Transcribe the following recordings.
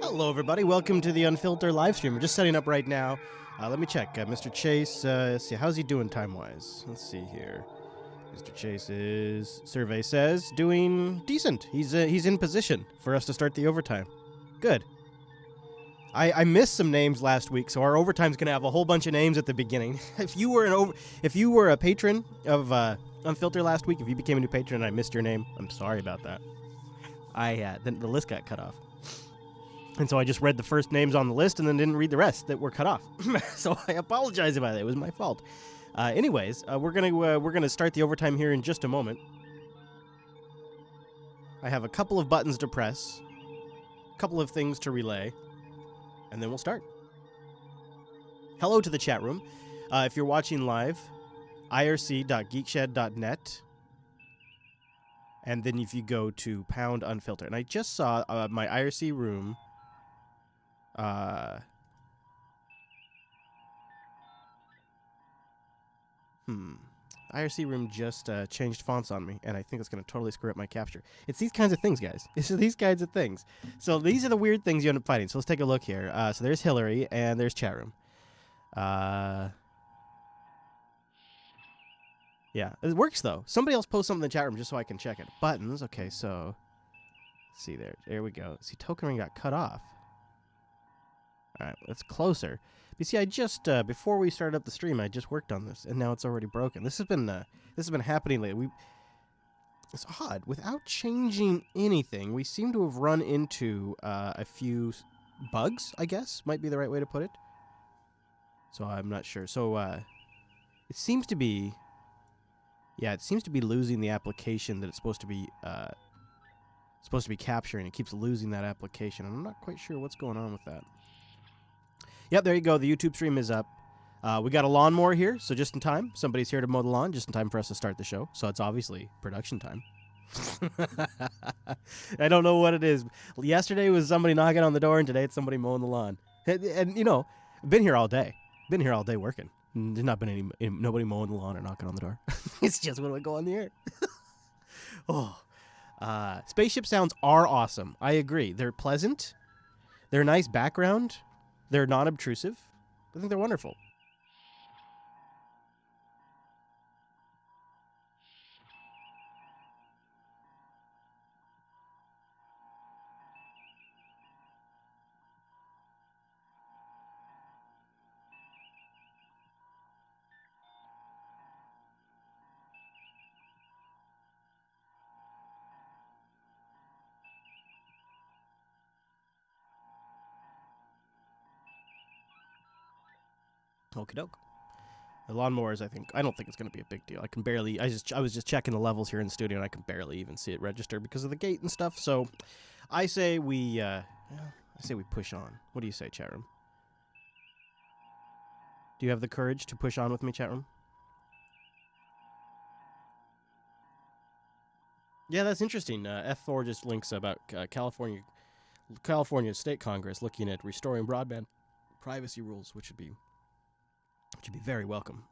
Hello, everybody. Welcome to the Unfilter live stream. We're just setting up right now. Let me check. Mr. Chase, let's see. How's he doing time-wise? Let's see here. Mr. Chase's survey says doing decent. He's in position for us to start the overtime. Good. I missed some names last week, so our overtime's gonna have a whole bunch of names at the beginning. If you were a patron of Unfilter last week, if you became a new patron and I missed your name, I'm sorry about that. The list got cut off. And so I just read the first names on the list and then didn't read the rest that were cut off. So I apologize about that. It was my fault. Anyways, we're gonna start the overtime here in just a moment. I have a couple of buttons to press, a couple of things to relay, and then we'll start. Hello to the chat room. If you're watching live, irc.geekshed.net. And then if you go to #unfilter, and I just saw my IRC room. IRC room just changed fonts on me, and I think it's going to totally screw up my capture. It's these kinds of things, guys. It's these kinds of things. So these are the weird things you end up fighting. So let's take a look here. So there's Hillary, and there's chat room. Yeah, it works, though. Somebody else post something in the chat room just so I can check it. Buttons. Okay, so let's see there. There we go. See, token ring got cut off. All right, that's closer. But you see, I just before we started up the stream, I just worked on this, and now it's already broken. This has been happening lately. It's odd. Without changing anything, we seem to have run into a few bugs. I guess might be the right way to put it. So I'm not sure. So it seems to be, yeah, it seems to be losing the application that it's supposed to be capturing. It keeps losing that application, and I'm not quite sure what's going on with that. Yep, there you go. The YouTube stream is up. We got a lawnmower here, so just in time. Somebody's here to mow the lawn, just in time for us to start the show. So it's obviously production time. I don't know what it is. Yesterday was somebody knocking on the door, and today it's somebody mowing the lawn. And you know, been here all day. Been here all day working. There's not been nobody mowing the lawn or knocking on the door. It's just when we go on the air. Spaceship sounds are awesome. I agree. They're pleasant. They're a nice background. They're non-obtrusive. I think they're wonderful. Okie doke. The lawnmowers, I don't think it's going to be a big deal. I can barely, I was just checking the levels here in the studio, and I can barely even see it register because of the gate and stuff. So I say we push on. What do you say, chat room? Do you have the courage to push on with me, chat room? Yeah, that's interesting. F4 just links about California State Congress looking at restoring broadband privacy rules, which would be very welcome.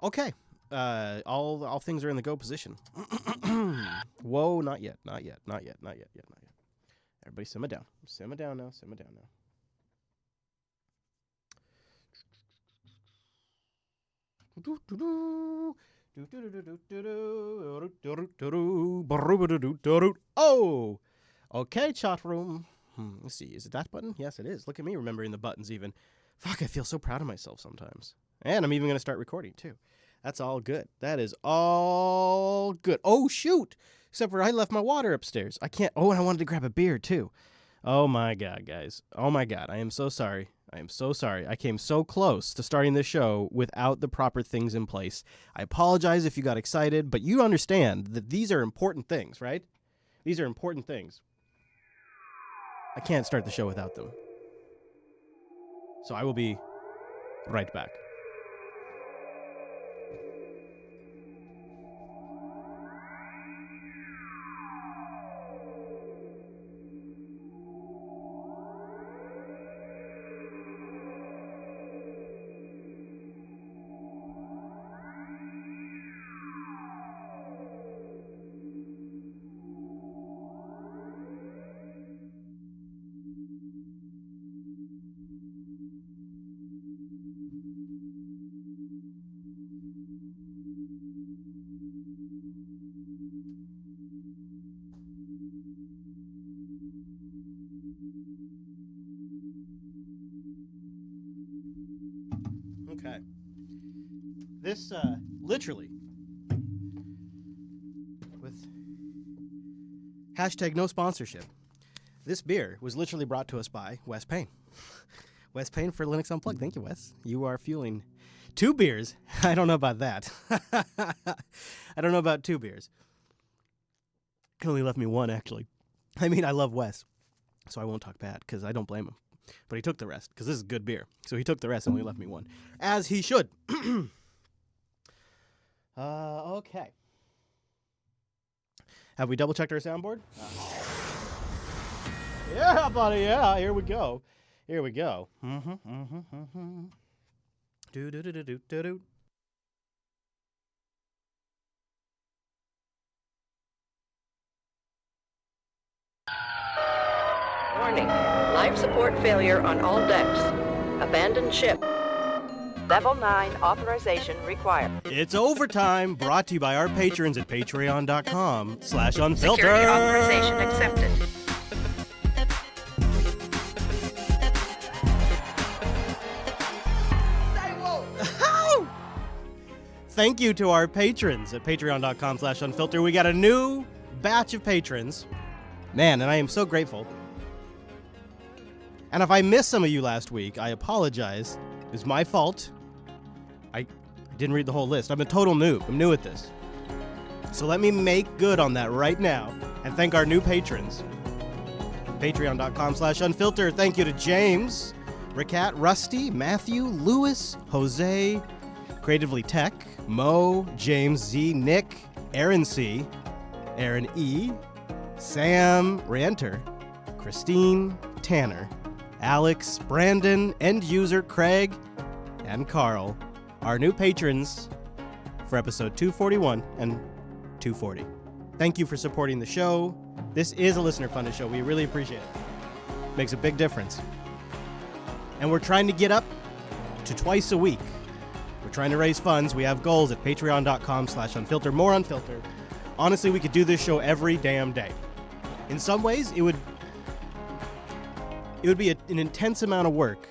Okay. All things are in the go position. Whoa, not yet. Everybody simmer down. Simmer down now. Oh! Okay, chat room. Let's see. Is it that button? Yes, it is. Look at me remembering the buttons even. Fuck, I feel so proud of myself sometimes. And I'm even going to start recording, too. That's all good. That is all good. Oh, shoot. Except for I left my water upstairs. I can't. Oh, and I wanted to grab a beer, too. Oh, my God, guys. Oh, my God. I am so sorry. I came so close to starting this show without the proper things in place. I apologize if you got excited, but you understand that these are important things, right? These are important things. I can't start the show without them. So I will be right back. This, literally, with hashtag no sponsorship, this beer was literally brought to us by Wes Payne. Wes Payne for Linux Unplugged. Thank you, Wes. You are fueling 2 beers. I don't know about that. I don't know about 2 beers. He only left me 1, actually. I mean, I love Wes, so I won't talk bad, because I don't blame him. But he took the rest, because this is good beer. So he took the rest and only left me 1. As he should. Okay. Have we double-checked our soundboard? Yeah, buddy, yeah. Here we go. Here we go. Do-do-do-do-do-do. Warning. Life support failure on all decks. Abandon ship. Level 9 authorization required. It's Overtime, brought to you by our patrons at patreon.com/unfilter. Security authorization accepted. Thank you to our patrons at patreon.com/unfilter. We got a new batch of patrons. Man, and I am so grateful. And if I missed some of you last week, I apologize. It was my fault. I didn't read the whole list. I'm a total noob. I'm new at this. So let me make good on that right now and thank our new patrons. Patreon.com/unfilter. Thank you to James, Ricat, Rusty, Matthew, Lewis, Jose, Creatively Tech, Mo, James Z, Nick, Aaron C, Aaron E, Sam, Ranter, Christine, Tanner, Alex, Brandon, End User, Craig, and Carl, our new patrons for episode 241 and 240. Thank you for supporting the show. This is a listener-funded show. We really appreciate it. Makes a big difference. And we're trying to get up to twice a week. We're trying to raise funds. We have goals at patreon.com/unfilter. More Unfilter. Honestly, we could do this show every damn day. In some ways, it would be an intense amount of work,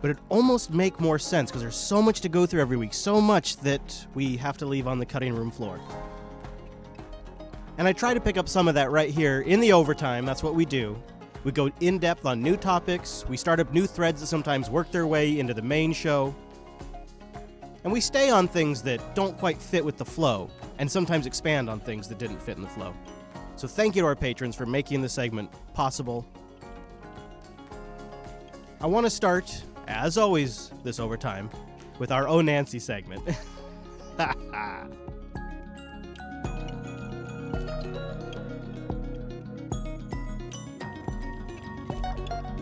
but it'd almost make more sense because there's so much to go through every week, so much that we have to leave on the cutting room floor. And I try to pick up some of that right here in the overtime. That's what we do. We go in depth on new topics. We start up new threads that sometimes work their way into the main show. And we stay on things that don't quite fit with the flow, and sometimes expand on things that didn't fit in the flow. So thank you to our patrons for making this segment possible. I want to start, as always, this overtime, with our Oh Nancy segment.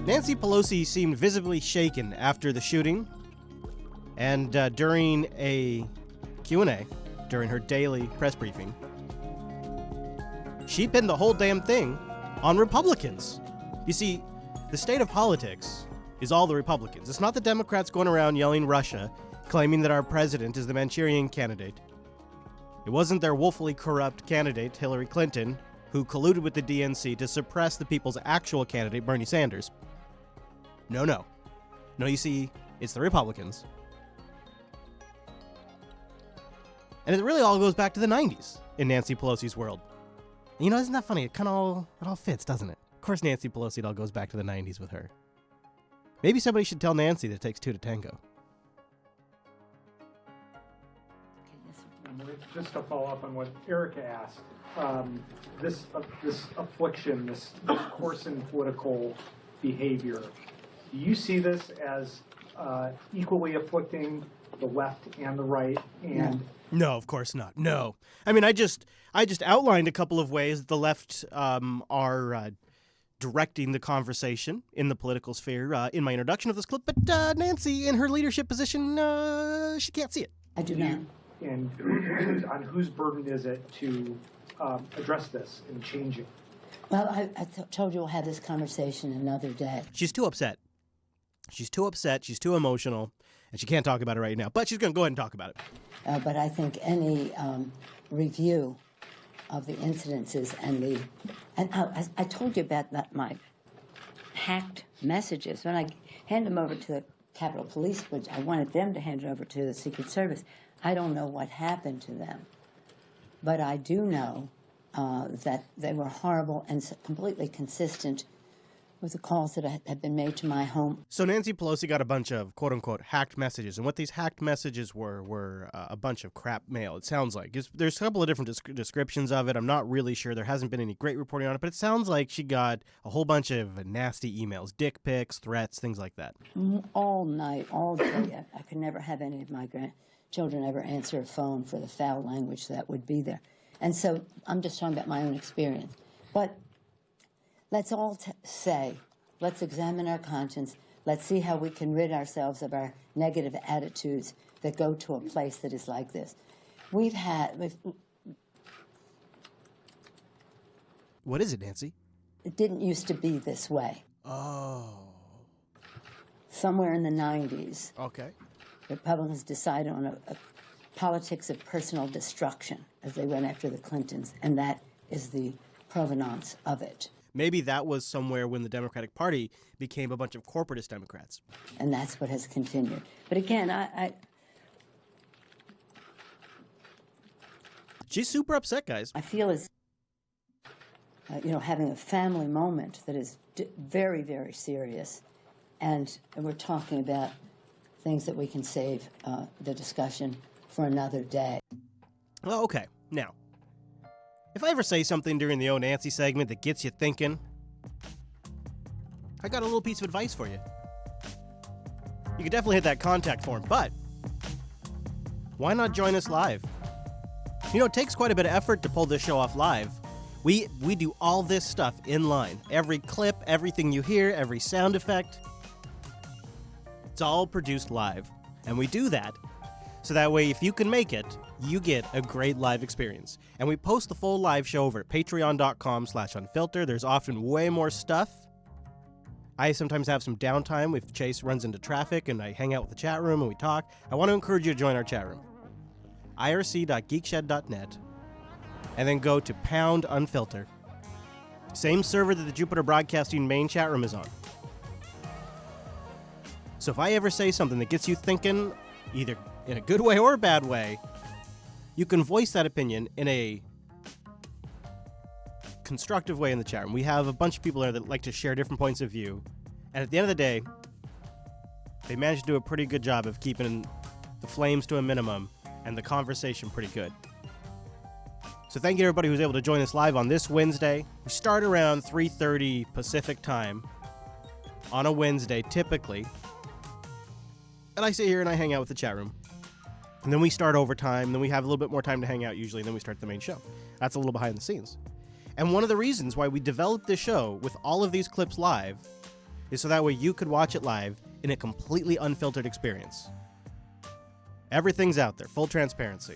Nancy Pelosi seemed visibly shaken after the shooting, and during a Q&A, during her daily press briefing, she pinned the whole damn thing on Republicans. You see, the state of politics is all the Republicans. It's not the Democrats going around yelling Russia, claiming that our president is the Manchurian candidate. It wasn't their woefully corrupt candidate, Hillary Clinton, who colluded with the DNC to suppress the people's actual candidate, Bernie Sanders. No, you see, it's the Republicans. And it really all goes back to the 90s in Nancy Pelosi's world. You know, isn't that funny? It all fits, doesn't it? Of course, Nancy Pelosi, it all goes back to the 90s with her. Maybe somebody should tell Nancy that it takes 2 to tango. Just to follow up on what Erica asked, this affliction, this coarsened political behavior, do you see this as equally afflicting the left and the right? And no, of course not. No. I mean, I just outlined a couple of ways the left are directing the conversation in the political sphere in my introduction of this clip, but Nancy, in her leadership position, she can't see it. I do not. And on whose burden is it to address this and change it? Well, I told you we'll have this conversation another day. She's too upset. She's too emotional, and she can't talk about it right now. But she's going to go ahead and talk about it. But I think any review of the incidences and I told you about my hacked messages. When I hand them over to the Capitol Police, which I wanted them to hand it over to the Secret Service, I don't know what happened to them, but I do know that they were horrible and completely consistent with the calls that had been made to my home. So Nancy Pelosi got a bunch of quote-unquote hacked messages, and what these hacked messages were a bunch of crap mail, it sounds like. There's a couple of different descriptions of it. I'm not really sure. There hasn't been any great reporting on it, but it sounds like she got a whole bunch of nasty emails, dick pics, threats, things like that. All night, all day. I could never have any of my grandchildren ever answer a phone for the foul language that would be there. And so I'm just talking about my own experience. But let's all say, let's examine our conscience. Let's see how we can rid ourselves of our negative attitudes that go to a place that is like this. What is it, Nancy? It didn't used to be this way. Oh. Somewhere in the 90s, Okay. Republicans decided on a politics of personal destruction as they went after the Clintons, and that is the provenance of it. Maybe that was somewhere when the Democratic Party became a bunch of corporatist Democrats. And that's what has continued. But again, She's super upset, guys. I feel as, having a family moment that is very, very serious. And we're talking about things that we can save the discussion for another day. Well, okay. Now, if I ever say something during the Oh Nancy segment that gets you thinking, I got a little piece of advice for you. You can definitely hit that contact form, but why not join us live? It takes quite a bit of effort to pull this show off live. We do all this stuff in line. Every clip, everything you hear, every sound effect, it's all produced live. And we do that so that way if you can make it, you get a great live experience. And we post the full live show over at patreon.com/unfilter. There's often way more stuff. I sometimes have some downtime if Chase runs into traffic and I hang out with the chat room and we talk. I want to encourage you to join our chat room. irc.geekshed.net and then go to #unfilter. Same server that the Jupiter Broadcasting main chat room is on. So if I ever say something that gets you thinking, either in a good way or a bad way, you can voice that opinion in a constructive way in the chat room. We have a bunch of people there that like to share different points of view. And at the end of the day, they managed to do a pretty good job of keeping the flames to a minimum and the conversation pretty good. So thank you to everybody who's able to join us live on this Wednesday. We start around 3:30 Pacific time on a Wednesday, typically. And I sit here and I hang out with the chat room. And then we start overtime, then we have a little bit more time to hang out usually, and then we start the main show. That's a little behind the scenes. And one of the reasons why we developed this show with all of these clips live is so that way you could watch it live in a completely unfiltered experience. Everything's out there, full transparency.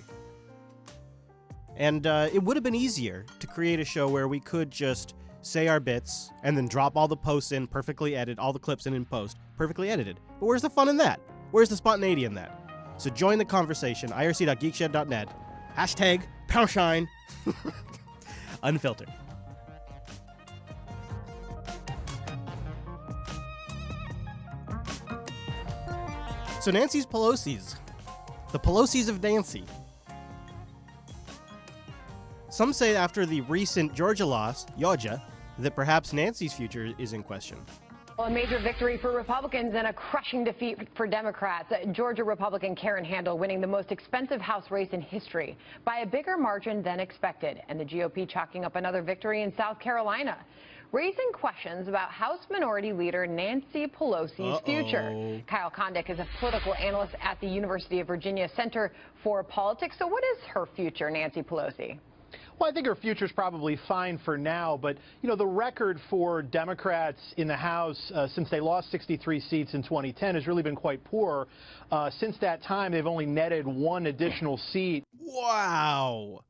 And it would have been easier to create a show where we could just say our bits and then drop all the posts in, perfectly edit, all the clips in post, perfectly edited. But where's the fun in that? Where's the spontaneity in that? So join the conversation, irc.geekshed.net, #poundshine, unfiltered. So Nancy's Pelosi's. The Pelosi's of Nancy. Some say after the recent Georgia loss, that perhaps Nancy's future is in question. Well, a major victory for Republicans and a crushing defeat for Democrats. Georgia Republican Karen Handel winning the most expensive House race in history by a bigger margin than expected. And the GOP chalking up another victory in South Carolina, raising questions about House Minority Leader Nancy Pelosi's future. Kyle Kondik is a political analyst at the University of Virginia Center for Politics. So what is her future, Nancy Pelosi? Well, I think her future is probably fine for now, but, the record for Democrats in the House since they lost 63 seats in 2010 has really been quite poor. Since that time, they've only netted one additional seat. Wow.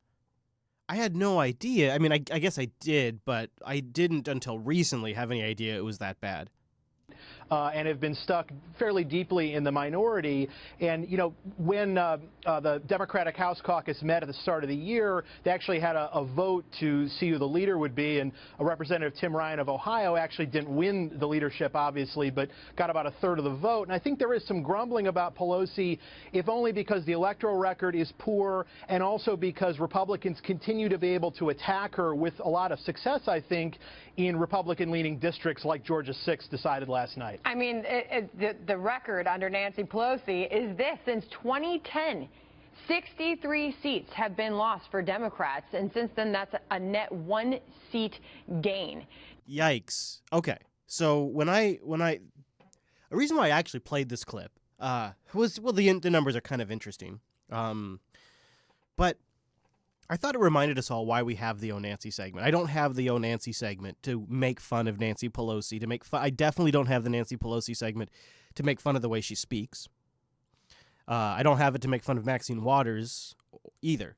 I had no idea. I mean, I guess I did, but I didn't until recently have any idea it was that bad. and have been stuck fairly deeply in the minority. And, you know, when the Democratic House caucus met at the start of the year, they actually had a vote to see who the leader would be, and Representative Tim Ryan of Ohio actually didn't win the leadership, obviously, but got about a third of the vote. And I think there is some grumbling about Pelosi, if only because the electoral record is poor, and also because Republicans continue to be able to attack her with a lot of success, I think, in Republican-leaning districts like Georgia 6 decided last night. I mean, the record under Nancy Pelosi is this: since 2010, 63 seats have been lost for Democrats, and since then that's a net 1-seat gain. Yikes. Okay. So the reason why I actually played this clip was, well, the numbers are kind of interesting. But I thought it reminded us all why we have the Oh Nancy segment. I don't have the Oh Nancy segment to make fun of Nancy Pelosi, I definitely don't have the Nancy Pelosi segment to make fun of the way she speaks. I don't have it to make fun of Maxine Waters either.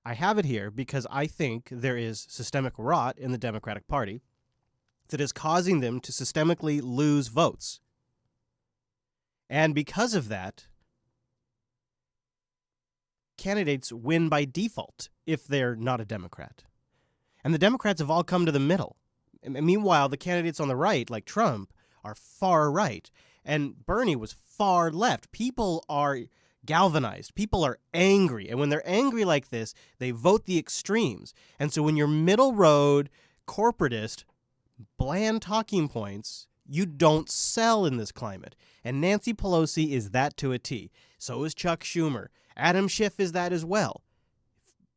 I have it here because I think there is systemic rot in the Democratic Party that is causing them to systemically lose votes. And because of that, candidates win by default if they're not a Democrat. And the Democrats have all come to the middle. And meanwhile, the candidates on the right, like Trump, are far right. And Bernie was far left. People are galvanized. People are angry. And when they're angry like this, they vote the extremes. And so when you're middle road, corporatist, bland talking points, you don't sell in this climate. And Nancy Pelosi is that to a T. So is Chuck Schumer. Adam Schiff is that as well.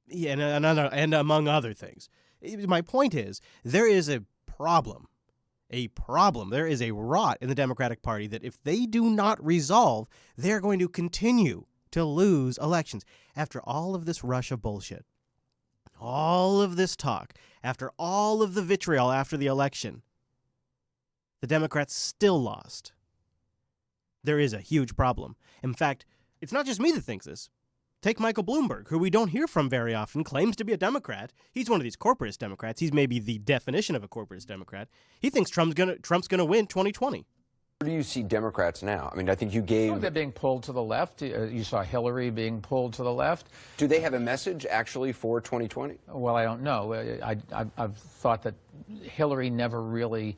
Yeah, and among other things. My point is, there is a problem. There is a rot in the Democratic Party that if they do not resolve, they're going to continue to lose elections. After all of this Russia bullshit, all of this talk, after all of the vitriol after the election, the Democrats still lost. There is a huge problem. In fact, it's not just me that thinks this. Take Michael Bloomberg, who we don't hear from very often, claims to be a Democrat. He's one of these corporatist Democrats. He's maybe the definition of a corporatist Democrat. He thinks Trump's gonna win 2020. Where do you see Democrats now? I mean, I think you gave... Well, they're being pulled to the left. You saw Hillary being pulled to the left. Do they have a message, actually, for 2020? Well, I don't know. I've thought that Hillary never really...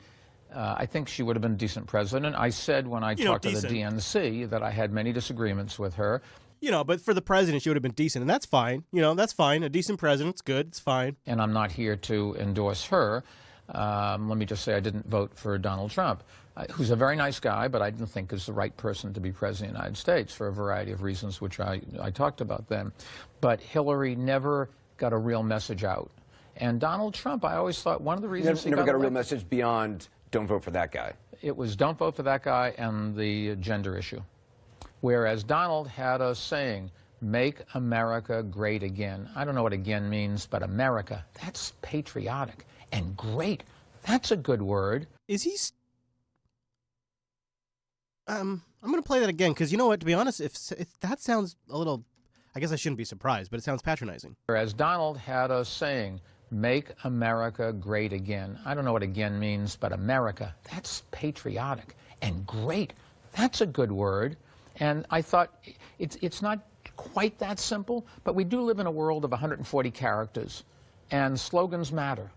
I think she would have been a decent president. I said when I talked to the DNC that I had many disagreements with her. You know, but for the president, she would have been decent, and that's fine. You know, that's fine. A decent president's good. It's fine. And I'm not here to endorse her. Let me just say I didn't vote for Donald Trump, who's a very nice guy, but I didn't think is the right person to be president of the United States for a variety of reasons, which I talked about then. But Hillary never got a real message out. And Donald Trump, I always thought one of the reasons he never got a real message beyond don't vote for that guy. It was don't vote for that guy and the gender issue. Whereas Donald had a saying, make America great again. I don't know what again means, but America, that's patriotic. And great, that's a good word. Is he... I'm going to play that again, because you know what, to be honest, if that sounds a little... I guess I shouldn't be surprised, but it sounds patronizing. Whereas Donald had a saying, make America great again. I don't know what again means, but America, that's patriotic. And great, that's a good word. And I thought it's not quite that simple, but we do live in a world of 140 characters, and slogans matter.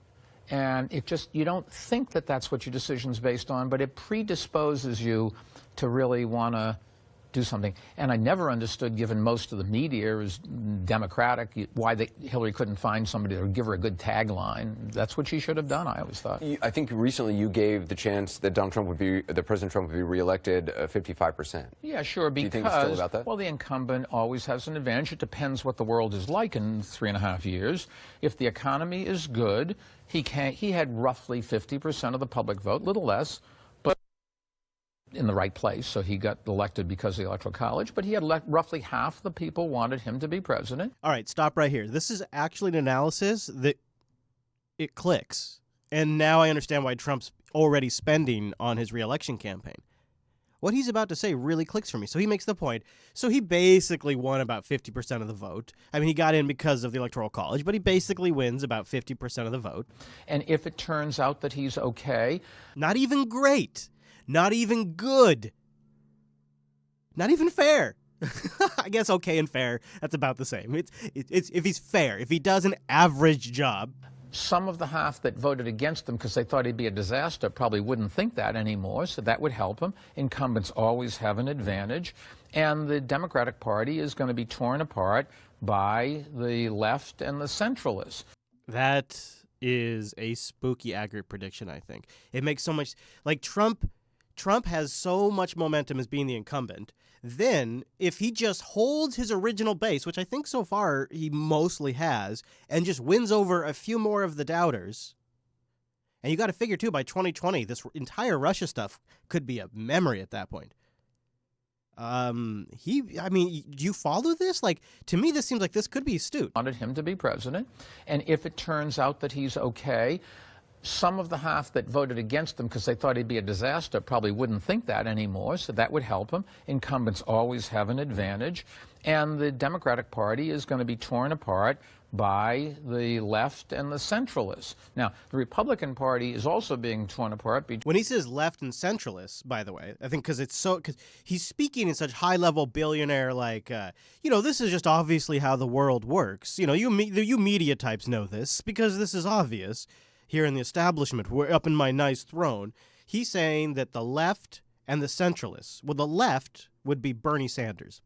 And it just, you don't think that that's what your decision's based on, but it predisposes you to really want to do something. And I never understood, given most of the media is Democratic, why Hillary couldn't find somebody to give her a good tagline. That's what she should have done, I always thought. I think recently you gave the chance that President Trump would be reelected 55%. Yeah, sure, because, do you think still about that? Well, the incumbent always has an advantage. It depends what the world is like in 3.5 years. If the economy is good, he had roughly 50% of the public vote, little less, but in the right place, so he got elected because of the Electoral College, but he had roughly half the people wanted him to be president. All right, stop right here. This is actually an analysis that it clicks. And now I understand why Trump's already spending on his reelection campaign. What he's about to say really clicks for me. So he makes the point. So he basically won about 50% of the vote. I mean, he got in because of the Electoral College, but he basically wins about 50% of the vote. And if it turns out that he's okay... Not even great. Not even good. Not even fair. I guess okay and fair, that's about the same. It's if he's fair, if he does an average job. Some of the half that voted against him because they thought he'd be a disaster probably wouldn't think that anymore, so that would help him. Incumbents always have an advantage. And the Democratic Party is going to be torn apart by the left and the centralists. That is a spooky, accurate prediction, I think. It makes so much... Like, Trump has so much momentum as being the incumbent. Then, if he just holds his original base, which I think so far he mostly has, and just wins over a few more of the doubters, and you got to figure, too, by 2020, this entire Russia stuff could be a memory at that point. I mean, do you follow this? Like, to me, this seems like this could be astute. Wanted him to be president, and if it turns out that he's okay, some of the half that voted against him because they thought he'd be a disaster probably wouldn't think that anymore, so that would help him. Incumbents always have an advantage. And the Democratic Party is going to be torn apart by the left and the centralists. Now, the Republican Party is also being torn apart. When he says left and centralists, by the way, I think because he's speaking in such high-level billionaire, like, this is just obviously how the world works. You media types know this because this is obvious. Here in the establishment, we're up in my nice throne. He's saying that the left and the centralists, well, the left would be Bernie Sanders,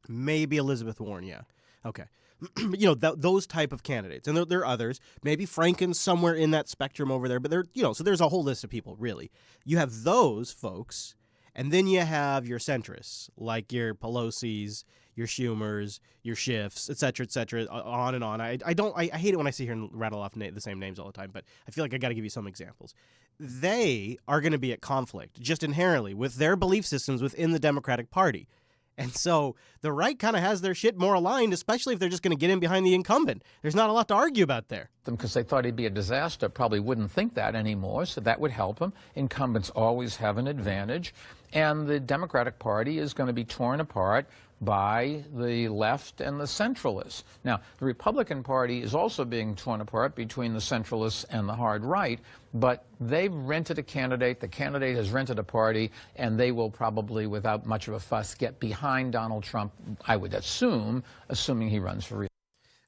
maybe Elizabeth Warren, yeah. Okay. Those type of candidates. And there are others. Maybe Franken's somewhere in that spectrum over there. But so there's a whole list of people, really. You have those folks, and then you have your centrists, like your Pelosi's, your Schumers, your Schiffs, et cetera, on and on. I hate it when I sit here and rattle off the same names all the time, but I feel like I got to give you some examples. They are going to be at conflict, just inherently, with their belief systems within the Democratic Party. And so the right kind of has their shit more aligned, especially if they're just going to get in behind the incumbent. There's not a lot to argue about there. Because they thought he'd be a disaster, probably wouldn't think that anymore, so that would help him. Incumbents always have an advantage. And the Democratic Party is going to be torn apart by the left and the centralists. Now, the Republican Party is also being torn apart between the centralists and the hard right, but they've rented a candidate, the candidate has rented a party, and they will probably, without much of a fuss, get behind Donald Trump, I would assume, assuming he runs for re-election.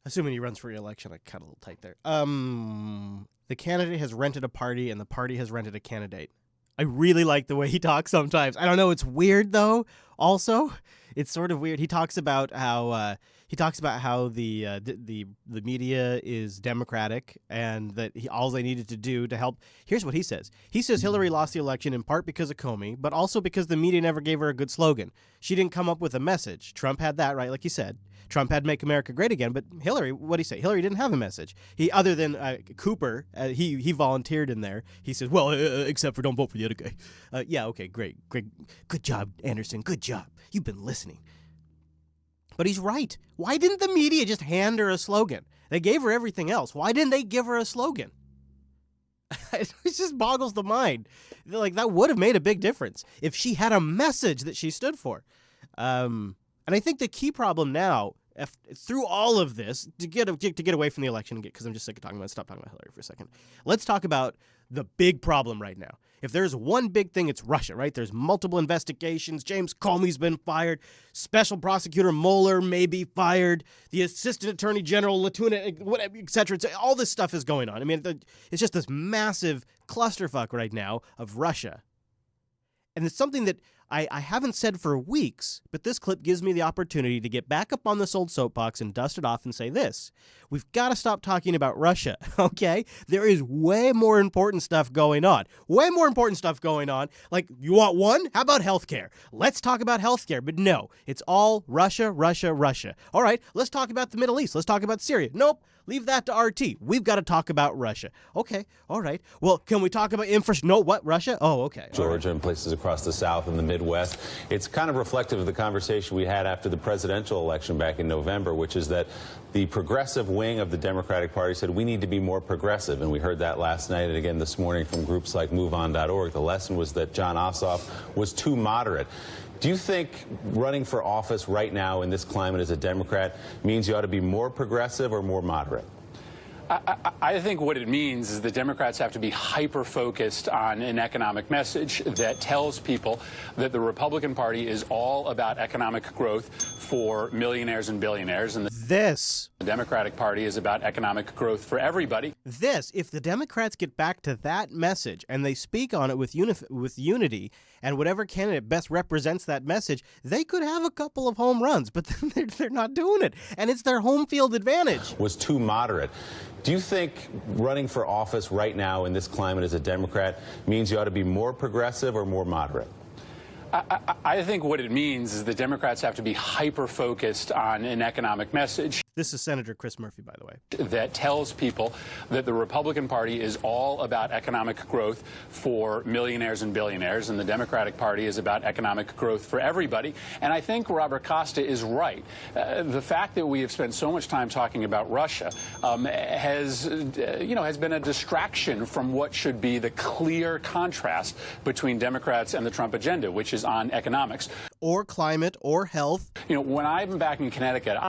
Assuming he runs for re-election, I cut a little tight there. The candidate has rented a party, and the party has rented a candidate. I really like the way he talks sometimes. I don't know, it's weird, though, also. It's sort of weird. He talks about how the media is democratic and that all they needed to do to help. Here's what he says. He says Hillary lost the election in part because of Comey, but also because the media never gave her a good slogan. She didn't come up with a message. Trump had that, right? Like he said. Trump had Make America Great Again, but Hillary, what did he say? Hillary didn't have a message. Other than Cooper, he volunteered in there. He says, well, except for don't vote for the other guy. Yeah, okay, great. Good job, Anderson. Good job. You've been listening. But he's right. Why didn't the media just hand her a slogan? They gave her everything else. Why didn't they give her a slogan? It just boggles the mind. Like, that would have made a big difference if she had a message that she stood for. And I think the key problem now, through all of this, to get away from the election, because I'm just sick of talking about, stop talking about Hillary for a second. Let's talk about the big problem right now. If there's one big thing, it's Russia, right? There's multiple investigations. James Comey's been fired. Special prosecutor Mueller may be fired. The assistant attorney general, Latuna, whatever, et cetera. All this stuff is going on. I mean, it's just this massive clusterfuck right now of Russia. And it's something that I haven't said for weeks, but this clip gives me the opportunity to get back up on this old soapbox and dust it off and say this. We've got to stop talking about Russia, okay? There is way more important stuff going on. Way more important stuff going on. Like, you want one? How about healthcare? Let's talk about healthcare. But no, it's all Russia, Russia, Russia. All right, let's talk about the Middle East. Let's talk about Syria. Nope. Leave that to RT. We've got to talk about Russia. Okay, all right. Well, can we talk about infrastructure? No, what? Russia? Oh, okay. Georgia and places across the South and the Midwest. It's kind of reflective of the conversation we had after the presidential election back in November, which is that the progressive wing of the Democratic Party said we need to be more progressive. And we heard that last night and again this morning from groups like MoveOn.org. The lesson was that John Ossoff was too moderate. Do you think running for office right now in this climate as a Democrat means you ought to be more progressive or more moderate? I think what it means is the Democrats have to be hyper-focused on an economic message that tells people that the Republican Party is all about economic growth for millionaires and billionaires, and the Democratic Party is about economic growth for everybody. If the Democrats get back to that message and they speak on it with unity, and whatever candidate best represents that message, they could have a couple of home runs, but then they're not doing it, and it's their home field advantage. Was too moderate. Do you think running for office right now in this climate as a Democrat means you ought to be more progressive or more moderate? I think what it means is the Democrats have to be hyper-focused on an economic message. This is Senator Chris Murphy, by the way. That tells people that the Republican Party is all about economic growth for millionaires and billionaires, and the Democratic Party is about economic growth for everybody. And I think Robert Costa is right. The fact that we have spent so much time talking about Russia has been a distraction from what should be the clear contrast between Democrats and the Trump agenda, which is on economics. Or climate, or health. When I'm back in Connecticut, I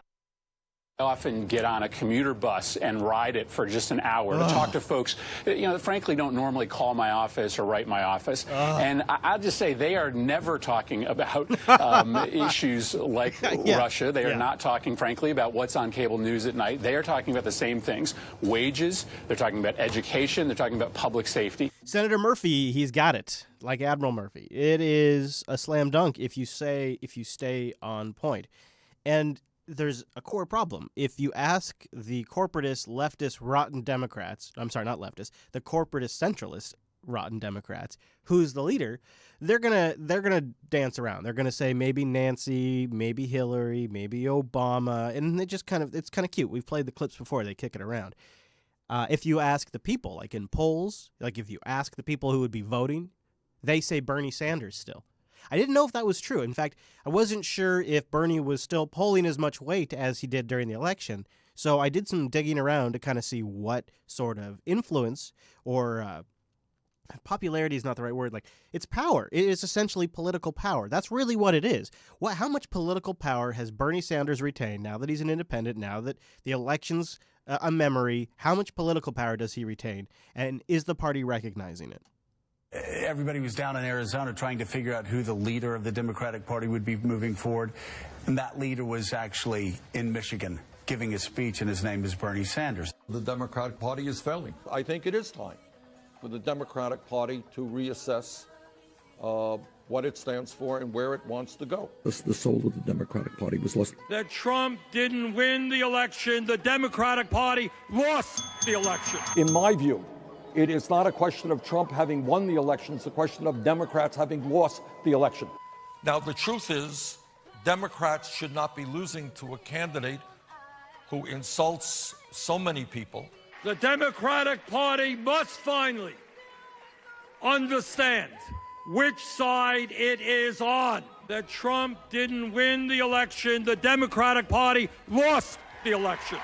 often get on a commuter bus and ride it for just an hour to talk to folks, that frankly don't normally call my office or write my office. And I'll just say they are never talking about issues like Russia. They are not talking, frankly, about what's on cable news at night. They are talking about the same things: wages. They're talking about education. They're talking about public safety. Senator Murphy, he's got it, like Admiral Murphy. It is a slam dunk if you stay on point. And there's a core problem. If you ask the corporatist, leftist, rotten Democrats, I'm sorry, not leftist, the corporatist, centralist, rotten Democrats, who's the leader, they're gonna dance around. They're gonna say maybe Nancy, maybe Hillary, maybe Obama, and it's kind of cute. We've played the clips before. They kick it around. If you ask the people, like in polls, like if you ask the people who would be voting, they say Bernie Sanders still. I didn't know if that was true. In fact, I wasn't sure if Bernie was still polling as much weight as he did during the election. So I did some digging around to kind of see what sort of influence or popularity is not the right word. Like, it's power. It is essentially political power. That's really what it is. How much political power has Bernie Sanders retained now that he's an independent, now that the election's a memory? How much political power does he retain? And is the party recognizing it? Everybody was down in Arizona trying to figure out who the leader of the Democratic Party would be moving forward. And that leader was actually in Michigan giving a speech, and his name is Bernie Sanders. The Democratic Party is failing. I think it is time for the Democratic Party to reassess what it stands for and where it wants to go. The soul of the Democratic Party was lost. That Trump didn't win the election. The Democratic Party lost the election. In my view, it is not a question of Trump having won the election. It's a question of Democrats having lost the election. Now, the truth is, Democrats should not be losing to a candidate who insults so many people. The Democratic Party must finally understand which side it is on. That Trump didn't win the election. The Democratic Party lost the election.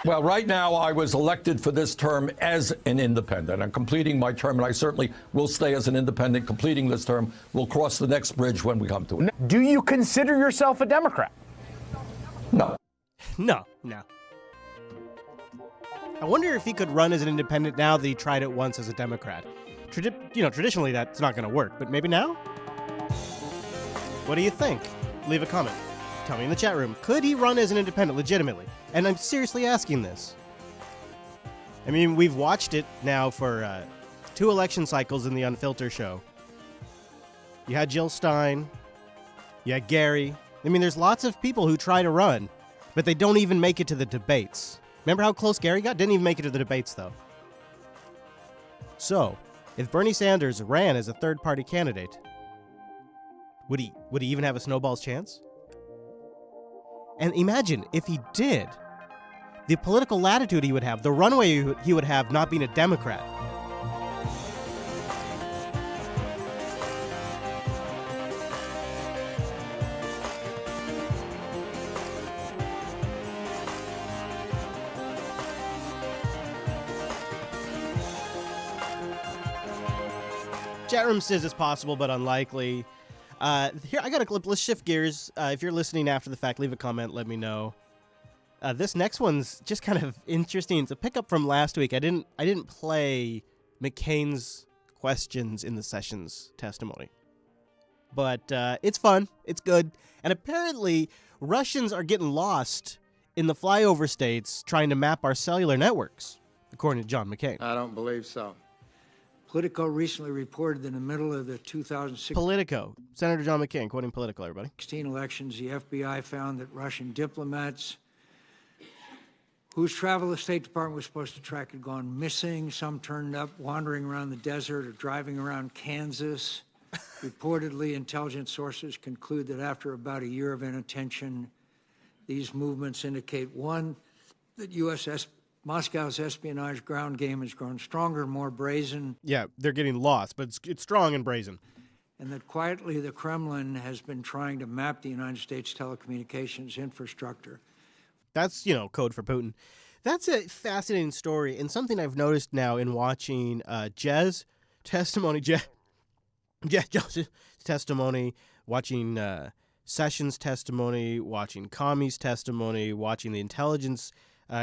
Well, right now, I was elected for this term as an independent. I'm completing my term, and I certainly will stay as an independent completing this term. We'll cross the next bridge when we come to it. Do you consider yourself a Democrat? No. No. I wonder if he could run as an independent now that he tried it once as a Democrat. Traditionally that's not going to work, but maybe now? What do you think? Leave a comment. Tell me in the chat room. Could he run as an independent legitimately? And I'm seriously asking this. I mean, we've watched it now for 2 election cycles in the Unfilter show. You had Jill Stein. You had Gary. I mean, there's lots of people who try to run, but they don't even make it to the debates. Remember how close Gary got? Didn't even make it to the debates, though. So, if Bernie Sanders ran as a third-party candidate, would he even have a snowball's chance? And imagine if he did, the political latitude he would have, the runway he would have not being a Democrat. Chat room says it's possible, but unlikely. Here, I got a clip. Let's shift gears. If you're listening after the fact, leave a comment. Let me know. This next one's just kind of interesting. It's a pickup from last week. I didn't play McCain's questions in the Sessions testimony, but it's fun. It's good. And apparently, Russians are getting lost in the flyover states trying to map our cellular networks, according to John McCain. I don't believe so. Politico recently reported that in the middle of the 2016 Politico. Senator John McCain, quoting Politico, everybody. elections, the FBI found that Russian diplomats whose travel the State Department was supposed to track had gone missing. Some turned up wandering around the desert or driving around Kansas. Reportedly, intelligence sources conclude that after about a year of inattention, these movements indicate, one, that Moscow's espionage ground game has grown stronger and more brazen. Yeah, they're getting lost, but it's strong and brazen. And that quietly the Kremlin has been trying to map the United States telecommunications infrastructure. That's, code for Putin. That's a fascinating story and something I've noticed now in watching Jez's testimony, Joseph's testimony, watching Sessions' testimony, watching Comey's testimony, watching the intelligence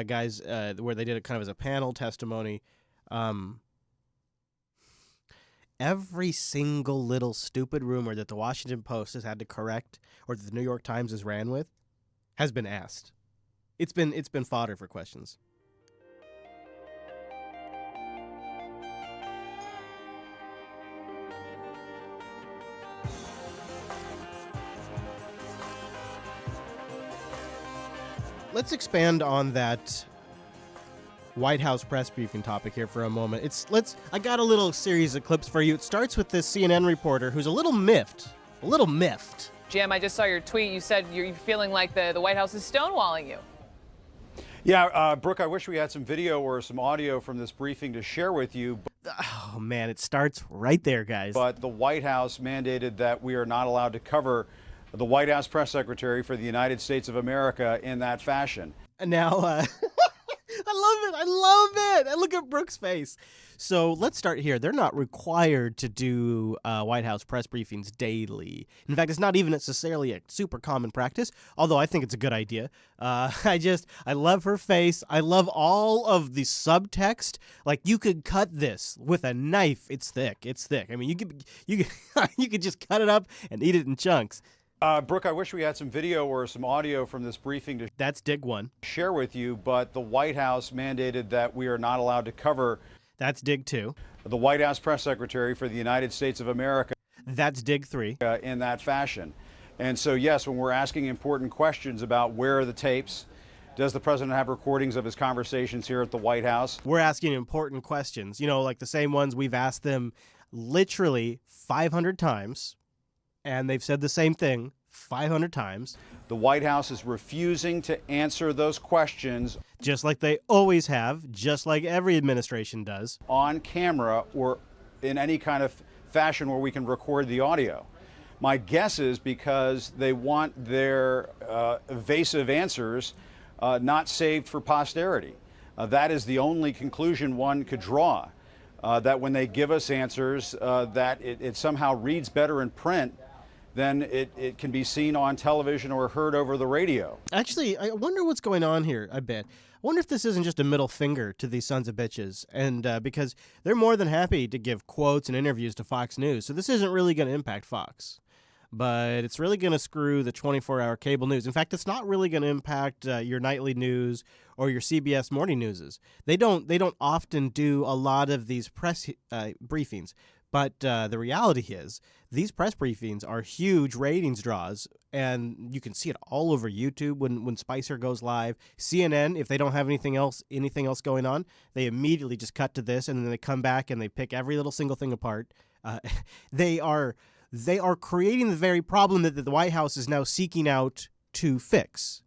guys where they did it kind of as a panel testimony. Every single little stupid rumor that the Washington Post has had to correct or that the New York Times has ran with has been asked. It's been fodder for questions. Let's expand on that White House press briefing topic here for a moment. I got a little series of clips for you. It starts with this CNN reporter who's a little miffed. Jim, I just saw your tweet. You said you're feeling like the White House is stonewalling you. Yeah, Brooke, I wish we had some video or some audio from this briefing to share with you. Oh, man, it starts right there, guys. But the White House mandated that we are not allowed to cover the White House press secretary for the United States of America in that fashion. Now, I love it. And look at Brooke's face. So let's start here. They're not required to do White House press briefings daily. In fact, it's not even necessarily a super common practice, although I think it's a good idea. I love her face. I love all of the subtext. Like, you could cut this with a knife. It's thick. I mean, you could just cut it up and eat it in chunks. Brooke, I wish we had some video or some audio from this briefing to That's dig one. Share with you, but the White House mandated that we are not allowed to cover That's dig two. The White House press secretary for the United States of America. That's dig three. In that fashion. And so, yes, when we're asking important questions about where are the tapes, does the president have recordings of his conversations here at the White House? We're asking important questions, like the same ones we've asked them literally 500 times. And they've said the same thing 500 times. The White House is refusing to answer those questions. Just like they always have, just like every administration does. On camera or in any kind of fashion where we can record the audio. My guess is because they want their evasive answers not saved for posterity. That is the only conclusion one could draw. That when they give us answers, that it somehow reads better in print then it can be seen on television or heard over the radio. Actually, I wonder what's going on here a bit. I wonder if this isn't just a middle finger to these sons of bitches, and because they're more than happy to give quotes and interviews to Fox News, so this isn't really going to impact Fox. But it's really going to screw the 24-hour cable news. In fact, it's not really going to impact your nightly news or your CBS morning newses. They don't often do a lot of these press briefings. But the reality is, these press briefings are huge ratings draws, and you can see it all over YouTube when Spicer goes live. CNN, if they don't have anything else going on, they immediately just cut to this, and then they come back and they pick every little single thing apart. They are creating the very problem that the White House is now seeking out to fix.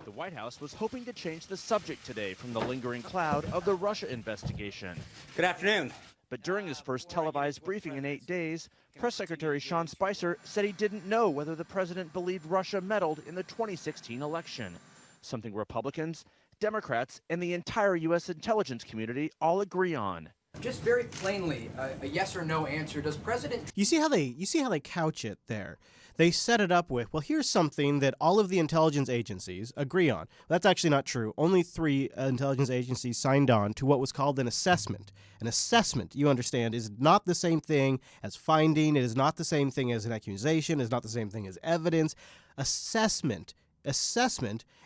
The White House was hoping to change the subject today from the lingering cloud of the Russia investigation. Good afternoon. But during his first televised briefing in 8 days, Press Secretary Sean Spicer said he didn't know whether the president believed Russia meddled in the 2016 election, something Republicans, Democrats, and the entire U.S. intelligence community all agree on. Just very plainly, a yes or no answer. Does President... You see how they couch it there? They set it up with, well, here's something that all of the intelligence agencies agree on. That's actually not true. Only 3 intelligence agencies signed on to what was called an assessment. An assessment, you understand, is not the same thing as finding. It is not the same thing as an accusation. It is not the same thing as evidence. Assessment,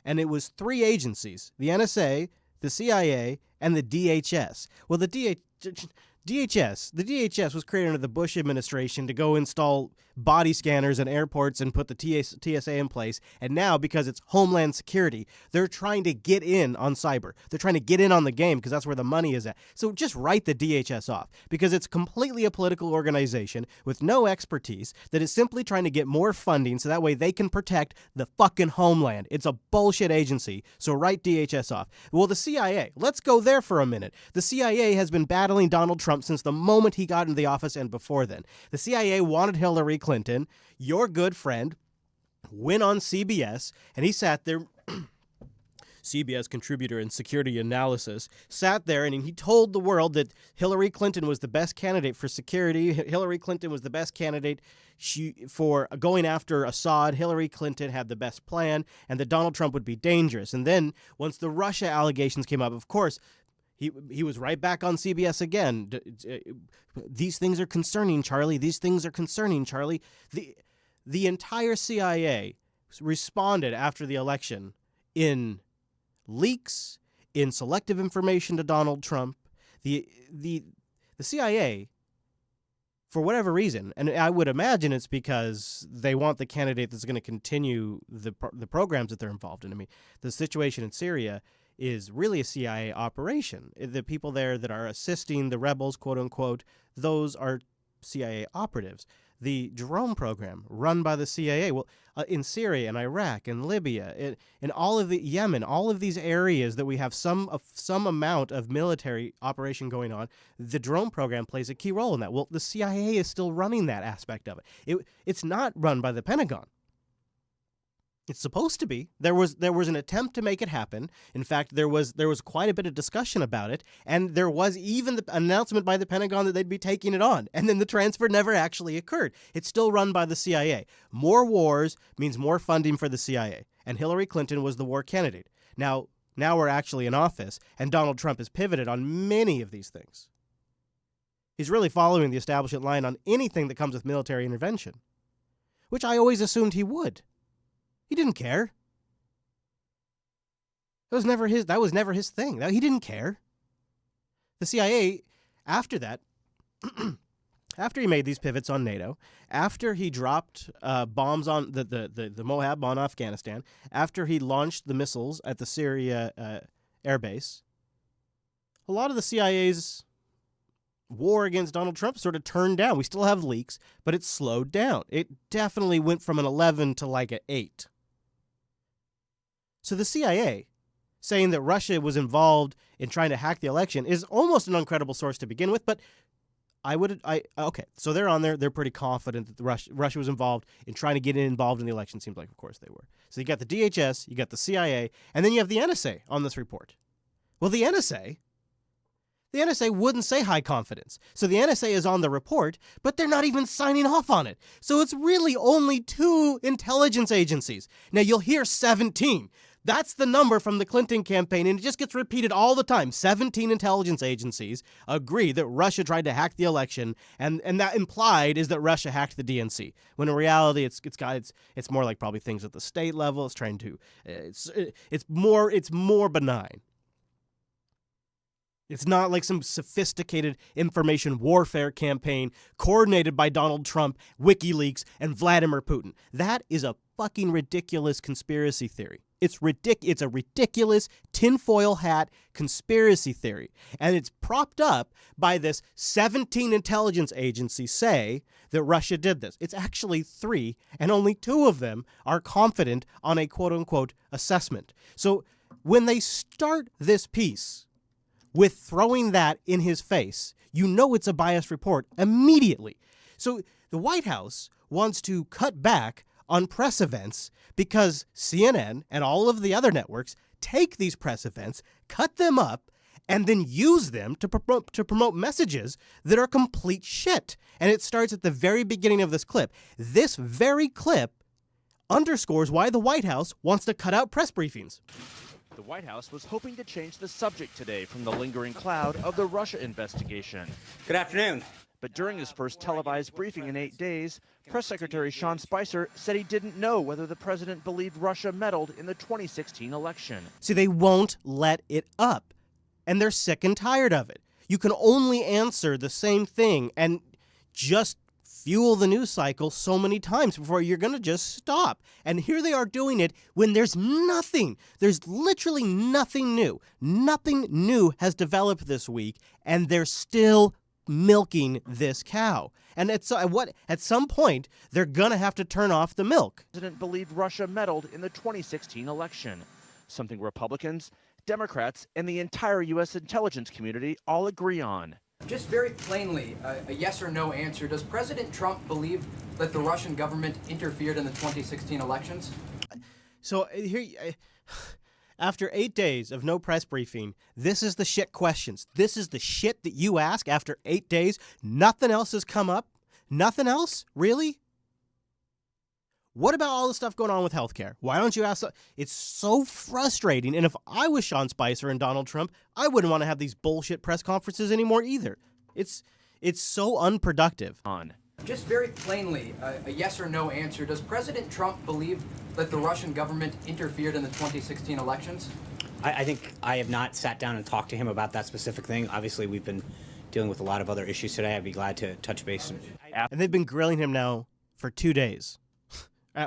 and it was 3 agencies, the NSA, the CIA, and the DHS. Well, the DHS was created under the Bush administration to go install body scanners in airports and put the TSA in place. And now, because it's Homeland Security, they're trying to get in on cyber. They're trying to get in on the game because that's where the money is at. So just write the DHS off because it's completely a political organization with no expertise that is simply trying to get more funding so that way they can protect the fucking homeland. It's a bullshit agency, so write DHS off. Well, the CIA, let's go there for a minute. The CIA has been battling Donald Trump since the moment he got into the office and before then. The CIA wanted Hillary Clinton, your good friend, went on CBS, and he sat there, CBS contributor in security analysis, sat there and he told the world that Hillary Clinton was the best candidate for security. Hillary Clinton was the best candidate for going after Assad. Hillary Clinton had the best plan, and that Donald Trump would be dangerous. And then once the Russia allegations came up, of course, he was right back on CBS again. These things are concerning, Charlie. These things are concerning, Charlie. The entire CIA responded after the election in leaks, in selective information to Donald Trump. The CIA, for whatever reason, and I would imagine it's because they want the candidate that's going to continue the programs that they're involved in. I mean, the situation in Syria is really a CIA operation. The people there that are assisting the rebels, quote unquote, those are CIA operatives. The drone program run by the CIA, well, in Syria and Iraq and Libya, in all of the Yemen, all of these areas that we have some amount of military operation going on, the drone program plays a key role in that. Well, the CIA is still running that aspect of it. It's not run by the Pentagon. It's supposed to be. There was an attempt to make it happen. In fact, there was quite a bit of discussion about it, and there was even the announcement by the Pentagon that they'd be taking it on, and then the transfer never actually occurred. It's still run by the CIA. More wars means more funding for the CIA, and Hillary Clinton was the war candidate. Now we're actually in office, and Donald Trump has pivoted on many of these things. He's really following the establishment line on anything that comes with military intervention, which I always assumed he would. He didn't care. That was never his thing. He didn't care. The CIA, after that, after he made these pivots on NATO, after he dropped bombs on the Moab on Afghanistan, after he launched the missiles at the Syria air base, a lot of the CIA's war against Donald Trump sort of turned down. We still have leaks, but it slowed down. It definitely went from an 11 to like an 8. So the CIA saying that Russia was involved in trying to hack the election is almost an uncredible source to begin with, but okay, so they're on there. They're pretty confident that Russia was involved in trying to get involved in the election. Seems like, of course, they were. So you got the DHS, you got the CIA, and then you have the NSA on this report. Well, the NSA wouldn't say high confidence. So the NSA is on the report, but they're not even signing off on it. So it's really only 2 intelligence agencies. Now you'll hear 17. That's the number from the Clinton campaign, and it just gets repeated all the time. 17 intelligence agencies agree that Russia tried to hack the election, and that implied is that Russia hacked the DNC. When in reality, it's more like probably things at the state level. It's trying to it's more benign. It's not like some sophisticated information warfare campaign coordinated by Donald Trump, WikiLeaks, and Vladimir Putin. That is a fucking ridiculous conspiracy theory. It's a ridiculous tinfoil hat conspiracy theory. And it's propped up by this 17 intelligence agencies say that Russia did this. It's actually 3, and only 2 of them are confident on a quote-unquote assessment. So when they start this piece with throwing that in his face, you know it's a biased report immediately. So the White House wants to cut back on press events because CNN and all of the other networks take these press events, cut them up, and then use them to promote messages that are complete shit. And it starts at the very beginning of this clip. This very clip underscores why the White House wants to cut out press briefings. The White House was hoping to change the subject today from the lingering cloud of the Russia investigation. Good afternoon. But during his first televised briefing in 8 days, Press Secretary Sean Spicer said he didn't know whether the president believed Russia meddled in the 2016 election. See, they won't let it up, and they're sick and tired of it. You can only answer the same thing and just fuel the news cycle so many times before you're going to just stop. And here they are doing it when there's nothing. There's literally nothing new. Nothing new has developed this week, and they're still milking this cow. And at some point, they're going to have to turn off the milk. The president believed Russia meddled in the 2016 election, something Republicans, Democrats, and the entire U.S. intelligence community all agree on. Just very plainly, a yes or no answer. Does President Trump believe that the Russian government interfered in the 2016 elections? So here, after 8 days of no press briefing, this is the shit questions. This is the shit that you ask after 8 days. Nothing else has come up. Nothing else? Really? What about all the stuff going on with healthcare? Why don't you ask? It's so frustrating. And if I was Sean Spicer and Donald Trump, I wouldn't want to have these bullshit press conferences anymore either. It's so unproductive. Just very plainly, a yes or no answer. Does President Trump believe that the Russian government interfered in the 2016 elections? I think I have not sat down and talked to him about that specific thing. Obviously, we've been dealing with a lot of other issues today. I'd be glad to touch base. And they've been grilling him now for 2 days.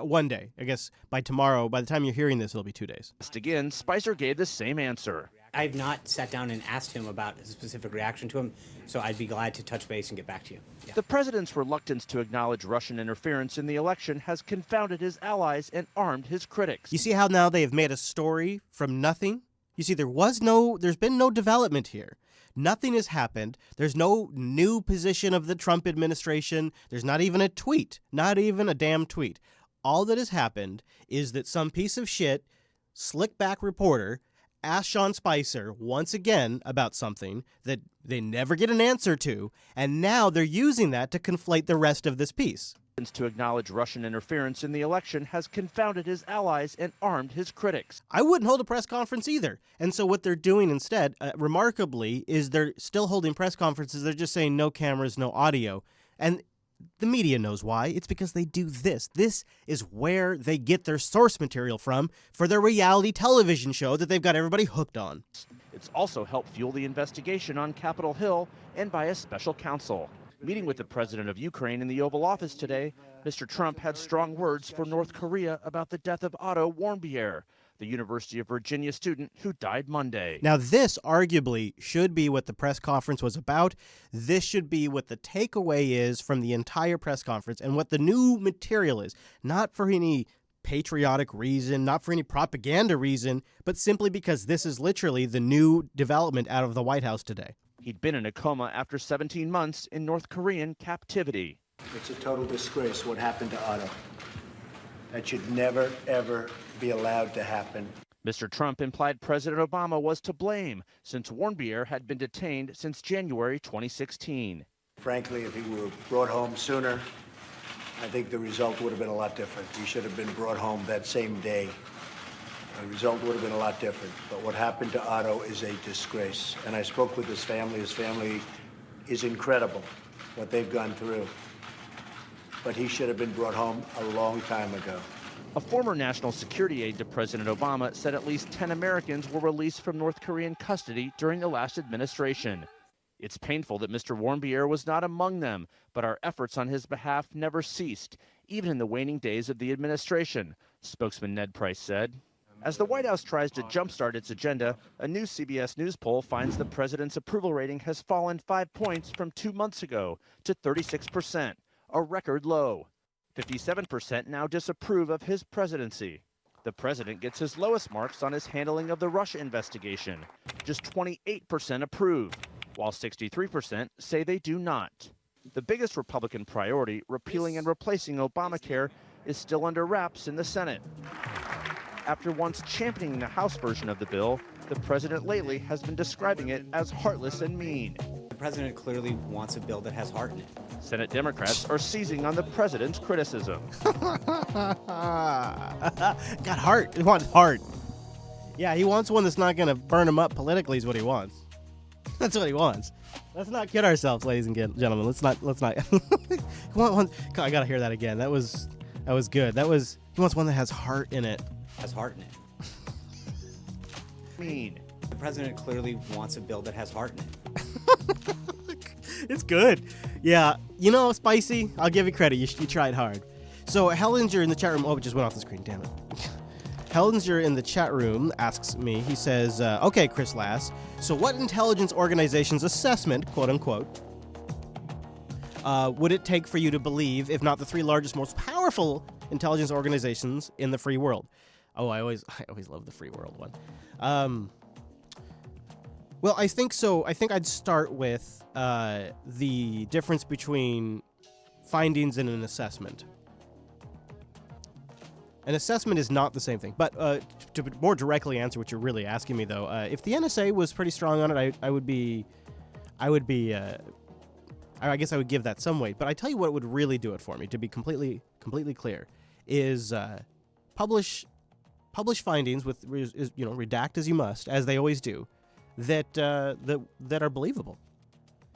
One day. I guess by tomorrow, by the time you're hearing this, it'll be 2 days. Again, Spicer gave the same answer. I've not sat down and asked him about his specific reaction to him, so I'd be glad to touch base and get back to you. Yeah. The president's reluctance to acknowledge Russian interference in the election has confounded his allies and armed his critics. You see how now they have made a story from nothing? You see, there's been no development here. Nothing has happened. There's no new position of the Trump administration. There's not even a tweet, not even a damn tweet. All that has happened is that some piece of shit, slick back reporter asked Sean Spicer once again about something that they never get an answer to, and now they're using that to conflate the rest of this piece. To acknowledge Russian interference in the election has confounded his allies and armed his critics. I wouldn't hold a press conference either. And so what they're doing instead, remarkably, is they're still holding press conferences. They're just saying no cameras, no audio. And the media knows why. It's because they do this. This is where they get their source material from for their reality television show that they've got everybody hooked on. It's also helped fuel the investigation on Capitol Hill and by a special counsel. Meeting with the president of Ukraine in the Oval Office today, Mr. Trump had strong words for North Korea about the death of Otto Warmbier, the University of Virginia student who died Monday. Now, this arguably should be what the press conference was about. This should be what the takeaway is from the entire press conference and what the new material is. Not for any patriotic reason, not for any propaganda reason, but simply because this is literally the new development out of the White House today. He'd been in a coma after 17 months in North Korean captivity. It's a total disgrace what happened to Otto. That should never, ever be allowed to happen. Mr. Trump implied President Obama was to blame since Warmbier had been detained since January 2016. Frankly, if he were brought home sooner, I think the result would have been a lot different. He should have been brought home that same day. The result would have been a lot different. But what happened to Otto is a disgrace. And I spoke with his family. His family is incredible, what they've gone through. But he should have been brought home a long time ago. A former national security aide to President Obama said at least 10 Americans were released from North Korean custody during the last administration. It's painful that Mr. Warmbier was not among them, but our efforts on his behalf never ceased, even in the waning days of the administration, spokesman Ned Price said. As the White House tries to jumpstart its agenda, a new CBS News poll finds the president's approval rating has fallen 5 points from 2 months ago to 36%, a record low. 57% now disapprove of his presidency. The president gets his lowest marks on his handling of the Russia investigation. Just 28% approve, while 63% say they do not. The biggest Republican priority, repealing and replacing Obamacare, is still under wraps in the Senate. After once championing the House version of the bill, The president lately has been describing it as heartless and mean. The president clearly wants a bill that has heart in it. Senate Democrats are seizing on the president's criticism. Got heart. He wants heart. Yeah, he wants one that's not going to burn him up politically is what he wants. That's what he wants. Let's not kid ourselves, ladies and gentlemen. Let's not. He want one. God, I got to hear that again. That was good. He wants one that has heart in it. Has heart in it. Mean. The president clearly wants a bill that has heart in it. It's good. Yeah, Spicy, I'll give you credit. You tried hard. So Hellinger in the chat room, it just went off the screen, damn it. Hellinger in the chat room asks me, he says, okay, Chris Lass, so what intelligence organization's assessment, quote unquote, would it take for you to believe, if not the three largest, most powerful intelligence organizations in the free world? Oh, I always love the free world one. Well, I think so. I think I'd start with the difference between findings and an assessment. An assessment is not the same thing. But to more directly answer what you're really asking me, though, if the NSA was pretty strong on it, I guess I would give that some weight. But I tell you what would really do it for me, to be completely clear, is publish findings with redact as you must, as they always do, that are believable.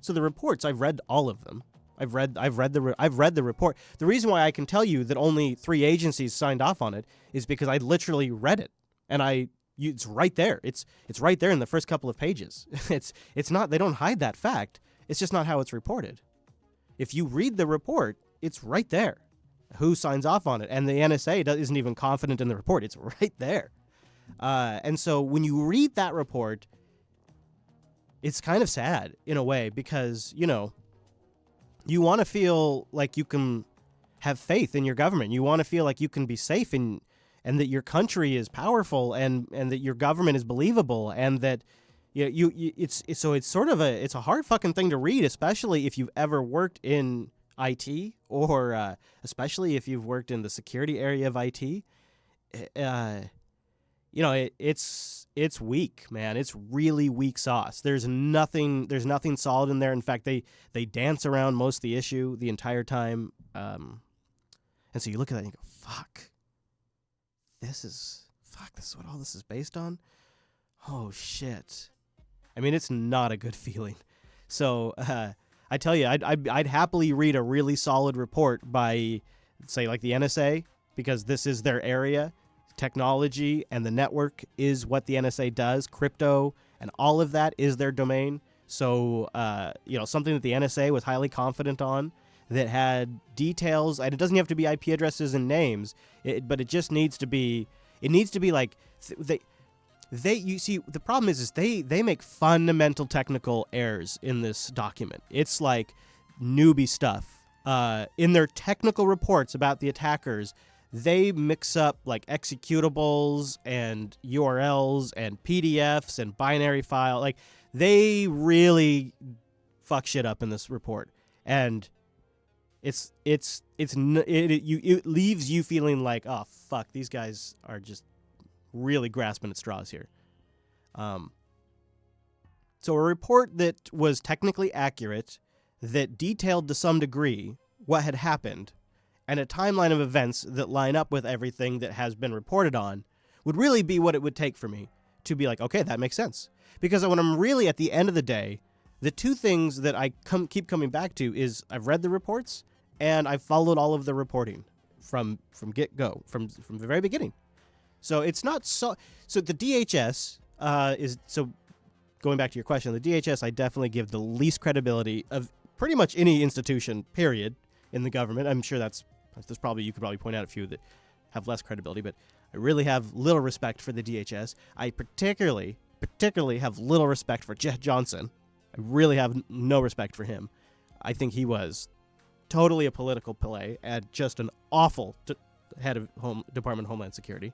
So the reports, I've read all of them. I've read the report. The reason why I can tell you that only 3 agencies signed off on it is because I literally read it, and it's right there. It's right there in the first couple of pages. It's not, they don't hide that fact. It's just not how it's reported. If you read the report, it's right there. Who signs off on it? And the NSA isn't even confident in the report. It's right there. And so when you read that report, it's kind of sad in a way because, you want to feel like you can have faith in your government. You want to feel like you can be safe and that your country is powerful and that your government is believable and that it's sort of a hard fucking thing to read, especially if you've ever worked in IT or especially if you've worked in the security area of IT. It's weak, man. It's really weak sauce. There's nothing solid in there. In fact, they dance around most of the issue the entire time. And so you look at that and you go, fuck. This is what all this is based on? Oh, shit. I mean, it's not a good feeling. So I tell you, I'd happily read a really solid report by, say, like the NSA, because this is their area. Technology and the network is what the NSA does. Crypto and all of that is their domain. So, something that the NSA was highly confident on that had details, and it doesn't have to be IP addresses and names, but it just needs to be, like, you see, the problem is they make fundamental technical errors in this document. It's like newbie stuff. In their technical reports about the attackers, they mix up like executables and URLs and PDFs and binary file. Like they really fuck shit up in this report, and it leaves you feeling like, oh fuck, these guys are just really grasping at straws here. So a report that was technically accurate, that detailed to some degree what had happened, and a timeline of events that line up with everything that has been reported on would really be what it would take for me to be like, okay, that makes sense. Because when I'm really at the end of the day, the two things that I keep coming back to is I've read the reports and I've followed all of the reporting from get-go, from the very beginning. So it's not so the DHS is, so going back to your question, the DHS I definitely give the least credibility of pretty much any institution, period, in the government. I'm sure there's probably, you could probably point out a few that have less credibility, but I really have little respect for the DHS. I particularly have little respect for Jeff Johnson. I really have no respect for him. I think he was totally a political play and just an awful head of Department of Homeland Security.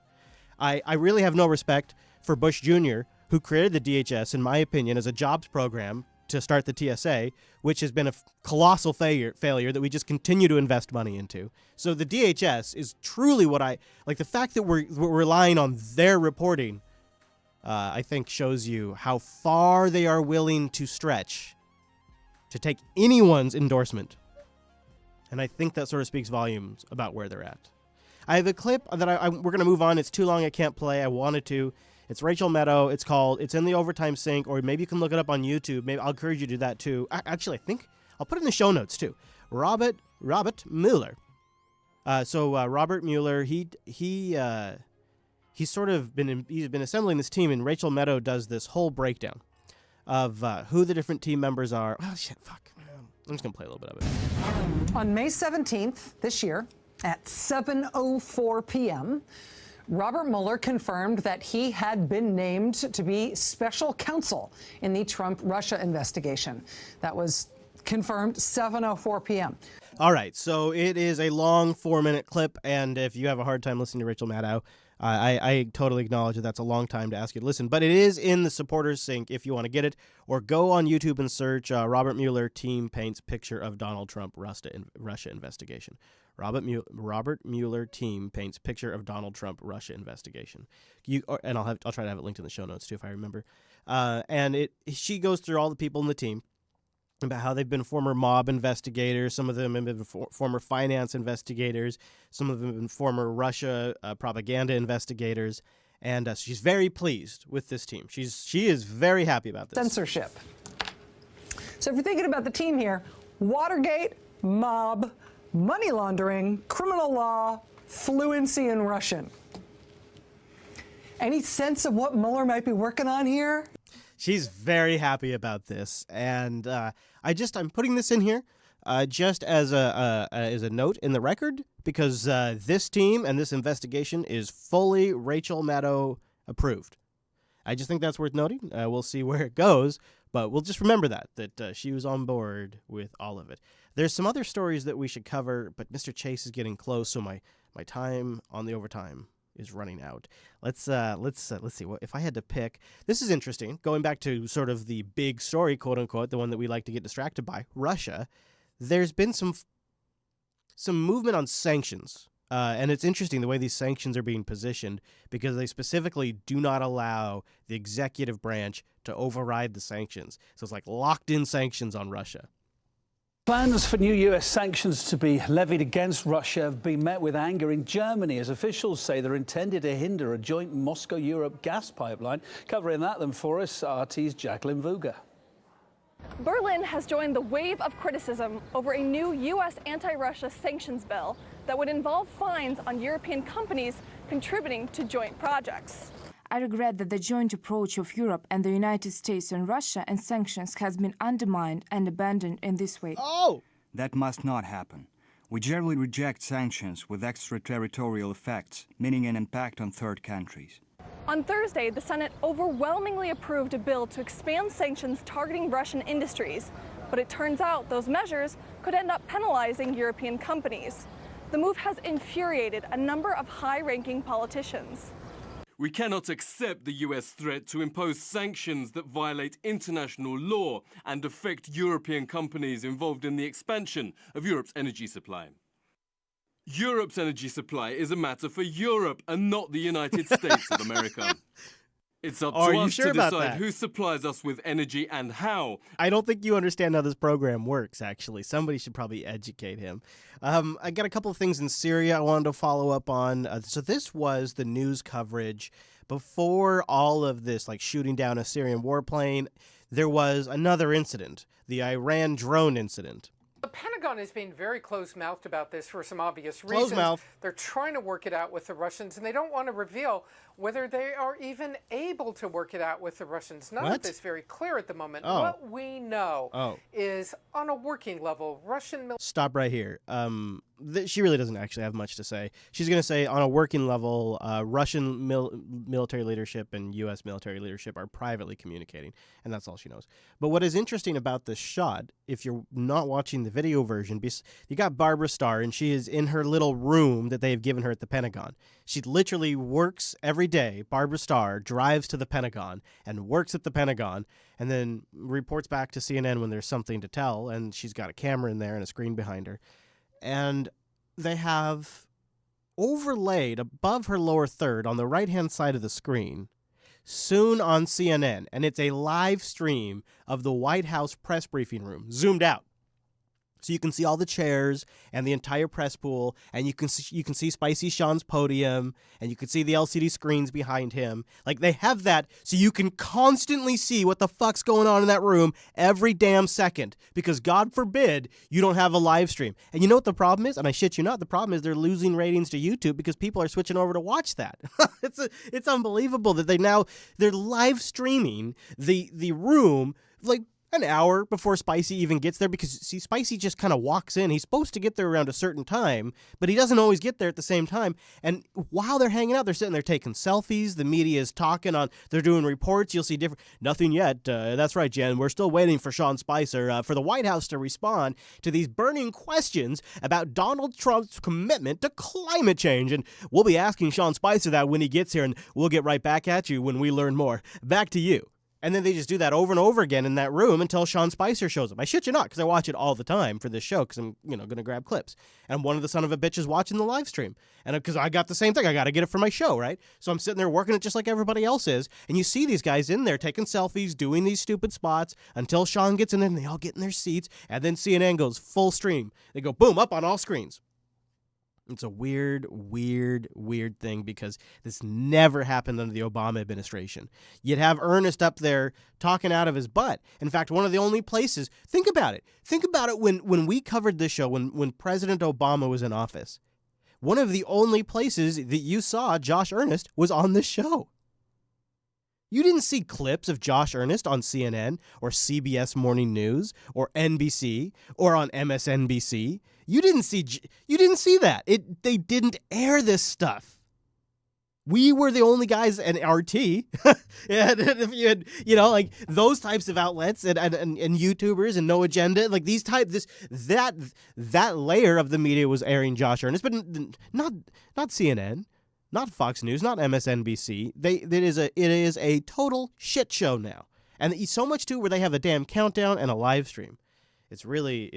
I really have no respect for Bush Jr., who created the DHS, in my opinion, as a jobs program to start the TSA, which has been a colossal failure that we just continue to invest money into. So the DHS is truly what the fact that we're relying on their reporting I think shows you how far they are willing to stretch to take anyone's endorsement. And I think that sort of speaks volumes about where they're at. I have a clip that we're going to move on. It's too long. I can't play. I wanted to. It's Rachel Maddow. It's in the Overtime Sync, or maybe you can look it up on YouTube. Maybe I'll encourage you to do that too. Actually, I think I'll put it in the show notes too. Robert Mueller. Robert Mueller, he's sort of he's been assembling this team, and Rachel Maddow does this whole breakdown of who the different team members are. Oh shit, fuck. I'm just gonna play a little bit of it. On May 17th this year at 7:04 p.m., Robert Mueller confirmed that he had been named to be special counsel in the Trump-Russia investigation. That was confirmed 7:04 p.m. All right, so it is a long 4-minute clip, and if you have a hard time listening to Rachel Maddow, I totally acknowledge that that's a long time to ask you to listen, but it is in the supporters sync if you want to get it, or go on YouTube and search Robert Mueller team paints picture of Donald Trump Russia investigation. Robert Mueller team paints picture of Donald Trump Russia investigation. And I'll try to have it linked in the show notes too if I remember. She goes through all the people in the team about how they've been former mob investigators. Some of them have been former finance investigators. Some of them have been former Russia propaganda investigators. And she's very pleased with this team. She is very happy about this. Censorship. So if you're thinking about the team here, Watergate, mob, money laundering, criminal law, fluency in Russian. Any sense of what Mueller might be working on here? She's very happy about this, and I'm putting this in here just as a note in the record, because this team and this investigation is fully Rachel Maddow approved. I just think that's worth noting. We'll see where it goes, but we'll just remember that she was on board with all of it. There's some other stories that we should cover, but Mr. Chase is getting close, so my time on the overtime is running out. Let's see what if I had to pick. This is interesting. Going back to sort of the big story, quote unquote, the one that we like to get distracted by, Russia. There's been some movement on sanctions, and it's interesting the way these sanctions are being positioned, because they specifically do not allow the executive branch to override the sanctions. So it's like locked-in sanctions on Russia. Plans for new U.S. sanctions to be levied against Russia have been met with anger in Germany, as officials say they're intended to hinder a joint Moscow-Europe gas pipeline. Covering that then for us, RT's Jacqueline Vuga. Berlin has joined the wave of criticism over a new U.S. anti-Russia sanctions bill that would involve fines on European companies contributing to joint projects. I regret that the joint approach of Europe and the United States on Russia and sanctions has been undermined and abandoned in this way. Oh! That must not happen. We generally reject sanctions with extraterritorial effects, meaning an impact on third countries. On Thursday, the Senate overwhelmingly approved a bill to expand sanctions targeting Russian industries, but it turns out those measures could end up penalizing European companies. The move has infuriated a number of high-ranking politicians. We cannot accept the US threat to impose sanctions that violate international law and affect European companies involved in the expansion of Europe's energy supply. Europe's energy supply is a matter for Europe and not the United States of America. It's up to us to decide who supplies us with energy and how. I don't think you understand how this program works, actually. Somebody should probably educate him. I got a couple of things in Syria I wanted to follow up on. So this was the news coverage before all of this, like shooting down a Syrian warplane. There was another incident, the Iran drone incident. The Pentagon has been very close-mouthed about this for some obvious reasons. Close-mouthed. They're trying to work it out with the Russians, and they don't want to reveal whether they are even able to work it out with the Russians. None of this very clear at the moment. Oh. What we know is, on a working level, Russian... Stop right here. She really doesn't actually have much to say. She's going to say, on a working level, Russian military leadership and U.S. military leadership are privately communicating, and that's all she knows. But what is interesting about this shot, if you're not watching the video version, you got Barbara Starr, and she is in her little room that they have given her at the Pentagon. She literally works every day. Barbara Starr drives to the Pentagon and works at the Pentagon, and then reports back to CNN when there's something to tell, and she's got a camera in there and a screen behind her. And they have overlaid above her lower third on the right-hand side of the screen soon on CNN, and it's a live stream of the White House press briefing room, zoomed out. So you can see all the chairs and the entire press pool, and you can see Spicy Sean's podium, and you can see the LCD screens behind him. Like, they have that so you can constantly see what the fuck's going on in that room every damn second, because God forbid you don't have a live stream. And you know what the problem is? And I shit you not, the problem is they're losing ratings to YouTube because people are switching over to watch that. It's unbelievable that they're live streaming the room, like, an hour before Spicy even gets there, because, see, Spicy just kind of walks in. He's supposed to get there around a certain time, but he doesn't always get there at the same time. And while they're hanging out, they're sitting there taking selfies. The media is talking they're doing reports. You'll see different, nothing yet. That's right, Jen. We're still waiting for Sean Spicer, for the White House to respond to these burning questions about Donald Trump's commitment to climate change. And we'll be asking Sean Spicer that when he gets here, and we'll get right back at you when we learn more. Back to you. And then they just do that over and over again in that room until Sean Spicer shows up. I shit you not, because I watch it all the time for this show, because I'm, going to grab clips. And one of the son of a bitches watching the live stream. And because I got the same thing, I got to get it for my show, right? So I'm sitting there working it just like everybody else is. And you see these guys in there taking selfies, doing these stupid spots until Sean gets in there and they all get in their seats. And then CNN goes full stream. They go boom, up on all screens. It's a weird thing, because this never happened under the Obama administration. You'd have Ernest up there talking out of his butt. In fact, one of the only places, think about it when we covered this show, when President Obama was in office, one of the only places that you saw Josh Earnest was on this show. You didn't see clips of Josh Earnest on CNN or CBS Morning News or NBC or on MSNBC. You didn't see that. They didn't air this stuff. We were the only guys, and RT, and if you had, like those types of outlets and YouTubers and No Agenda, like that layer of the media was airing Josh Earnest, but not CNN. Not Fox News, not MSNBC. It is a total shit show now, and so much too where they have a damn countdown and a live stream. It's really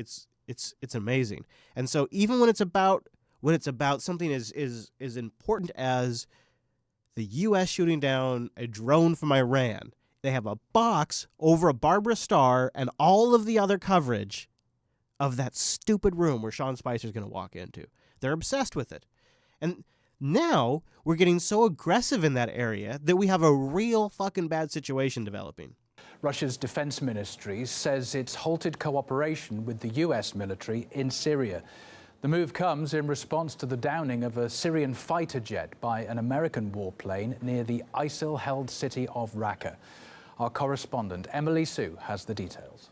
it's amazing. And so even when it's about something as important as the U.S. shooting down a drone from Iran, they have a box over a Barbara Starr and all of the other coverage of that stupid room where Sean Spicer's going to walk into. They're obsessed with it, and now we're getting so aggressive in that area that we have a real fucking bad situation developing. Russia's defense ministry says it's halted cooperation with the U.S. military in Syria. The move comes in response to the downing of a Syrian fighter jet by an American warplane near the ISIL-held city of Raqqa. Our correspondent Emily Sue has the details.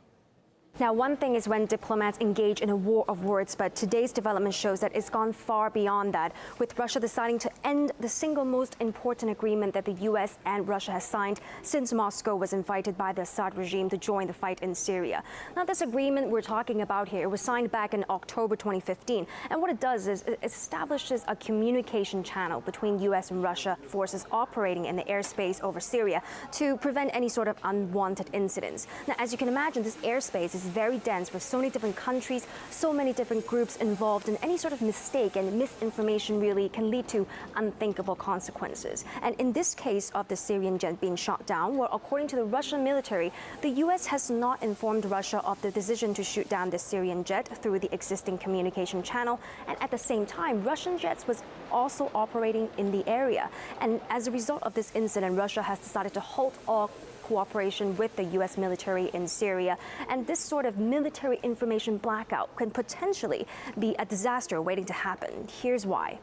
Now, one thing is when diplomats engage in a war of words, but today's development shows that it's gone far beyond that, with Russia deciding to end the single most important agreement that the U.S. and Russia has signed since Moscow was invited by the Assad regime to join the fight in Syria. Now, this agreement we're talking about here was signed back in October 2015, and what it does is it establishes a communication channel between U.S. and Russia forces operating in the airspace over Syria to prevent any sort of unwanted incidents. Now, as you can imagine, this airspace is very dense with so many different countries, so many different groups involved, and any sort of mistake and misinformation really can lead to unthinkable consequences. And in this case of the Syrian jet being shot down, well, according to the Russian military, the U.S. has not informed Russia of the decision to shoot down the Syrian jet through the existing communication channel, and at the same time, Russian jets was also operating in the area. And as a result of this incident, Russia has decided to halt all cooperation with the U.S. military in Syria. And this sort of military information blackout can potentially be a disaster waiting to happen. Here's why.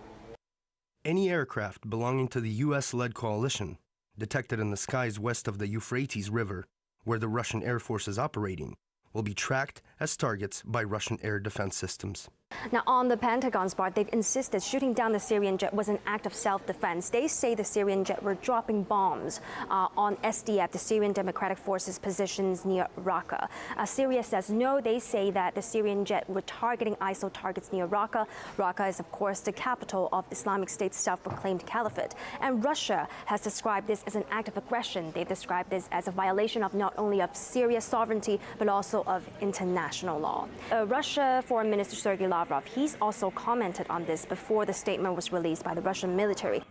Any aircraft belonging to the U.S.-led coalition detected in the skies west of the Euphrates River, where the Russian Air Force is operating, will be tracked as targets by Russian air defense systems. Now, on the Pentagon's part, they've insisted shooting down the Syrian jet was an act of self-defense. They say the Syrian jet were dropping bombs on SDF, the Syrian Democratic Forces positions near Raqqa. Syria says no. They say that the Syrian jet were targeting ISIL targets near Raqqa. Raqqa is, of course, the capital of Islamic State's self-proclaimed caliphate. And Russia has described this as an act of aggression. They described this as a violation of not only of Syria's sovereignty, but also of international law. Russia Foreign Minister Sergei Lavrov, he's also commented on this before the statement was released by the Russian military.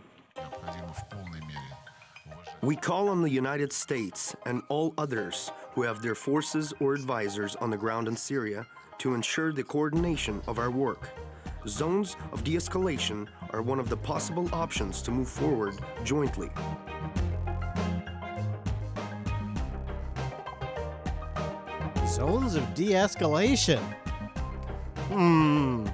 We call on the United States and all others who have their forces or advisors on the ground in Syria to ensure the coordination of our work. Zones of de-escalation are one of the possible options to move forward jointly. Zones of de-escalation. All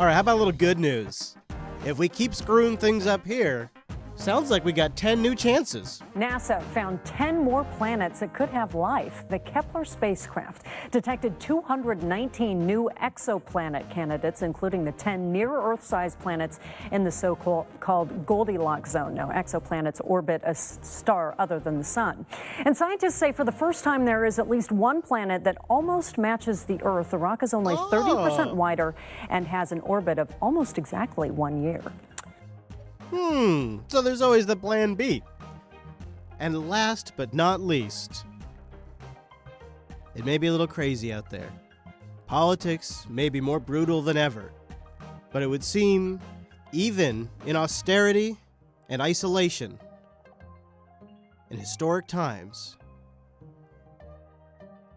right, how about a little good news? If we keep screwing things up here, sounds like we got 10 new chances. NASA found 10 more planets that could have life. The Kepler spacecraft detected 219 new exoplanet candidates, including the 10 near-Earth-sized planets in the so-called Goldilocks zone. Now, exoplanets orbit a star other than the sun. And scientists say for the first time there is at least one planet that almost matches the Earth. The rock is only 30% wider and has an orbit of almost exactly 1 year. So there's always the plan B. And last but not least, it may be a little crazy out there. Politics may be more brutal than ever, but it would seem, even in austerity and isolation, in historic times,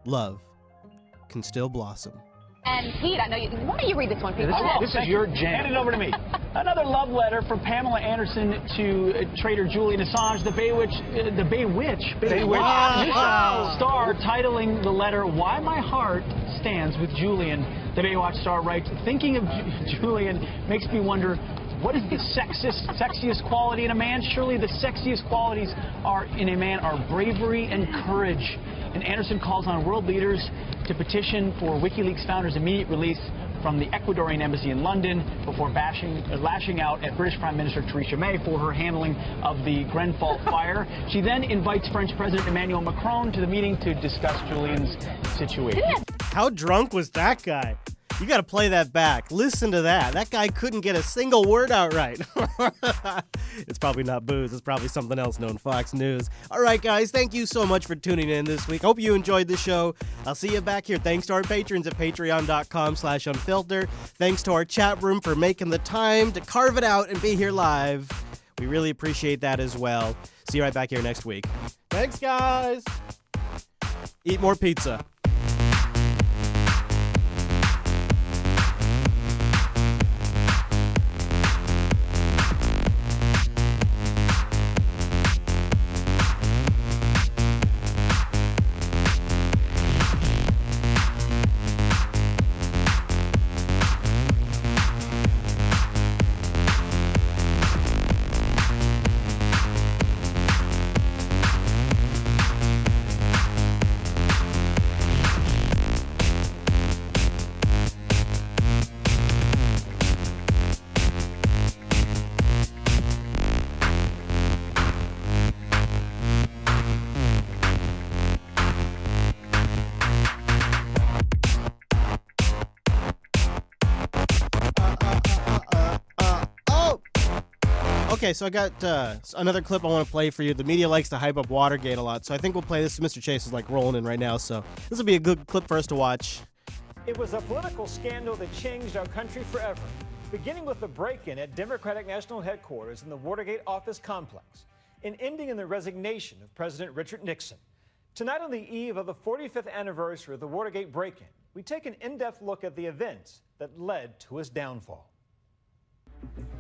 love can still blossom. And Pete, I know you. Why don't you read this one, Pete? This is your jam. Hand it over to me. Another love letter from Pamela Anderson to traitor Julian Assange, the Baywitch star, titling the letter "Why My Heart Stands with Julian." The Baywatch star writes, "Thinking of Julian makes me wonder, what is the sexiest quality in a man? Surely the sexiest qualities in a man are bravery and courage." And Anderson calls on world leaders to petition for WikiLeaks founder's immediate release from the Ecuadorian embassy in London before lashing out at British Prime Minister Theresa May for her handling of the Grenfell fire. She then invites French President Emmanuel Macron to the meeting to discuss Julian's situation. How drunk was that guy? You got to play that back. Listen to that. That guy couldn't get a single word out right. It's probably not booze. It's probably something else known Fox News. All right, guys. Thank you so much for tuning in this week. Hope you enjoyed the show. I'll see you back here. Thanks to our patrons at patreon.com/unfilter. Thanks to our chat room for making the time to carve it out and be here live. We really appreciate that as well. See you right back here next week. Thanks, guys. Eat more pizza. Okay, so I got another clip I want to play for you. The media likes to hype up Watergate a lot, so I think we'll play this. Mr. Chase is like rolling in right now, so this will be a good clip for us to watch. It was a political scandal that changed our country forever, beginning with the break-in at Democratic National Headquarters in the Watergate office complex, and ending in the resignation of President Richard Nixon. Tonight, on the eve of the 45th anniversary of the Watergate break-in, we take an in-depth look at the events that led to his downfall.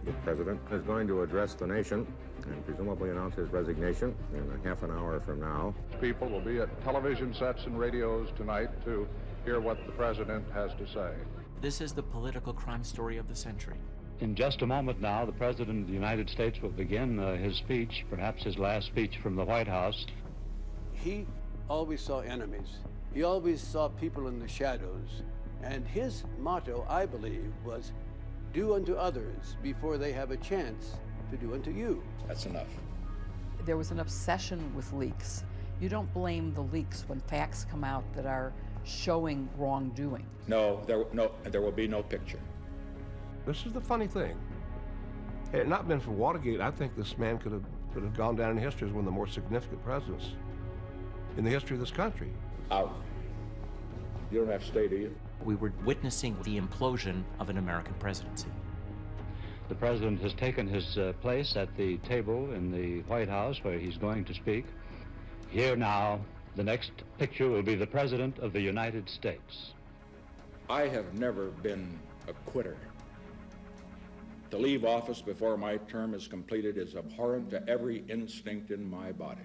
The president is going to address the nation and presumably announce his resignation in a half an hour from now. People will be at television sets and radios tonight to hear what the president has to say. This is the political crime story of the century. In just a moment now, the President of the United States will begin his speech, perhaps his last speech from the White House. He always saw enemies. He always saw people in the shadows. And his motto, I believe, was, do unto others before they have a chance to do unto you. That's enough. There was an obsession with leaks. You don't blame the leaks when facts come out that are showing wrongdoing. No, there will be no picture. This is the funny thing. Had it not been for Watergate, I think this man could have gone down in history as one of the more significant presidents in the history of this country. Out. You don't have to stay, do you? We were witnessing the implosion of an American presidency. The president has taken his place at the table in the White House where he's going to speak. Here now, the next picture will be the President of the United States. I have never been a quitter. To leave office before my term is completed is abhorrent to every instinct in my body.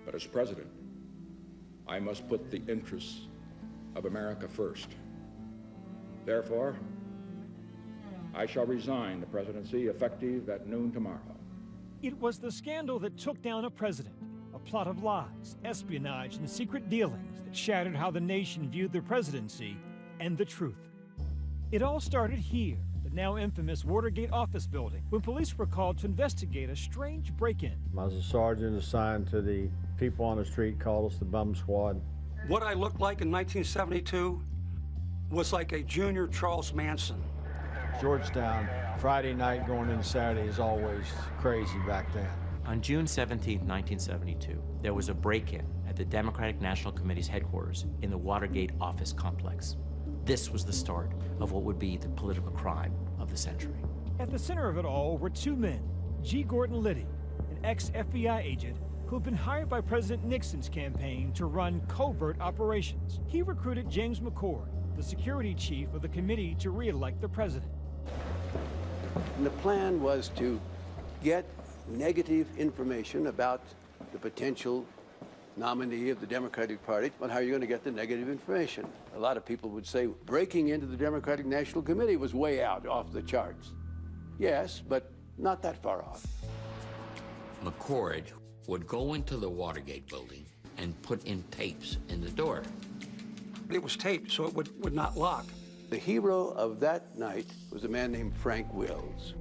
But as president, I must put the interests of America first. Therefore, I shall resign the presidency effective at noon tomorrow. It was the scandal that took down a president, a plot of lies, espionage, and secret dealings that shattered how the nation viewed the presidency and the truth. It all started here, the now infamous Watergate office building, when police were called to investigate a strange break-in. I was a sergeant assigned to the people on the street, called us the bum squad. What I looked like in 1972 was like a junior Charles Manson. Georgetown, Friday night going into Saturday is always crazy back then. On June 17, 1972, there was a break-in at the Democratic National Committee's headquarters in the Watergate office complex. This was the start of what would be the political crime of the century. At the center of it all were two men, G. Gordon Liddy, an ex-FBI agent who had been hired by President Nixon's campaign to run covert operations. He recruited James McCord, the security chief of the committee to re-elect the president. And the plan was to get negative information about the potential nominee of the Democratic Party. But how are you going to get the negative information? A lot of people would say breaking into the Democratic National Committee was way out, off the charts. Yes, but not that far off. McCord would go into the Watergate building and put in tapes in the door. It was taped, so it would not lock. The hero of that night was a man named Frank Wills.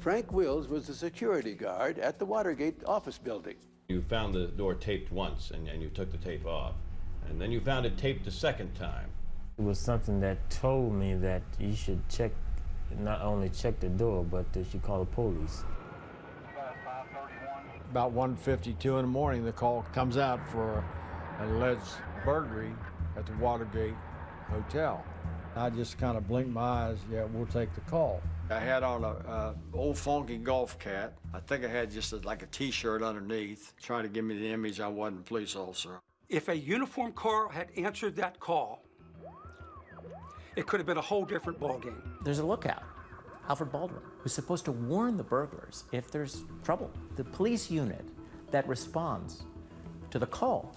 Frank Wills was the security guard at the Watergate office building. You found the door taped once, and you took the tape off. And then you found it taped a second time. It was something that told me that you should check, not only check the door, but that you call the police. About 1:52 in the morning, the call comes out for an alleged burglary at the Watergate Hotel. I just kind of blinked my eyes. Yeah, we'll take the call. I had on a old funky golf cap. I think I had just like a T-shirt underneath, trying to give me the image I wasn't a police officer. If a uniformed car had answered that call, it could have been a whole different ballgame. There's a lookout, Alfred Baldwin, who's supposed to warn the burglars if there's trouble. The police unit that responds to the call,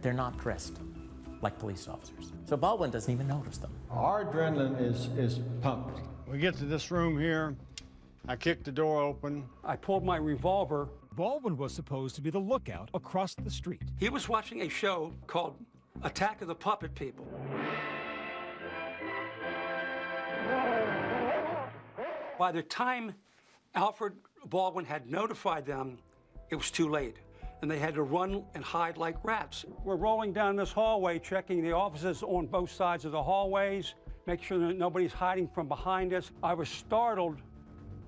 they're not dressed like police officers. So Baldwin doesn't even notice them. Our adrenaline is pumped. We get to this room here. I kick the door open. I pulled my revolver. Baldwin was supposed to be the lookout across the street. He was watching a show called Attack of the Puppet People. By the time Alfred Baldwin had notified them, it was too late, and they had to run and hide like rats. We're rolling down this hallway, checking the offices on both sides of the hallways, make sure that nobody's hiding from behind us. I was startled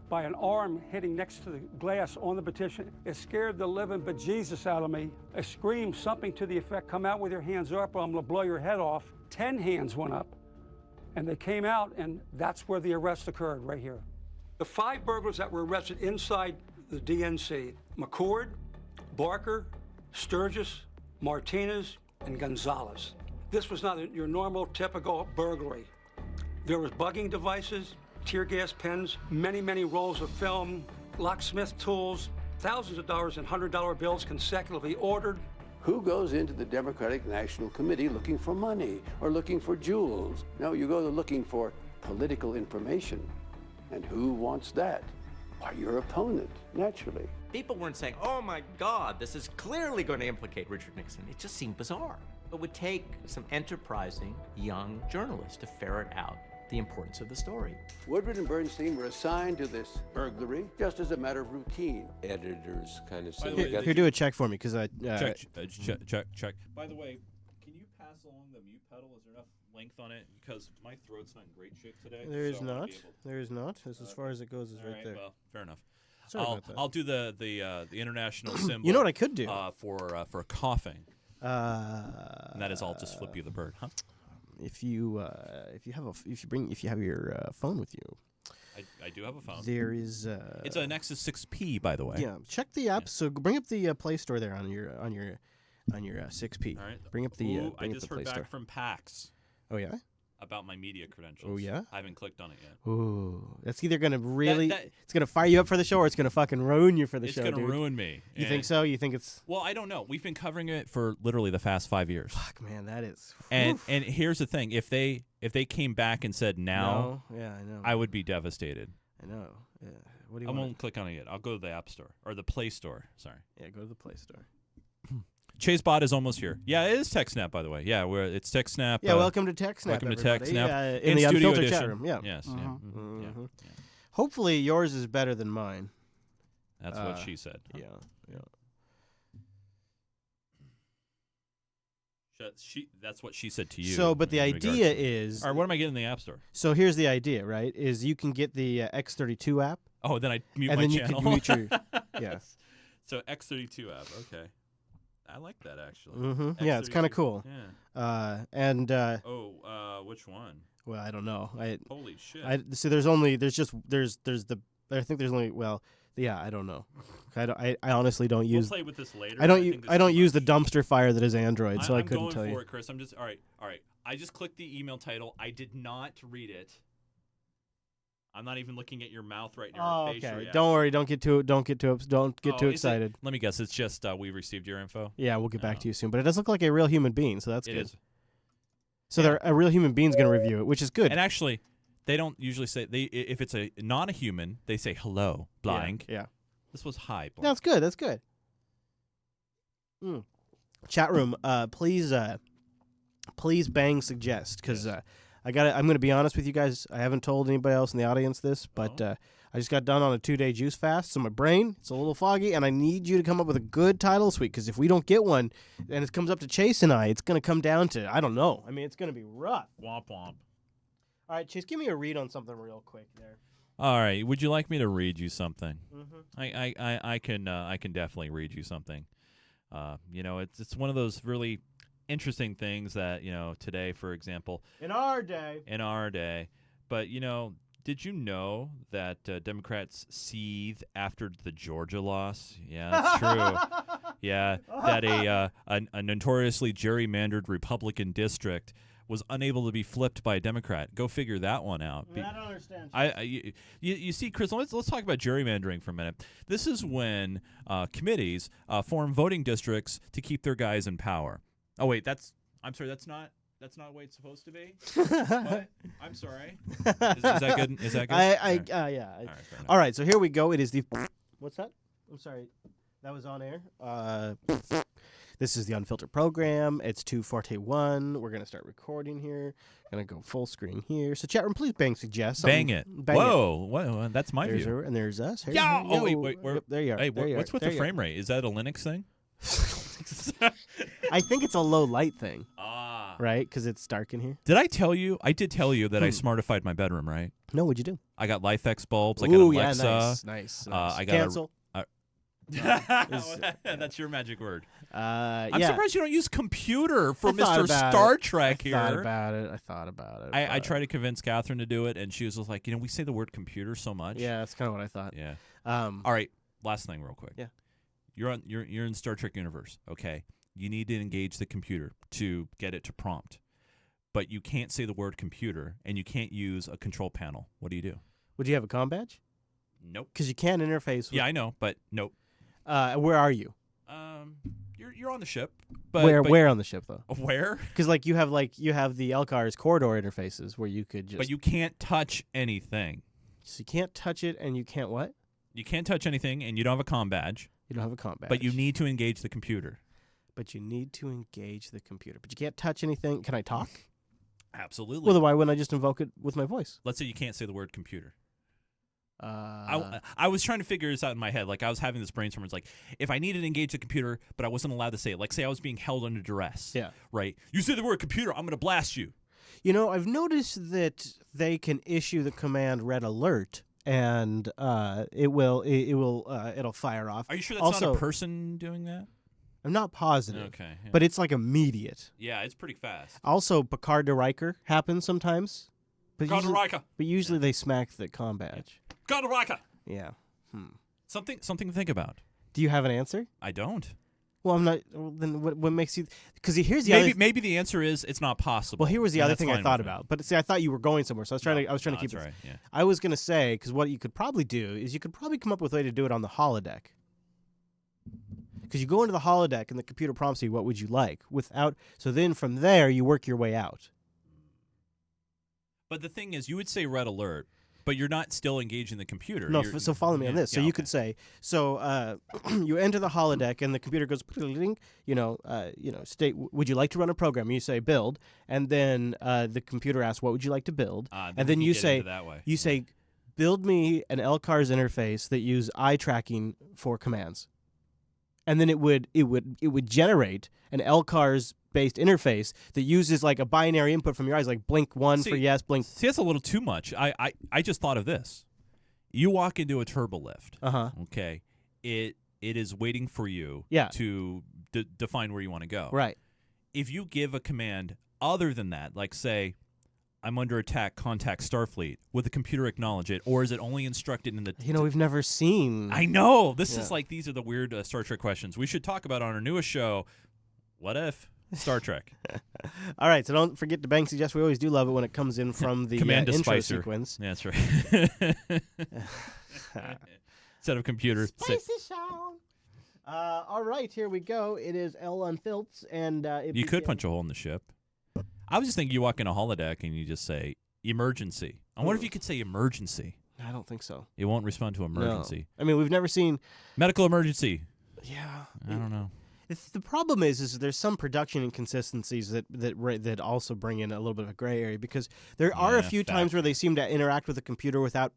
by an arm hitting next to the glass on the petition. It scared the living bejesus out of me. I screamed something to the effect, come out with your hands up or I'm gonna blow your head off. 10 hands went up, and they came out, and that's where the arrest occurred, right here. The 5 burglars that were arrested inside the DNC, McCord, Barker, Sturgis, Martinez, and Gonzalez. This was not your normal, typical burglary. There was bugging devices, tear gas pens, many, many rolls of film, locksmith tools, thousands of dollars in $100 bills consecutively ordered. Who goes into the Democratic National Committee looking for money or looking for jewels? No, you go looking for political information. And who wants that? Why, your opponent, naturally. People weren't saying, oh my God, this is clearly going to implicate Richard Nixon. It just seemed bizarre. It would take some enterprising young journalists to ferret out the importance of the story. Woodward and Bernstein were assigned to this burglary just as a matter of routine. Editors kind of say, Here, do a check for me, because I... check. By the way, can you pass along the mute pedal? Is there enough length on it? Because my throat's not in great shape today. There is not. There is not. As far as it goes is right there. Well, fair enough. Sorry about that. I'll do the international symbol. You know what I could do? For coughing. And that is, I'll just flip you the bird, huh? if you have your phone with you, I do have a phone. there is. It's a Nexus 6P, by the way. Yeah, check the app. So bring up the Play Store there on your 6P. All right. Bring up the. I bring just up the heard Play back Store. from PAX. Oh yeah. About my media credentials. Oh yeah. I haven't clicked on it yet. Ooh, that's either gonna really. It's gonna fire you up for the show, or it's gonna fucking ruin you for the show. It's gonna dude. ruin me. You think so? You think it's? Well, I don't know. We've been covering it for literally the past 5 years. Fuck, man, that is. And here's the thing: if they came back and said No, yeah, I know. I would be devastated. I know. Yeah. What do you I want? won't click on it yet. I'll go to the App Store or the Play Store. Sorry. Yeah, go to the Play Store. ChaseBot is almost here. Yeah, it is TechSnap, by the way. Yeah, it's TechSnap. Yeah, welcome to TechSnap. Welcome to everybody. TechSnap. In the Studio Unfiltered Edition. chat room. Yeah. Yes. Yeah. Yeah. Hopefully, yours is better than mine. That's what she said. Yeah. That's what she said to you. So, but the in regards idea to- is. All right, what am I getting in the App Store? So here's the idea, right? Is you can get the X32 app. Oh, then I mute and my then channel. you can mute your. Yeah. So X32 app. Okay. I like that actually. Yeah, it's kind of X32. cool. Yeah. Which one? Well, I don't know. Holy shit. I think there's only I don't know. I honestly don't use. We'll play with this later. I don't use the dumpster fire that is Android, so I couldn't tell I'm going you. for it, Chris. I'm just all right. I just clicked the email title. I did not read it. I'm not even looking at your mouth right now. Oh, okay. Don't worry. Don't get too excited. Let me guess. It's just we received your info. Yeah, we'll get back to you soon. But it does look like a real human being, so that's It good. is. So a real human being's going to review it, which is good. And actually, they don't usually say if it's not a human, they say hello, blank. Yeah. This was hi. Blank. That's good. That's good. Chat room, please bang suggest because I'm going to be honest with you guys. I haven't told anybody else in the audience this, but I just got done on a 2-day juice fast, so my brain it's a little foggy, and I need you to come up with a good title this week because if we don't get one, and it comes up to Chase and I, it's going to come down to I don't know. I mean, it's going to be rough. Womp womp. All right, Chase, give me a read on something real quick there. All right. Would you like me to read you something? Mm-hmm. I can definitely read you something. It's one of those really interesting things that today, for example. In our day. But did you know that Democrats seethe after the Georgia loss? Yeah, that's true. Yeah, that a notoriously gerrymandered Republican district was unable to be flipped by a Democrat. Go figure that one out. I don't understand. You see, Chris, let's talk about gerrymandering for a minute. This is when committees form voting districts to keep their guys in power. Oh wait, that's not the way it's supposed to be. What? I'm sorry. Is that good? Is that good? Yeah. All right, all right, so here we go. It is the what's that? I'm sorry. That was on air. This is the Unfiltered program. It's 2:41. We're gonna start recording here. Gonna go full screen here. So chat room, please bang suggest. Bang it. Whoa, that's my there's view. Her, and there's us. Yeah. Oh wait. Yep, there you are. Hey, there you what's are. with the frame rate? Is that a Linux thing? I think it's a low light thing. Ah. Right, because it's dark in here. Did I tell you? I did tell you that I smartified my bedroom, right? No, what'd you do? I got LifeX bulbs. I got Alexa. Yeah, nice. I got cancel. That's your magic word. I'm yeah. surprised you don't use computer for I thought Mr. about Star it. Trek here. I thought about it. I tried to convince Catherine to do it, and she was just like, we say the word computer so much. Yeah, that's kind of what I thought. Yeah. All right. Last thing, real quick. Yeah. You're in Star Trek universe. Okay. You need to engage the computer to get it to prompt, but you can't say the word computer, and you can't use a control panel. What do you do? Would you have a comm badge? Nope. Because you can't interface. Yeah, I know, but nope. Where are you? You're on the ship. But where on the ship though? Where? Because you have the Elcar's corridor interfaces where you could just. But you can't touch anything. So you can't touch it, and you can't what? You can't touch anything, and you don't have a comm badge. You don't have a comm badge. But you need to engage the computer. But you can't touch anything. Can I talk? Absolutely. Well, then why wouldn't I just invoke it with my voice? Let's say you can't say the word computer. I was trying to figure this out in my head. Like I was having this brainstorm. It's like if I needed to engage the computer, but I wasn't allowed to say it. Like say I was being held under duress. Yeah. Right. You say the word computer, I'm going to blast you. I've noticed that they can issue the command red alert, and it'll fire off. Are you sure that's also, not a person doing that? I'm not positive. Okay, yeah. But it's like immediate. Yeah, it's pretty fast. Also, Picard to Riker happens sometimes. But Picard to usually, Riker. But usually they smack the comm badge. Picard to Riker. Yeah. Something to think about. Do you have an answer? I don't. Well, I'm not. Well, then what makes you? Because here's the maybe the answer is it's not possible. Well, here was the and other that's thing I fine thought with me. about. But see, I thought you were going somewhere, so I was trying to keep it. that's right, yeah. I was gonna say because what you could probably do is you could probably come up with a way to do it on the holodeck. Because you go into the holodeck and the computer prompts you, what would you like? So then from there, you work your way out. But the thing is, you would say red alert, but you're not still engaging the computer. No, so follow me on this. So you could say, you enter the holodeck and the computer goes, state, would you like to run a program? You say build, and then the computer asks, what would you like to build? And then you say, build me an LCARS interface that use eye tracking for commands. And then it would generate an LCARS based interface that uses like a binary input from your eyes, like blink one for yes, blink. See, that's a little too much. I just thought of this. You walk into a turbolift. Okay. It is waiting for you to define where you want to go. Right. If you give a command other than that, like say, I'm under attack, contact Starfleet, would the computer acknowledge it, or is it only instructed in the... we've never seen... I know! This is like, these are the weird Star Trek questions. We should talk about on our newest show, What If? Star Trek. All right, so don't forget to bang suggest. We always do love it when it comes in from the Command intro Spicer. sequence. Yeah, that's right. Instead of computer. Spicy Sean. All right, here we go. It is L Unfilts, and you could punch a hole in the ship. I was just thinking you walk in a holodeck and you just say, emergency. I wonder if you could say emergency. I don't think so. It won't respond to emergency. No. I mean, we've never seen... Medical emergency. Yeah. I don't know. The problem is there's some production inconsistencies that also bring in a little bit of a gray area, because there are a few times where they seem to interact with the computer without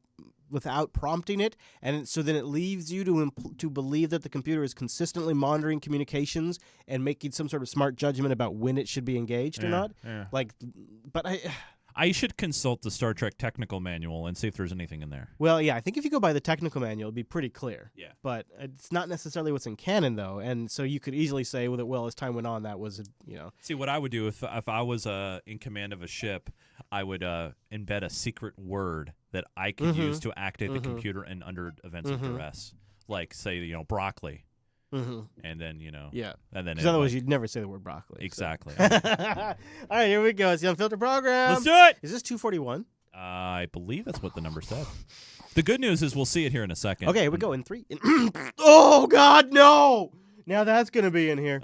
prompting it, and so then it leaves you to believe that the computer is consistently monitoring communications and making some sort of smart judgment about when it should be engaged or not. Yeah. But I should consult the Star Trek technical manual and see if there's anything in there. Well, yeah, I think if you go by the technical manual, it'd be pretty clear. Yeah. But it's not necessarily what's in canon, though, and so you could easily say, well, as time went on, that was, See, what I would do if I was in command of a ship, I would embed a secret word that I could use to activate the computer and under events of duress, like say, broccoli. And then, Yeah. And then because otherwise you'd never say the word broccoli. Exactly. So. All right, here we go. It's the Unfiltered program. Let's do it. Is this 241? I believe that's what the number said. The good news is we'll see it here in a second. Okay, here we go. In 3. Oh, God, no. Now that's going to be in here.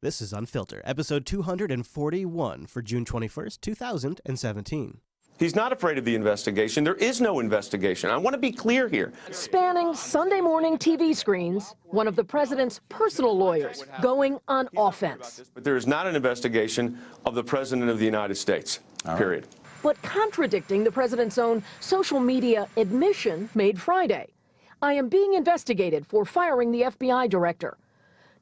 This is Unfiltered, episode 241 for June 21st, 2017. He's not afraid of the investigation. There is no investigation. I want to be clear here. Spanning Sunday morning TV screens, one of the president's personal lawyers going on offense. But there is not an investigation of the President of the United States, period. But contradicting the president's own social media admission made Friday. I am being investigated for firing the FBI director.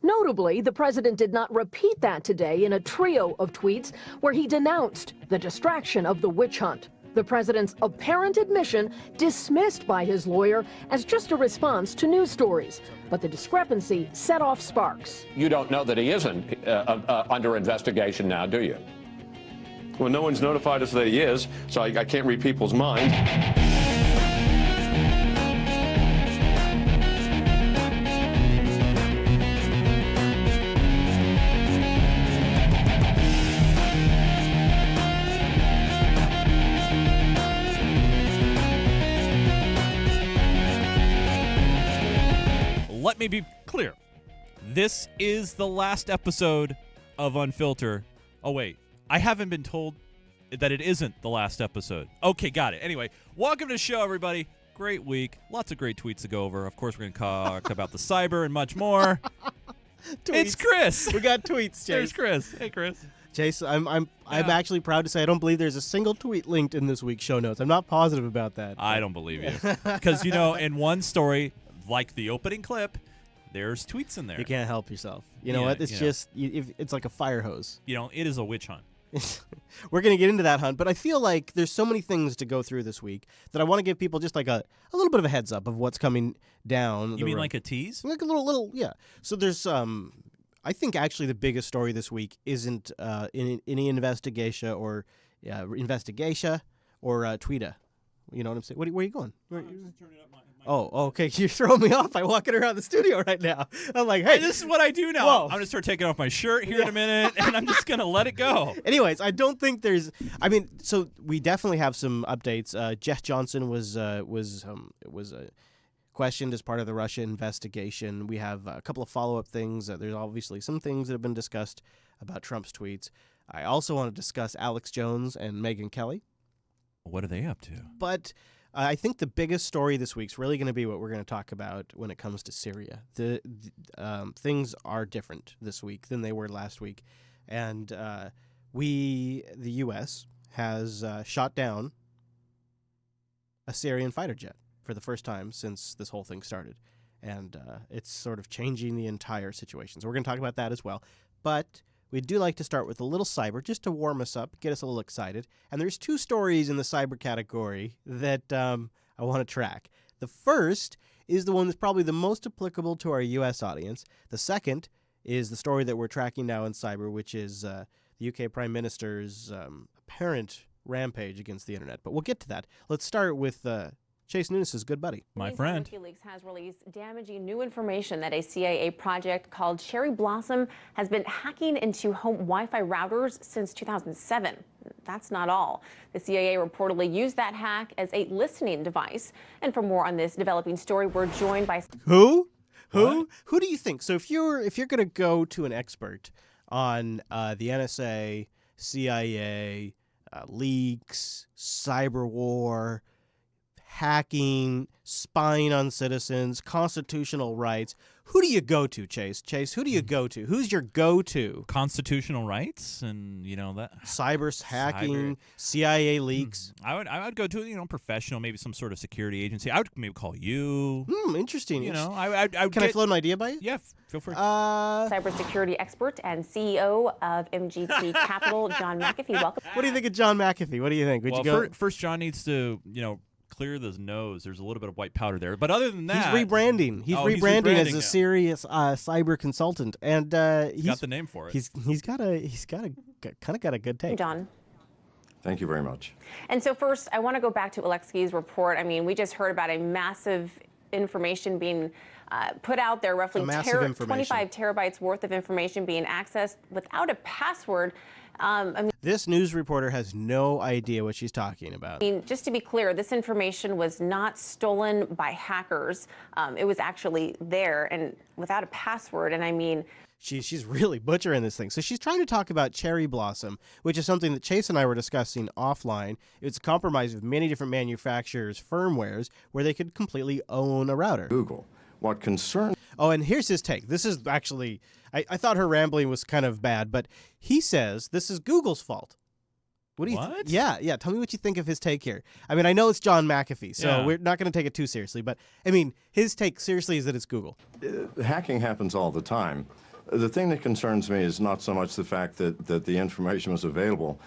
Notably, the president did not repeat that today in a trio of tweets where he denounced the distraction of the witch hunt. The president's apparent admission dismissed by his lawyer as just a response to news stories. But the discrepancy set off sparks. You don't know that he isn't under investigation now, do you? Well, no one's notified us that he is, so I can't read people's minds. Let me be clear. This is the last episode of Unfilter. Oh, wait. I haven't been told that it isn't the last episode. Okay, got it. Anyway, welcome to the show, everybody. Great week. Lots of great tweets to go over. Of course, we're going to talk about the cyber and much more. It's Chris. We got tweets, Chase. There's Chris. Hey, Chris. Chase, I'm actually proud to say I don't believe there's a single tweet linked in this week's show notes. I'm not positive about that. I don't believe you. Because, in one story, like the opening clip, there's tweets in there. You can't help yourself. You know what? It's just it's like a fire hose. It is a witch hunt. We're going to get into that, Hunt, but I feel like there's so many things to go through this week that I want to give people just like a little bit of a heads up of what's coming down. You mean like a tease? Like a little, yeah. So there's, I think actually the biggest story this week isn't any investigation or Tweeta. You know what I'm saying? Where are you going? Oh, okay. You're throwing me off by walking around the studio right now. I'm like, hey. This is what I do now. Whoa. I'm going to start taking off my shirt here in a minute, and I'm just going to let it go. Anyways, I don't think there's. I mean, so we definitely have some updates. Jeff Johnson was questioned as part of the Russia investigation. We have a couple of follow-up things. There's obviously some things that have been discussed about Trump's tweets. I also want to discuss Alex Jones and Megyn Kelly. What are they up to? But I think the biggest story this week is really going to be what we're going to talk about when it comes to Syria. Things are different this week than they were last week. And the U.S., has shot down a Syrian fighter jet for the first time since this whole thing started. And it's sort of changing the entire situation. So we're going to talk about that as well. But we do like to start with a little cyber just to warm us up, get us a little excited. And there's two stories in the cyber category that I want to track. The first is the one that's probably the most applicable to our U.S. audience. The second is the story that we're tracking now in cyber, which is the UK Prime Minister's apparent rampage against the internet. But we'll get to that. Let's start with Chase Nunes' good buddy. My friend. WikiLeaks has released damaging new information that a CIA project called Cherry Blossom has been hacking into home Wi-Fi routers since 2007. That's not all. The CIA reportedly used that hack as a listening device. And for more on this developing story, we're joined by... Who? Who do you think? So if you're going to go to an expert on the NSA, CIA, leaks, cyber war, hacking, spying on citizens, constitutional rights. Who do you go to, Chase? Chase, who do you go to? Who's your go-to? Constitutional rights and, that. Cyber hacking, CIA leaks. I would go to, professional, maybe some sort of security agency. I would maybe call you. Interesting. Can I float an idea by you? Yeah, feel free. Cybersecurity expert and CEO of MGT Capital, John McAfee. Welcome. What do you think of John McAfee? What do you think? Would you go? First, John needs to, clear his nose. There's a little bit of white powder there, but other than that, he's rebranding. He's rebranding as a serious cyber consultant, and he's got the name for it. He's got a good take. John. Thank you very much. And so first, I want to go back to Alexei's report. I mean, we just heard about a massive information being put out there, roughly 25 terabytes worth of information being accessed without a password. This news reporter has no idea what she's talking about. I mean, just to be clear, this information was not stolen by hackers. It was actually there and without a password. And I mean, she's really butchering this thing. So she's trying to talk about Cherry Blossom, which is something that Chase and I were discussing offline. It's a compromise of many different manufacturers' firmwares where they could completely own a router. Google. What concerns... Oh, and here's his take. This is actually... I thought her rambling was kind of bad, but he says this is Google's fault. What do you think? Yeah. Tell me what you think of his take here. I mean, I know it's John McAfee, so we're not going to take it too seriously, but I mean, his take seriously is that it's Google. Hacking happens all the time. The thing that concerns me is not so much the fact that the information was available.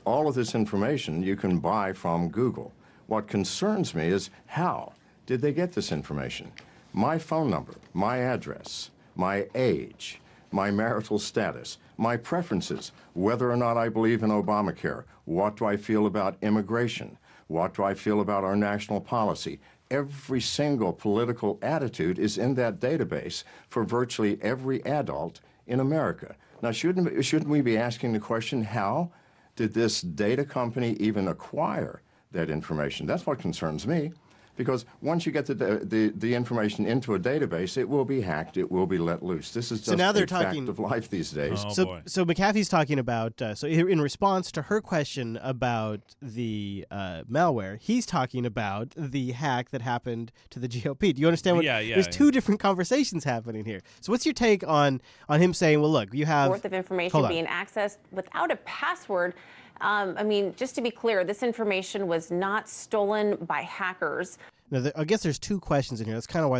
All of this information you can buy from Google. What concerns me is how did they get this information? My phone number, my address, my age, my marital status, my preferences, whether or not I believe in Obamacare, what do I feel about immigration, what do I feel about our national policy. Every single political attitude is in that database for virtually every adult in America. Now, shouldn't we be asking the question, how did this data company even acquire that information? That's what concerns me. Because once you get the information into a database, it will be hacked, it will be let loose. This is just a fact of life these days. So McAfee's talking about, so in response to her question about the malware, he's talking about the hack that happened to the GOP. Do you understand what? There's two different conversations happening here. So what's your take on him saying, well, look, you have... worth of information being accessed without a password. I mean, just to be clear, this information was not stolen by hackers. Now, I guess there's two questions in here. That's kind of why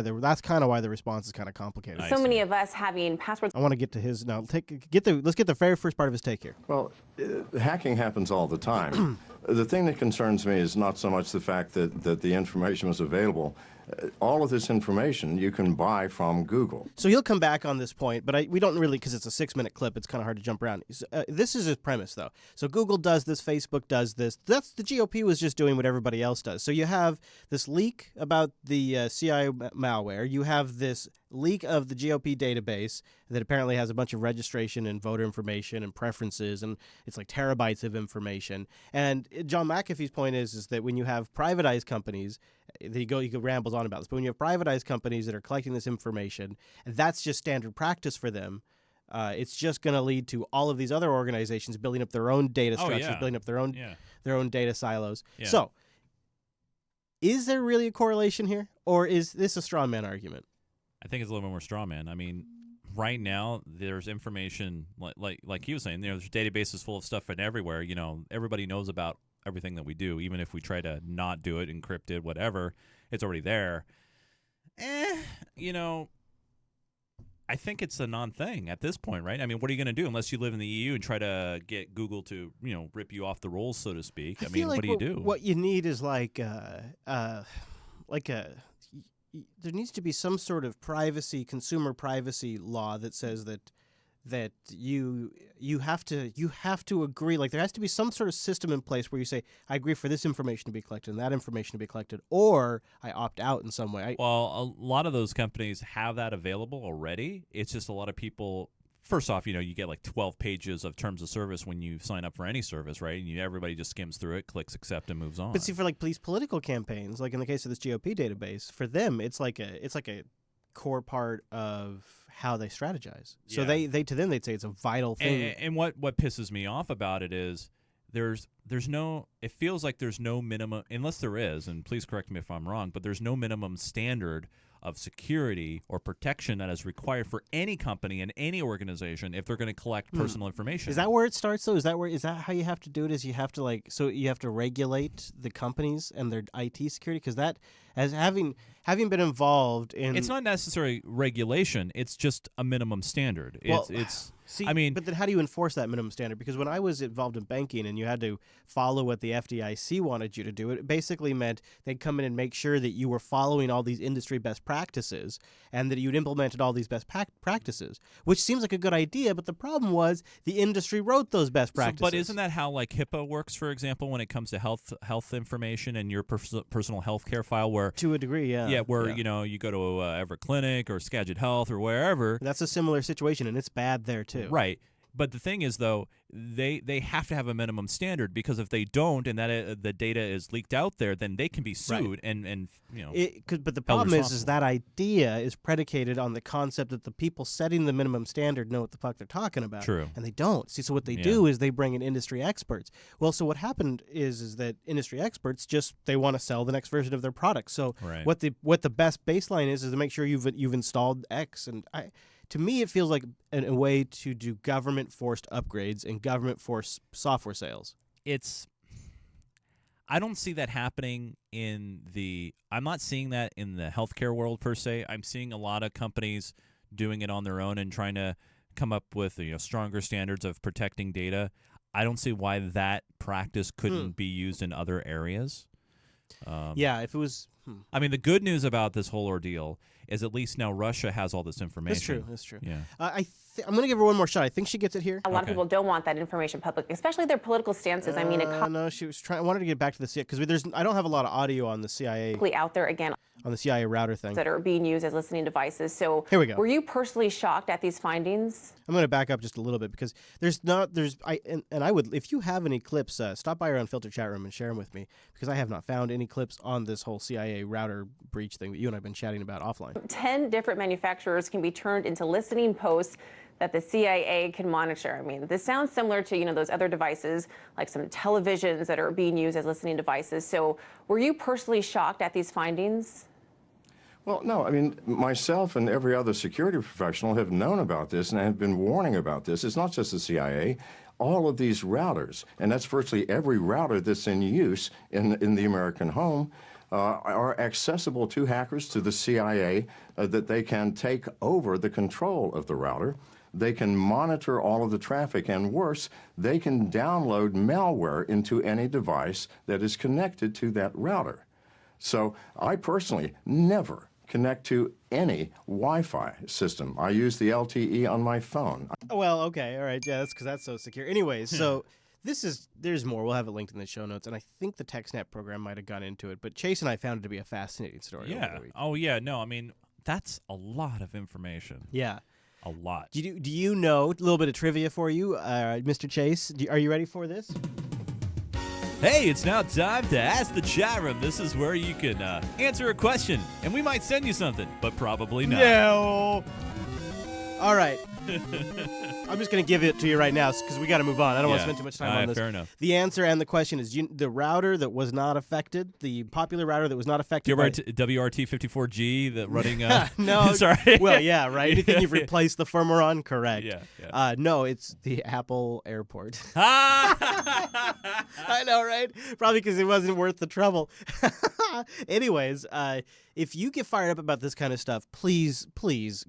the response is kind of complicated. So many of us having passwords. I want to get to his now. Let's get the very first part of his take here. Well, hacking happens all the time. The thing that concerns me is not so much the fact that the information was available. All of this information you can buy from Google. So he'll come back on this point, but we don't really, because it's a 6-minute clip, it's kind of hard to jump around. This is his premise, though. So Google does this, Facebook does this. That's the GOP was just doing what everybody else does. So you have this leak about the CIA malware. You have this leak of the GOP database that apparently has a bunch of registration and voter information and preferences, and it's like terabytes of information. And John McAfee's point is that when you have privatized companies, he rambles on about this, but when you have privatized companies that are collecting this information, that's just standard practice for them. It's just going to lead to all of these other organizations building up their own data structures, building up their own data silos. Yeah. So, is there really a correlation here, or is this a straw man argument? I think it's a little bit more straw man. I mean, right now there's information like he was saying. There's databases full of stuff and everywhere. Everybody knows about everything that we do, even if we try to not do it, encrypt it, whatever. It's already there. I think it's a non-thing at this point, right? I mean, what are you going to do unless you live in the EU and try to get Google to, rip you off the rolls, so to speak? I mean, like what do you do? What you need is there needs to be some sort of consumer privacy law that says that you have to agree. Like, there has to be some sort of system in place where you say, I agree for this information to be collected and that information to be collected, or I opt out in some way. Well, a lot of those companies have that available already. It's just a lot of people. First off, you get like 12 pages of terms of service when you sign up for any service, right? And everybody just skims through it, clicks accept, and moves on. But see, for like these political campaigns, like in the case of this GOP database, for them, it's like a core part of how they strategize. So Yeah. they to them they'd say it's a vital thing. And what pisses me off about it is there's no. It feels like there's no minimum, unless there is, and please correct me if I'm wrong, but there's no minimum standard of security or protection that is required for any company and any organization if they're going to collect personal information. Is that where it starts though? Is that how you have to do it? Is you have to regulate the companies and their IT security? Because that, as having been involved in, it's not necessarily regulation. It's just a minimum standard. See, I mean, but then how do you enforce that minimum standard? Because when I was involved in banking and you had to follow what the FDIC wanted you to do, it basically meant they'd come in and make sure that you were following all these industry best practices and that you'd implemented all these best practices, which seems like a good idea. But the problem was the industry wrote those best practices. But isn't that how like HIPAA works, for example, when it comes to health information and your personal health care file? Where to a degree, yeah, where you go to Everett Clinic or Skagit Health or wherever. That's a similar situation, and it's bad there too. Right. But the thing is, though, they have to have a minimum standard, because if they don't and that the data is leaked out there, then they can be sued and But the problem is that idea is predicated on the concept that the people setting the minimum standard know what the fuck they're talking about. True. And they don't. See, so what they do is they bring in industry experts. Well, so what happened is that industry experts they want to sell the next version of their product. So what the best baseline is to make sure you've installed X. And to me, it feels like a way to do government-forced upgrades and government-forced software sales. I don't see that happening I'm not seeing that in the healthcare world per se. I'm seeing a lot of companies doing it on their own and trying to come up with stronger standards of protecting data. I don't see why that practice couldn't be used in other areas. If it was... I mean, the good news about this whole ordeal is at least now Russia has all this information. That's true. Yeah. I'm going to give her one more shot. I think she gets it here. A lot of people don't want that information public, especially their political stances. I mean, no, she was trying. I wanted to get back to the CIA because I don't have a lot of audio on the CIA. Out there again. On the CIA router thing. That are being used as listening devices. So here we go. Were you personally shocked at these findings? I'm going to back up just a little bit because I would, if you have any clips, stop by our Unfilter chat room and share them with me, because I have not found any clips on this whole CIA router breach thing that you and I have been chatting about offline. 10 different manufacturers can be turned into listening posts that the CIA can monitor. I mean, this sounds similar to, those other devices, like some televisions that are being used as listening devices. So were you personally shocked at these findings? Well, no. I mean, myself and every other security professional have known about this and have been warning about this. It's not just the CIA. All of these routers, and that's virtually every router that's in use in the American home, are accessible to hackers, to the CIA, that they can take over the control of the router. They can monitor all of the traffic, and worse, they can download malware into any device that is connected to that router. So I personally never connect to any Wi-Fi system. I use the LTE on my phone. Well, okay, all right, yeah, that's because that's so secure. Anyways, so there's more. We'll have it linked in the show notes, and I think the TechSnap program might have gone into it, but Chase and I found it to be a fascinating story. Over Yeah. the week. Oh, yeah. No, I mean, that's a lot of information. Yeah. A lot. Do you know, a little bit of trivia for you, Mr. Chase? Are you ready for this? Hey, it's now time to Ask the Chat Room. This is where you can answer a question, and we might send you something, but probably not. No. All right. I'm just going to give it to you right now because we got to move on. I don't want to spend too much time on this. Fair enough. The answer and the question is the router that was not affected, the popular router that was not affected by... WRT54G, the running... no. Sorry. Well, yeah, right. Anything you've replaced the firmware on, correct. Yeah. No, it's the Apple Airport. I know, right? Probably because it wasn't worth the trouble. Anyways, if you get fired up about this kind of stuff, please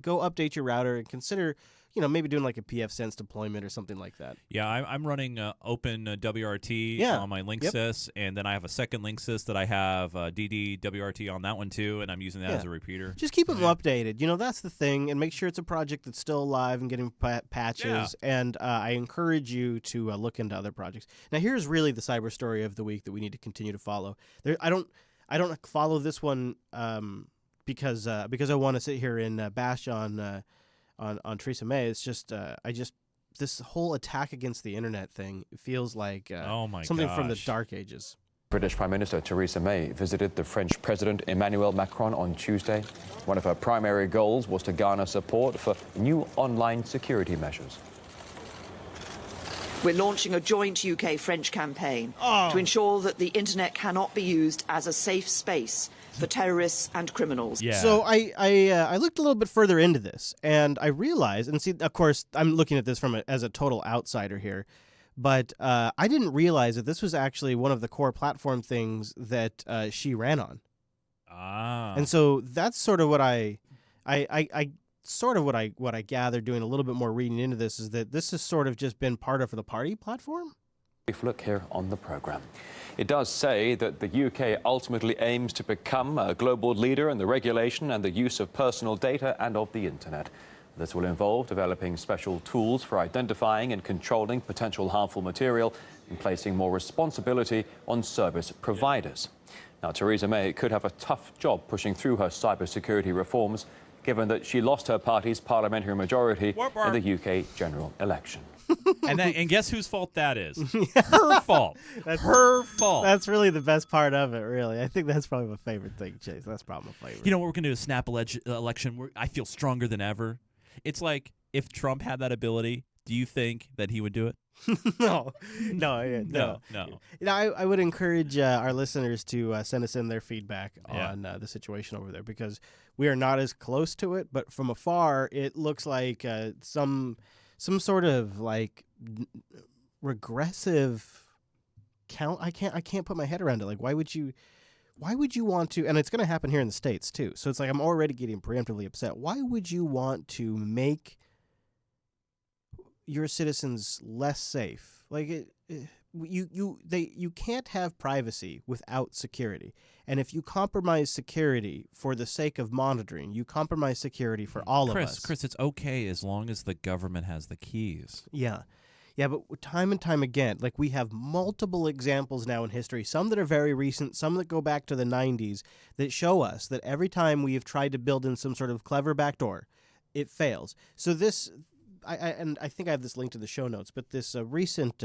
go update your router and consider, maybe doing like a pfSense deployment or something like that. Yeah, I'm running Open WRT on my Linksys, and then I have a second Linksys that I have DD WRT on that one too, and I'm using that as a repeater. Just keep them updated. That's the thing, and make sure it's a project that's still alive and getting patches. Yeah. And I encourage you to look into other projects. Now, here's really the cyber story of the week that we need to continue to follow. I don't follow this one because I want to sit here and bash on Theresa May. It's just this whole attack against the internet thing feels like something from the dark ages. British Prime Minister Theresa May visited the French President Emmanuel Macron on Tuesday. One of her primary goals was to garner support for new online security measures. We're launching a joint UK-French campaign to ensure that the internet cannot be used as a safe space for terrorists and criminals. Yeah. So I looked a little bit further into this, and I realized, and see, of course, I'm looking at this as a total outsider here, but I didn't realize that this was actually one of the core platform things that she ran on. And so that's sort of what I gathered doing a little bit more reading into this, is that this has sort of just been part of the party platform. Brief look here on the programme. It does say that the UK ultimately aims to become a global leader in the regulation and the use of personal data and of the internet. This will involve developing special tools for identifying and controlling potential harmful material and placing more responsibility on service providers. Now, Theresa May could have a tough job pushing through her cybersecurity reforms, given that she lost her party's parliamentary majority in the UK general election. And guess whose fault that is? Her fault. That's her fault. That's really the best part of it, really. I think that's probably my favorite thing, Chase. That's probably my favorite. You know what we're going to do? A snap election. I feel stronger than ever. It's like if Trump had that ability, do you think that he would do it? No. I would encourage our listeners to send us in their feedback on the situation over there, because we are not as close to it, but from afar, it looks like some sort of like regressive count. I can't put my head around it. Like, why would you want to? And it's going to happen here in the States too. So it's like I'm already getting preemptively upset. Why would you want to make your citizens less safe? Like you can't have privacy without security. And if you compromise security for the sake of monitoring, you compromise security for all of us. Chris, it's okay as long as the government has the keys. Yeah. Yeah, but time and time again, like we have multiple examples now in history, some that are very recent, some that go back to the 90s, that show us that every time we have tried to build in some sort of clever backdoor, it fails. So this, I think I have this linked to the show notes, but this recent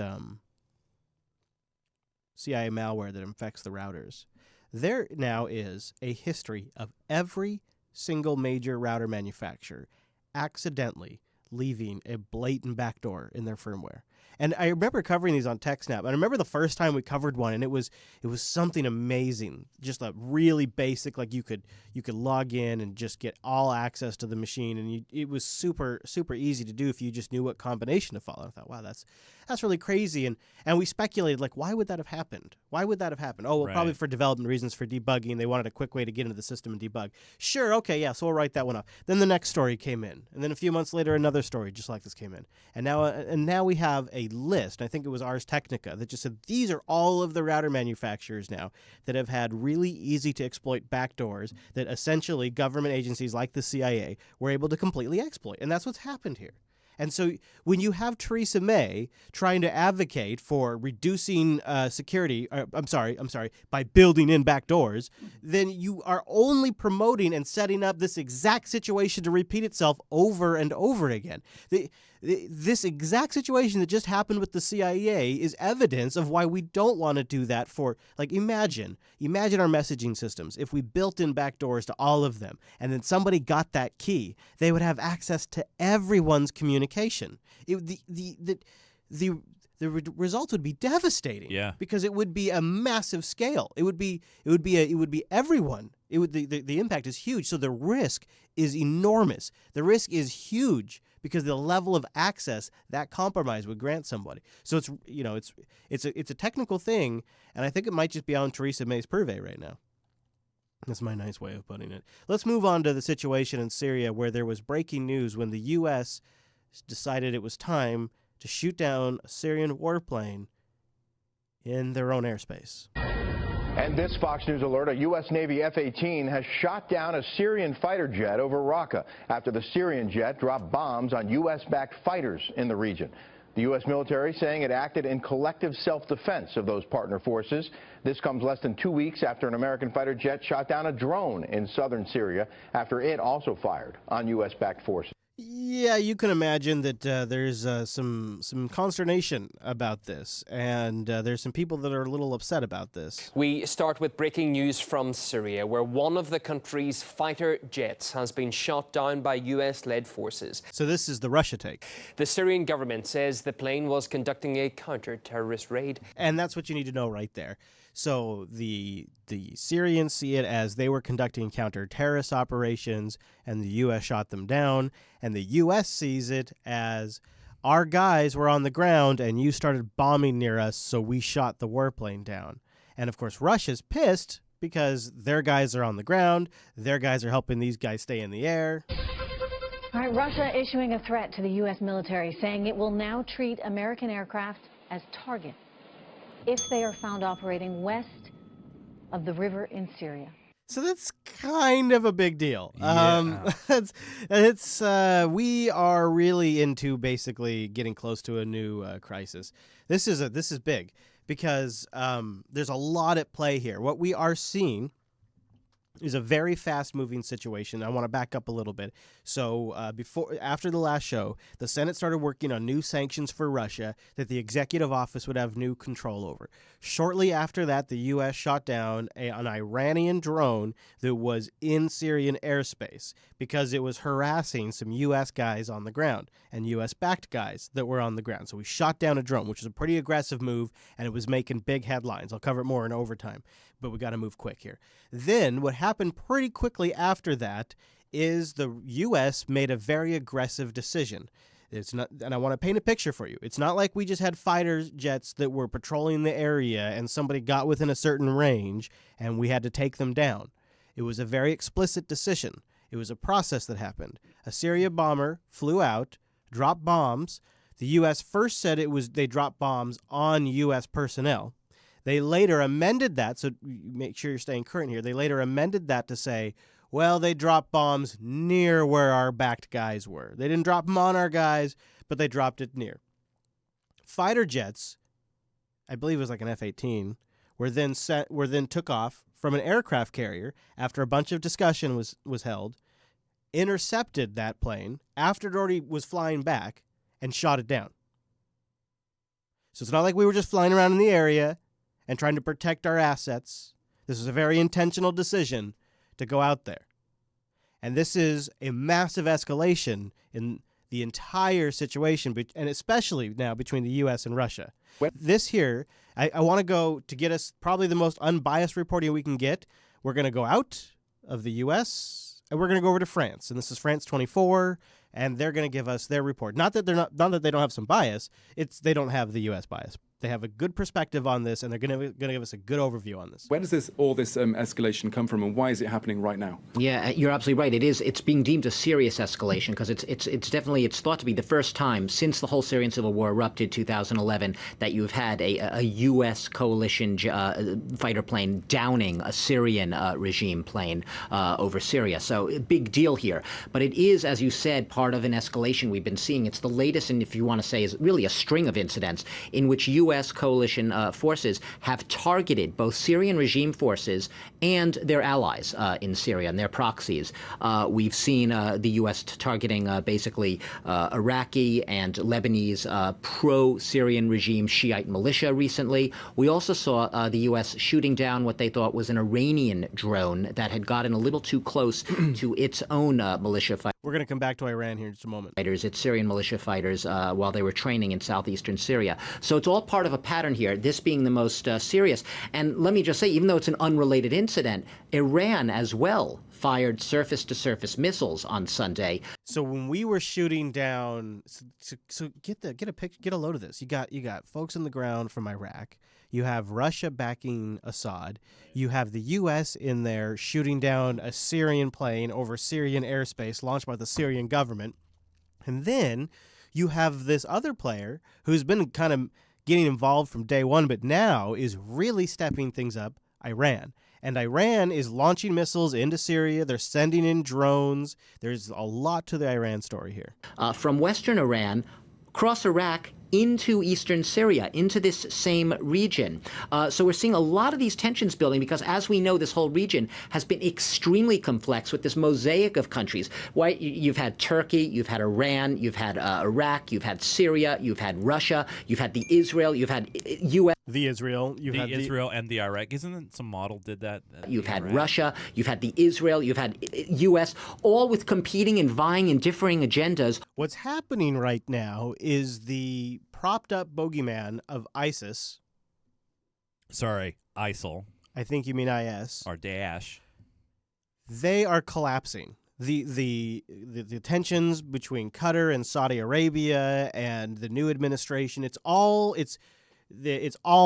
CIA malware that infects the routers, there now is a history of every single major router manufacturer accidentally leaving a blatant backdoor in their firmware. And I remember covering these on TechSnap. And I remember the first time we covered one, and it was something amazing. Just a really basic, like you could log in and just get all access to the machine, and it was super easy to do if you just knew what combination to follow. I thought, wow, that's really crazy. And we speculated, like, why would that have happened? Why would that have happened? Oh, well, Right. probably for development reasons, for debugging. They wanted a quick way to get into the system and debug. Sure, okay, yeah, so we'll write that one up. Then the next story came in, and then a few months later, another story just like this came in, and now we have a list. I think it was Ars Technica that just said these are all of the router manufacturers now that have had really easy to exploit backdoors that essentially government agencies like the CIA were able to completely exploit, and that's what's happened here. And so when you have Theresa May trying to advocate for reducing security, by building in backdoors, then you are only promoting and setting up this exact situation to repeat itself over and over again. This exact situation that just happened with the CIA is evidence of why we don't want to do that for, like, imagine our messaging systems. If we built in backdoors to all of them and then somebody got that key, they would have access to everyone's communication. The results would be devastating. Yeah. Because it would be a massive scale. It would be everyone. The impact is huge. So the risk is enormous. The risk is huge because of the level of access that compromise would grant somebody. So it's a technical thing, and I think it might just be on Theresa May's purvey right now. That's my nice way of putting it. Let's move on to the situation in Syria, where there was breaking news when the U.S. decided it was time to shoot down a Syrian warplane in their own airspace. And this Fox News alert, a U.S. Navy F-18 has shot down a Syrian fighter jet over Raqqa after the Syrian jet dropped bombs on U.S.-backed fighters in the region. The U.S. military saying it acted in collective self-defense of those partner forces. This comes less than 2 weeks after an American fighter jet shot down a drone in southern Syria after it also fired on U.S.-backed forces. Yeah, you can imagine that there's some consternation about this, and there's some people that are a little upset about this. We start with breaking news from Syria, where one of the country's fighter jets has been shot down by U.S.-led forces. So this is the Russia take. The Syrian government says the plane was conducting a counter-terrorist raid. And that's what you need to know right there. So the Syrians see it as they were conducting counter-terrorist operations, and the U.S. shot them down. And the U.S. sees it as our guys were on the ground, and you started bombing near us, so we shot the warplane down. And, of course, Russia's pissed because their guys are on the ground. Their guys are helping these guys stay in the air. All right, Russia issuing a threat to the U.S. military, saying it will now treat American aircraft as targets if they are found operating west of the river in Syria. So that's kind of a big deal. Yeah. We are really into basically getting close to a new crisis. This is big because there's a lot at play here. What we are seeing is a very fast-moving situation. I want to back up a little bit. So after the last show, the Senate started working on new sanctions for Russia that the executive office would have new control over. Shortly after that, the U.S. shot down an Iranian drone that was in Syrian airspace because it was harassing some U.S. guys on the ground and U.S.-backed guys that were on the ground. So we shot down a drone, which was a pretty aggressive move, and it was making big headlines. I'll cover it more in overtime, but we got to move quick here. Then what happened pretty quickly after that is the U.S. made a very aggressive decision. It's not, and I want to paint a picture for you. It's not like we just had fighter jets that were patrolling the area and somebody got within a certain range and we had to take them down. It was a very explicit decision. It was a process that happened. A Syria bomber flew out, dropped bombs. The U.S. first said they dropped bombs on U.S. personnel. They later amended that, so make sure you're staying current here. They later amended that to say, well, they dropped bombs near where our backed guys were. They didn't drop them on our guys, but they dropped it near. Fighter jets, I believe it was like an F-18, were then took off from an aircraft carrier after a bunch of discussion was held, intercepted that plane after it already was flying back, and shot it down. So it's not like we were just flying around in the area and trying to protect our assets. This was a very intentional decision to go out there. And this is a massive escalation in the entire situation, and especially now between the U.S. and Russia. This here, I want to go to get us probably the most unbiased reporting we can get. We're going to go out of the U.S. and we're going to go over to France, and this is France 24, and they're going to give us their report. Not that they don't have some bias. It's they don't have the U.S. bias. They have a good perspective on this, and they're going to give us a good overview on this. Where does all this escalation come from, and why is it happening right now? Yeah, you're absolutely right. It's being deemed a serious escalation because it's thought to be the first time since the whole Syrian civil war erupted 2011 that you've had a U.S. coalition fighter plane downing a Syrian regime plane over Syria. So big deal here. But it is, as you said, part of an escalation we've been seeing. It's the latest, and if you want to say, is really a string of incidents in which U.S. coalition forces have targeted both Syrian regime forces and their allies in Syria and their proxies. We've seen the U.S. targeting basically Iraqi and Lebanese pro-Syrian regime Shiite militia recently. We also saw the U.S. shooting down what they thought was an Iranian drone that had gotten a little too close to its own militia fighters. We're going to come back to Iran here in just a moment. It's Syrian militia fighters while they were training in southeastern Syria. So it's all part of a pattern here, this being the most serious. And let me just say, even though it's an unrelated incident, Iran as well fired surface-to-surface missiles on Sunday. So when we were shooting down, so get a load of this. You got folks on the ground from Iraq. You have Russia backing Assad. You have the U.S. in there shooting down a Syrian plane over Syrian airspace launched by the Syrian government. And then you have this other player who's been kind of getting involved from day one, but now is really stepping things up, Iran. And Iran is launching missiles into Syria. They're sending in drones. There's a lot to the Iran story here. From western Iran, across Iraq, into eastern Syria, into this same region. So we're seeing a lot of these tensions building because, as we know, this whole region has been extremely complex with this mosaic of countries. Why you've had Turkey, you've had Iran, you've had Iraq, you've had Syria, you've had Russia, you've had the Israel, you've had U.S. The Israel, Israel and the Iraq. Isn't it some model did that? You've had Russia, you've had the Israel, you've had U.S., all with competing and vying and differing agendas. What's happening right now is the propped up bogeyman of ISIS. Sorry, ISIL. I think you mean IS. Or Daesh. They are collapsing. The tensions between Qatar and Saudi Arabia and the new administration, it's all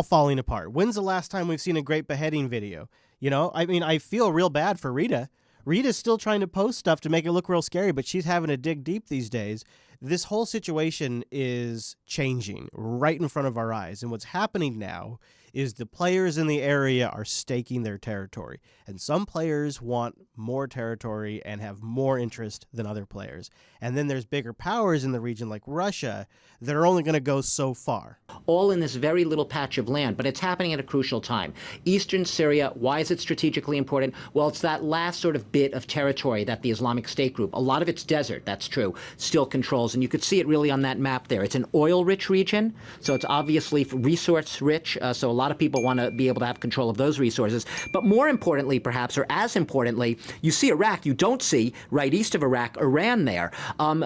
falling apart. When's the last time we've seen a great beheading video? You know, I mean, I feel real bad for Rita. Rita's still trying to post stuff to make it look real scary, but she's having to dig deep these days. This whole situation is changing right in front of our eyes. And what's happening now is the players in the area are staking their territory. And some players want more territory and have more interest than other players. And then there's bigger powers in the region like Russia that are only going to go so far. All in this very little patch of land, but it's happening at a crucial time. Eastern Syria, why is it strategically important? Well, it's that last sort of bit of territory that the Islamic State group, a lot of it's desert, that's true, still controls. And you could see it really on that map there. It's an oil-rich region, so it's obviously resource-rich, so a lot of people want to be able to have control of those resources. But more importantly, perhaps, or as importantly, you see Iraq. You don't see, right east of Iraq, Iran there.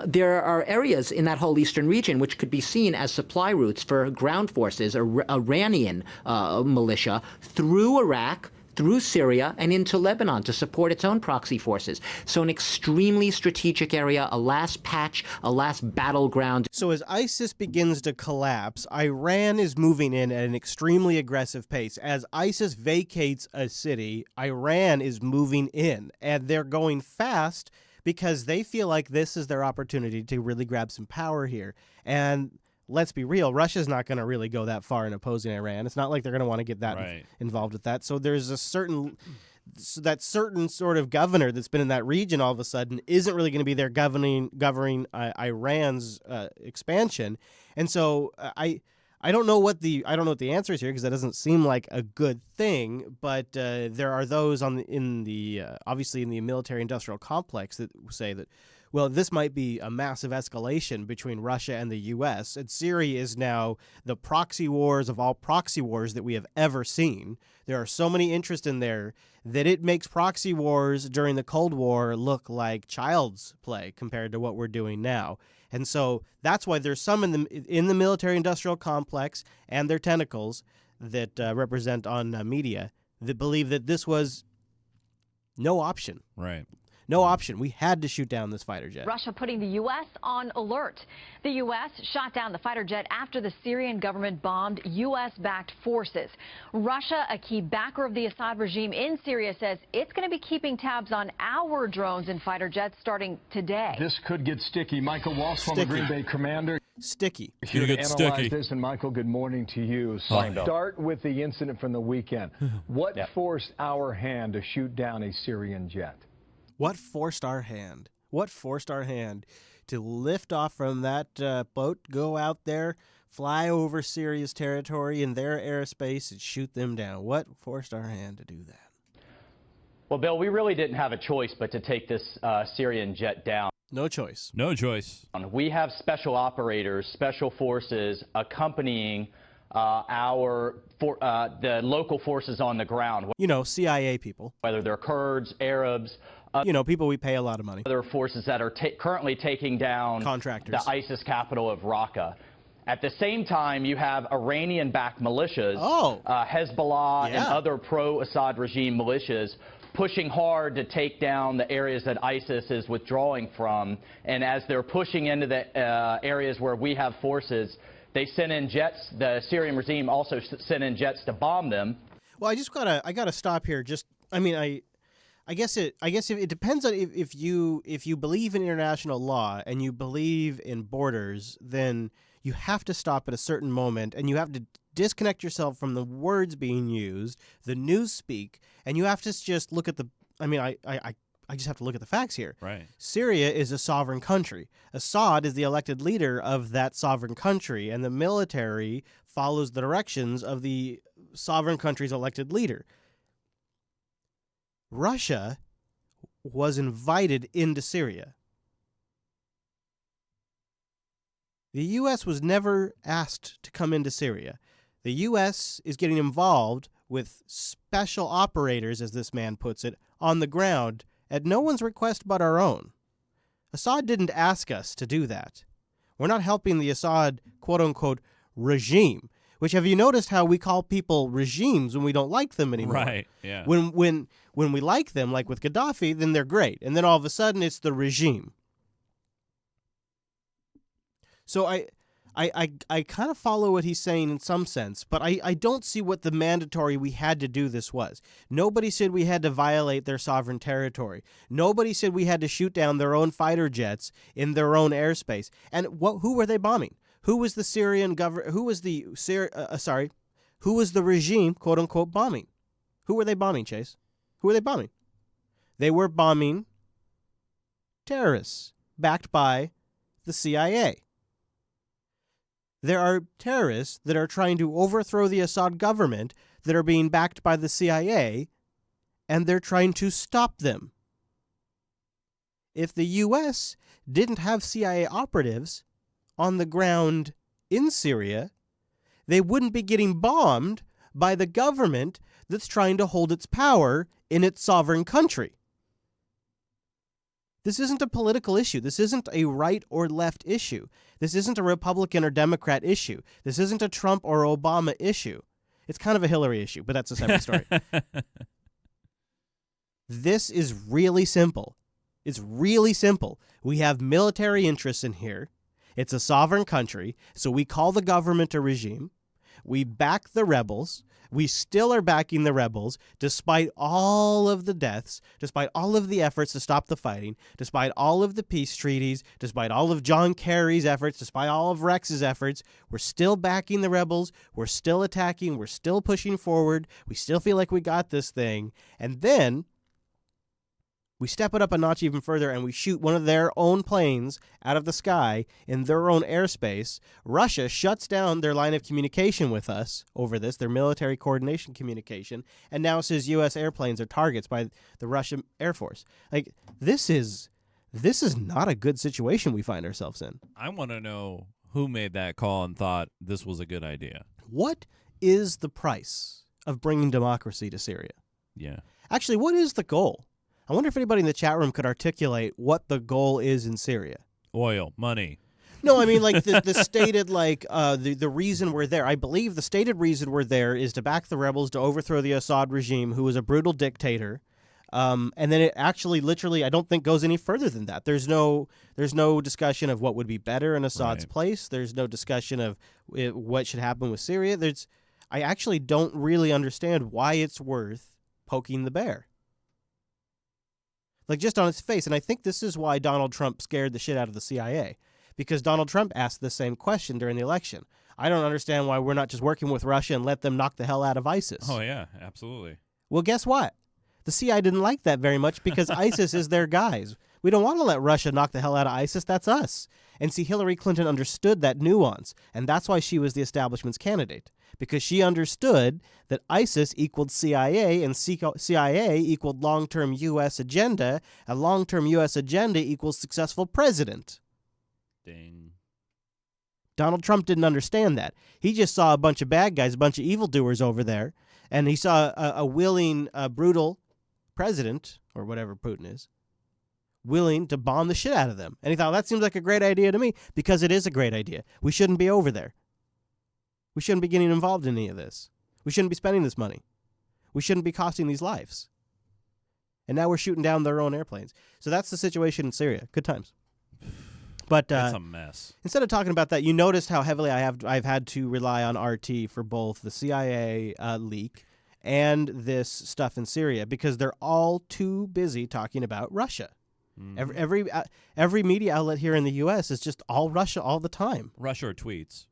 There are areas in that whole eastern region which could be seen as supply routes for ground forces, Iranian militia, through Iraq, through Syria, and into Lebanon to support its own proxy forces. So an extremely strategic area, a last patch, a last battleground. So as ISIS begins to collapse, Iran is moving in at an extremely aggressive pace. As ISIS vacates a city, Iran is moving in, and they're going fast because they feel like this is their opportunity to really grab some power here. And let's be real, Russia's not going to really go that far in opposing Iran. It's not like they're going to want to get that involved with that. So there's a certain sort of governor that's been in that region all of a sudden isn't really going to be there governing Iran's expansion. And so I don't know what the answer is here because that doesn't seem like a good thing. But there are those obviously in the military industrial complex that say that, well, this might be a massive escalation between Russia and the U.S., and Syria is now the proxy wars of all proxy wars that we have ever seen. There are so many interests in there that it makes proxy wars during the Cold War look like child's play compared to what we're doing now. And so that's why there's some in the military-industrial complex and their tentacles that represent on media that believe that this was no option. Right. No option. We had to shoot down this fighter jet. Russia putting the U.S. on alert. The U.S. shot down the fighter jet after the Syrian government bombed U.S.-backed forces. Russia, a key backer of the Assad regime in Syria, says it's going to be keeping tabs on our drones and fighter jets starting today. This could get sticky. Michael Walsh, former Green Bay commander. Sticky. Here to analyze this, and Michael, good morning to you. Start with the incident from the weekend. What forced our hand to shoot down a Syrian jet? What forced our hand? What forced our hand to lift off from that boat, go out there, fly over Syria's territory in their airspace, and shoot them down? What forced our hand to do that? Well, Bill, we really didn't have a choice but to take this Syrian jet down. No choice. No choice. We have special operators, special forces accompanying the local forces on the ground. You know, CIA people. Whether they're Kurds, Arabs. You know, people we pay a lot of money. Other forces that are currently taking down contractors. The ISIS capital of Raqqa. At the same time, you have Iranian-backed militias, Hezbollah and other pro-Assad regime militias pushing hard to take down the areas that ISIS is withdrawing from. And as they're pushing into the areas where we have forces, they send in jets. The Syrian regime also sent in jets to bomb them. Well, I gotta stop here. I guess it depends on if you believe in international law and you believe in borders, then you have to stop at a certain moment and you have to disconnect yourself from the words being used, the news speak, and you have to just look at the. I just have to look at the facts here. Right. Syria is a sovereign country. Assad is the elected leader of that sovereign country, and the military follows the directions of the sovereign country's elected leader. Russia was invited into Syria. The U.S. was never asked to come into Syria. The U.S. is getting involved with special operators, as this man puts it, on the ground at no one's request but our own. Assad didn't ask us to do that. We're not helping the Assad, quote-unquote, regime, which have you noticed how we call people regimes when we don't like them anymore? Right, yeah. When we like them, like with Gaddafi, then they're great. And then all of a sudden it's the regime. So I kind of follow what he's saying in some sense, but I don't see what the mandatory we had to do this was. Nobody said we had to violate their sovereign territory. Nobody said we had to shoot down their own fighter jets in their own airspace. And who were they bombing? Who was the Syrian government? Who was the who was the regime, quote unquote, bombing? Who were they bombing, Chase? Who were they bombing? They were bombing terrorists backed by the CIA. There are terrorists that are trying to overthrow the Assad government that are being backed by the CIA, and they're trying to stop them. If the U.S. didn't have CIA operatives on the ground in Syria, they wouldn't be getting bombed by the government that's trying to hold its power in its sovereign country. This isn't a political issue. This isn't a right or left issue. This isn't a Republican or Democrat issue. This isn't a Trump or Obama issue. It's kind of a Hillary issue, but that's a separate story. This is really simple. It's really simple. We have military interests in here. It's a sovereign country, so we call the government a regime. We back the rebels. We still are backing the rebels despite all of the deaths, despite all of the efforts to stop the fighting, despite all of the peace treaties, despite all of John Kerry's efforts, despite all of Rex's efforts. We're still backing the rebels. We're still attacking. We're still pushing forward. We still feel like we got this thing. And then we step it up a notch even further and we shoot one of their own planes out of the sky in their own airspace. Russia shuts down their line of communication with us over this, their military coordination communication, and now says U.S. airplanes are targets by the Russian Air Force. Like, this is this is not a good situation we find ourselves in. I want to know who made that call and thought this was a good idea. What is the price of bringing democracy to Syria? Yeah. Actually, what is the goal? I wonder if anybody in the chat room could articulate what the goal is in Syria. Oil, money. No, I mean, like, the stated, like, the reason we're there. I believe the stated reason we're there is to back the rebels to overthrow the Assad regime, who is a brutal dictator. And then it actually, literally, I don't think goes any further than that. There's no discussion of what would be better in Assad's place. There's no discussion of what should happen with Syria. I actually don't really understand why it's worth poking the bear. Like, just on its face. And I think this is why Donald Trump scared the shit out of the CIA. Because Donald Trump asked the same question during the election. I don't understand why we're not just working with Russia and let them knock the hell out of ISIS. Oh, yeah, absolutely. Well, guess what? The CIA didn't like that very much because ISIS is their guys. We don't want to let Russia knock the hell out of ISIS. That's us. And see, Hillary Clinton understood that nuance, and that's why she was the establishment's candidate. Because she understood that ISIS equaled CIA, and CIA equaled long-term U.S. agenda, and long-term U.S. agenda equals successful president. Ding. Donald Trump didn't understand that. He just saw a bunch of bad guys, a bunch of evildoers over there, and he saw a willing, brutal president, or whatever Putin is, willing to bomb the shit out of them. And he thought, that seems like a great idea to me, because it is a great idea. We shouldn't be over there. We shouldn't be getting involved in any of this. We shouldn't be spending this money. We shouldn't be costing these lives. And now we're shooting down their own airplanes. So that's the situation in Syria. Good times. But it's a mess. Instead of talking about that, you noticed how heavily I've had to rely on RT for both the CIA leak and this stuff in Syria, because they're all too busy talking about Russia. Mm-hmm. Every media outlet here in the U.S. is just all Russia all the time. Russia or tweets.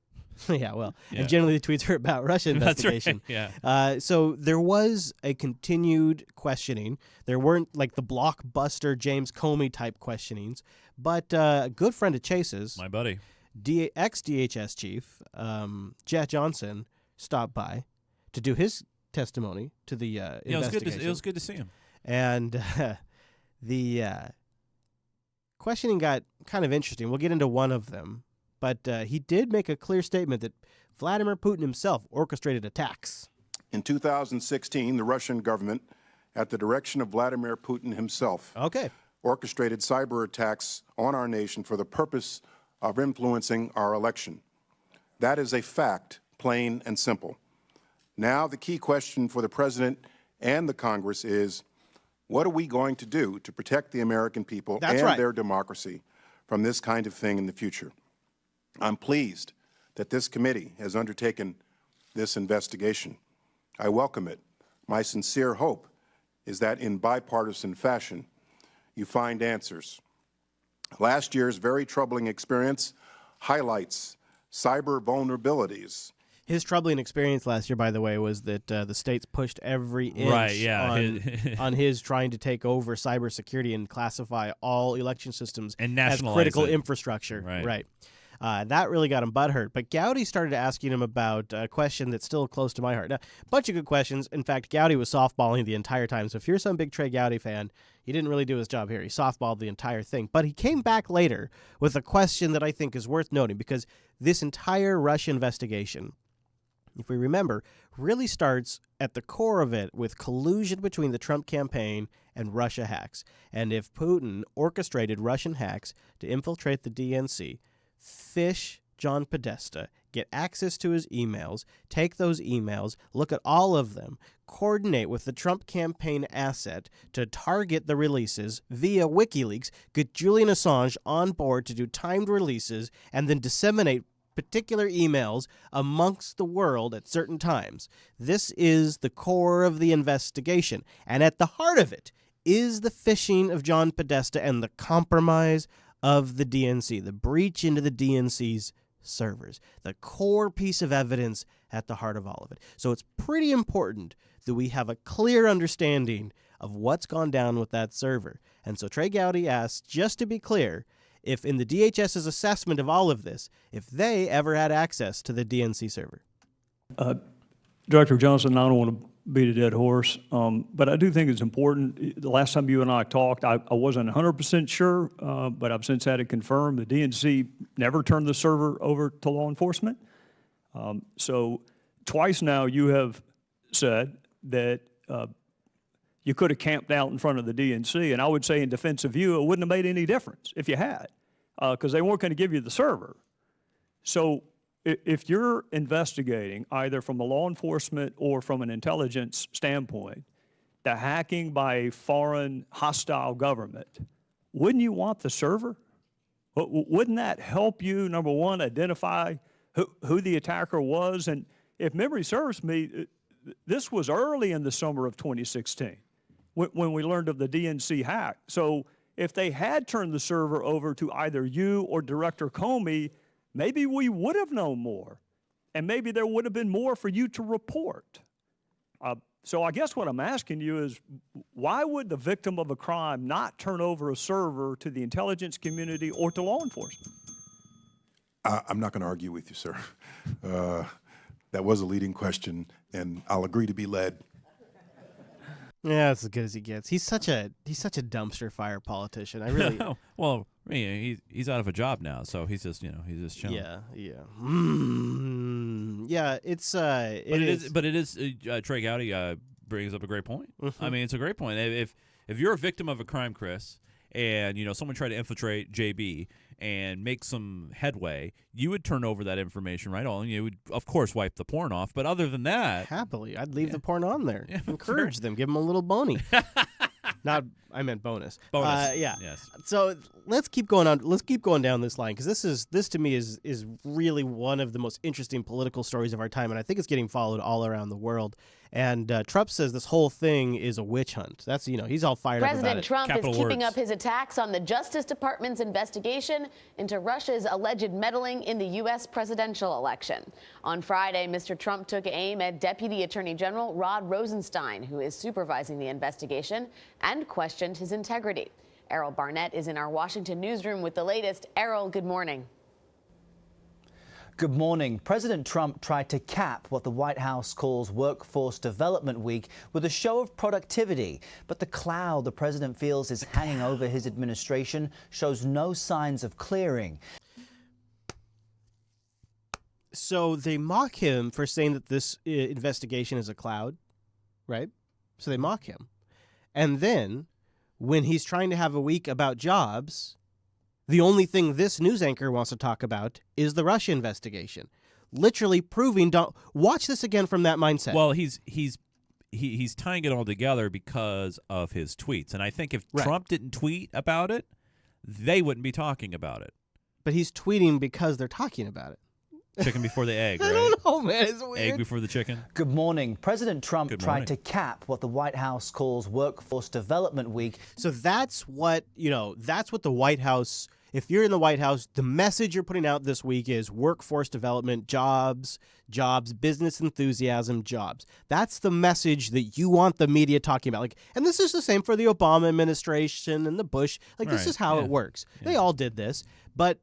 Yeah, well, and generally the tweets are about Russia investigation. That's right, yeah. So there was a continued questioning. There weren't like the blockbuster James Comey type questionings, but a good friend of Chase's, my buddy, ex-DHS chief, Jeff Johnson, stopped by to do his testimony to the investigation. It was good to see him. And the questioning got kind of interesting. We'll get into one of them. But he did make a clear statement that Vladimir Putin himself orchestrated attacks. In 2016, the Russian government, at the direction of Vladimir Putin himself, orchestrated cyber attacks on our nation for the purpose of influencing our election. That is a fact, plain and simple. Now, the key question for the President and the Congress is, what are we going to do to protect the American people their democracy from this kind of thing in the future? I'm pleased that this committee has undertaken this investigation. I welcome it. My sincere hope is that in bipartisan fashion, you find answers. Last year's very troubling experience highlights cyber vulnerabilities. His troubling experience last year, by the way, was that the states pushed every inch on his trying to take over cybersecurity and classify all election systems and as critical it. Infrastructure. Right. That really got him butthurt. But Gowdy started asking him about a question that's still close to my heart. Now, a bunch of good questions. In fact, Gowdy was softballing the entire time. So if you're some big Trey Gowdy fan, he didn't really do his job here. He softballed the entire thing. But he came back later with a question that I think is worth noting, because this entire Russia investigation, if we remember, really starts at the core of it with collusion between the Trump campaign and Russia hacks. And if Putin orchestrated Russian hacks to infiltrate the DNC, fish John Podesta, get access to his emails, take those emails, look at all of them, coordinate with the Trump campaign asset to target the releases via WikiLeaks, get Julian Assange on board to do timed releases, and then disseminate particular emails amongst the world at certain times. This is the core of the investigation, and at the heart of it is the phishing of John Podesta and the compromise of the DNC, the breach into the DNC's servers, the core piece of evidence at the heart of all of it. So it's pretty important that we have a clear understanding of what's gone down with that server. And so Trey Gowdy asked, just to be clear, if in the DHS's assessment of all of this, if they ever had access to the DNC server. Director Johnson, I don't want to beat a dead horse, but I do think it's important. The last time you and I talked, I wasn't 100% sure, but I've since had it confirmed. The DNC never turned the server over to law enforcement. So twice now you have said that you could have camped out in front of the DNC, and I would say in defense of you, it wouldn't have made any difference if you had, because they weren't going to give you the server. So if you're investigating, either from a law enforcement or from an intelligence standpoint, the hacking by a foreign hostile government, wouldn't you want the server? Wouldn't that help you, number one, identify who the attacker was? And if memory serves me, this was early in the summer of 2016 when we learned of the DNC hack. So if they had turned the server over to either you or Director Comey, maybe we would have known more, and maybe there would have been more for you to report. So I guess what I'm asking you is, why would the victim of a crime not turn over a server to the intelligence community or to law enforcement? I'm not going to argue with you, sir. That was a leading question, and I'll agree to be led. Yeah, that's as good as he gets. He's such a dumpster fire politician. I really well, he's out of a job now, so he's just chilling. Yeah. Yeah, it's But it is Trey Gowdy brings up a great point. Mm-hmm. I mean, it's a great point. If you're a victim of a crime, Chris, and someone tried to infiltrate JB and make some headway, you would turn over that information right on. You would, of course, wipe the porn off. But other than that, happily, I'd leave the porn on there. Yeah, encourage them, give them a little bony. I meant bonus. Bonus. Yeah. Yes. So let's keep going on. Let's keep going down this line, because this to me is really one of the most interesting political stories of our time, and I think it's getting followed all around the world. And Trump says this whole thing is a witch hunt. That's he's all fired up about it. President Trump is keeping up his attacks on the Justice Department's investigation into Russia's alleged meddling in the U.S. presidential election. On Friday, Mr. Trump took aim at Deputy Attorney General Rod Rosenstein, who is supervising the investigation, and questioned his integrity. Errol Barnett is in our Washington newsroom with the latest. Errol, good morning. Good morning. President Trump tried to cap what the White House calls Workforce Development Week with a show of productivity. But the cloud the president feels is hanging over his administration shows no signs of clearing. So they mock him for saying that this investigation is a cloud, right? So they mock him. And then when he's trying to have a week about jobs, the only thing this news anchor wants to talk about is the Russia investigation, literally proving. Watch this again from that mindset. Well, he's tying it all together because of his tweets, and I think if Trump didn't tweet about it, they wouldn't be talking about it. But he's tweeting because they're talking about it. Chicken before the egg, right? I don't know, man. It's weird. Egg before the chicken. Good morning. President Trump tried to cap what the White House calls Workforce Development Week. So that's what the White House. If you're in the White House, the message you're putting out this week is workforce development, jobs, business enthusiasm, jobs. That's the message that you want the media talking about. And this is the same for the Obama administration and the Bush. This is how it works. Yeah. They all did this. But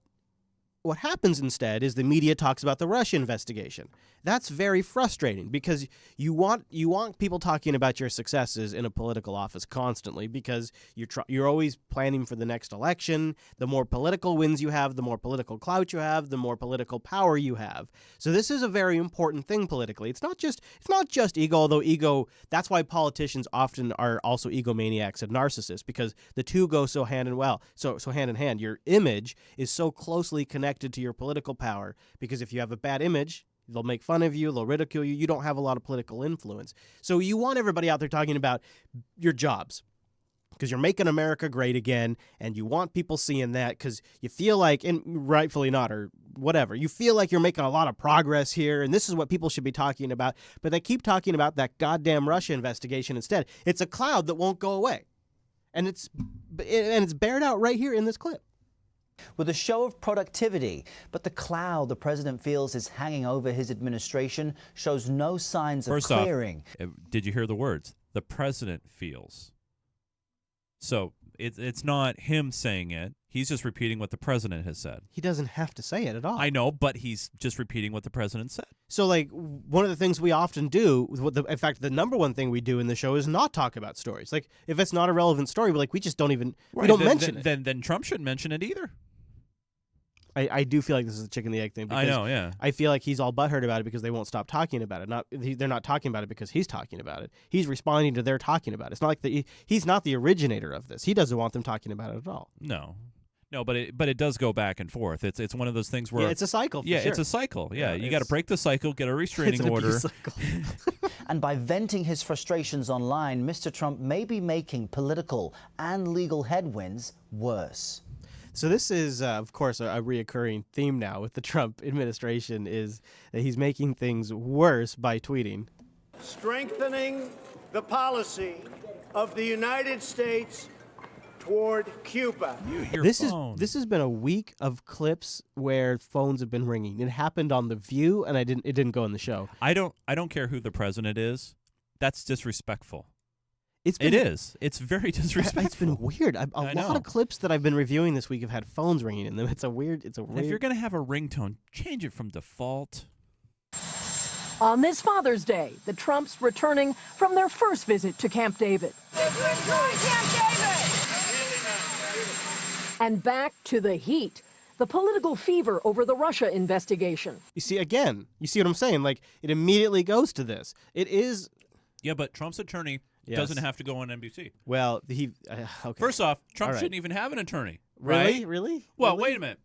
what happens instead is the media talks about the Russia investigation. That's very frustrating, because you want people talking about your successes in a political office constantly, because you're always planning for the next election. The more political wins you have, the more political clout you have, the more political power you have. So this is a very important thing politically. It's not just ego, although ego, that's why politicians often are also egomaniacs and narcissists, because the two go so hand in hand. Your image is so closely connected to your political power, because if you have a bad image, they'll make fun of you, they'll ridicule you, you don't have a lot of political influence. So you want everybody out there talking about your jobs, because you're making America great again, and you want people seeing that, because you feel like, and rightfully not, or whatever, you feel like you're making a lot of progress here, and this is what people should be talking about, but they keep talking about that goddamn Russia investigation instead. It's a cloud that won't go away, and it's bared out right here in this clip. With a show of productivity, but the cloud the president feels is hanging over his administration shows no signs of clearing. First off, did you hear the words? The president feels. So it's not him saying it. He's just repeating what the president has said. He doesn't have to say it at all. I know, but he's just repeating what the president said. So, like, one of the things we often do, in fact, the number one thing we do in the show is not talk about stories. Like, if it's not a relevant story, we just don't even, we don't mention it. Then Trump shouldn't mention it either. I do feel like this is a chicken and the egg thing. Because I know, yeah. I feel like he's all butthurt about it because they won't stop talking about it. They're not talking about it because he's talking about it. He's responding to their talking about it. It's not like he's not the originator of this. He doesn't want them talking about it at all. No, but it does go back and forth. It's one of those things where it's a cycle. For sure. It's a cycle. Yeah, you got to break the cycle, get a restraining order. And by venting his frustrations online, Mr. Trump may be making political and legal headwinds worse. So this is, of course, a reoccurring theme now with the Trump administration is that he's making things worse by tweeting. Strengthening the policy of the United States toward Cuba. This has been a week of clips where phones have been ringing. It happened on The View, and it didn't go in the show. I don't care who the president is. That's disrespectful. It's very disrespectful. It's been weird. A lot of clips that I've been reviewing this week have had phones ringing in them. It's a weird. If you're gonna have a ringtone, change it from default. On this Father's Day, the Trumps returning from their first visit to Camp David. And back to the heat, the political fever over the Russia investigation. You see what I'm saying? Like, it immediately goes to this. It is. Yeah, but Trump's attorney doesn't have to go on NBC. Well, okay. First off, Trump shouldn't even have an attorney. Really? Right? Really? Well, really? wait a minute.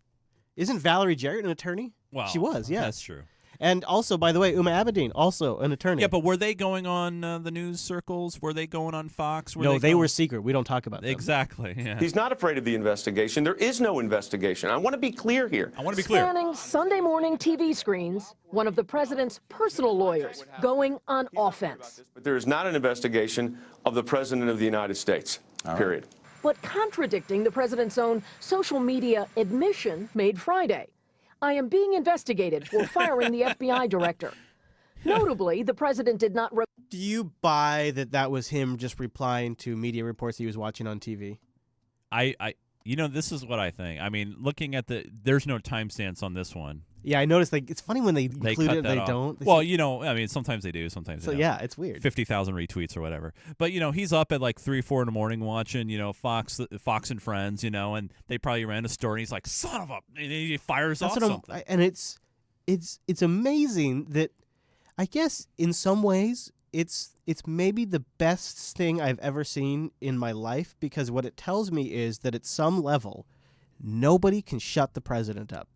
Isn't Valerie Jarrett an attorney? Well, she was, yeah. That's true. And also, by the way, Uma Abedin, also an attorney. Yeah, but were they going on the news circles? Were they going on Fox? No, they were secret. We don't talk about them. Exactly. Yeah. He's not afraid of the investigation. There is no investigation. I want to be clear here. Spanning Sunday morning TV screens, one of the president's personal lawyers going on offense. But there is not an investigation of the President of the United States, period. But contradicting the president's own social media admission made Friday. I am being investigated for firing the FBI director. Notably, the president did not... Do you buy that was him just replying to media reports he was watching on TV? This is what I think. I mean, looking at there's no timestamps on this one. Yeah, I noticed. Like, it's funny when they include it, they don't. Well, I mean, sometimes they do, sometimes they don't. Yeah, it's weird. 50,000 retweets or whatever. But he's up at like 3, 4 in the morning watching, Fox and Friends, and they probably ran a story. And he's like, "Son of a!" And he fires off something. And it's amazing that, I guess, in some ways, it's maybe the best thing I've ever seen in my life, because what it tells me is that at some level, nobody can shut the president up.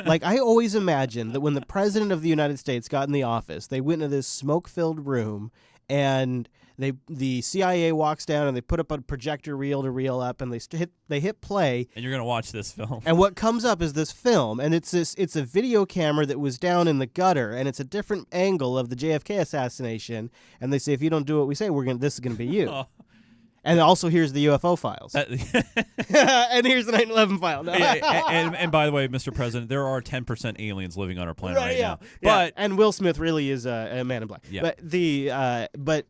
Like, I always imagine that when the president of the United States got in the office, they went into this smoke-filled room, and the CIA walks down and they put up a projector reel to reel up, and they hit play. And you're gonna watch this film. And what comes up is this film, and it's a video camera that was down in the gutter, and it's a different angle of the JFK assassination. And they say, if you don't do what we say, this is gonna be you. And also, here's the UFO files. And here's the 9/11 file. No. and by the way, Mr. President, there are 10% aliens living on our planet right now. But and Will Smith really is a man in black. Yeah. But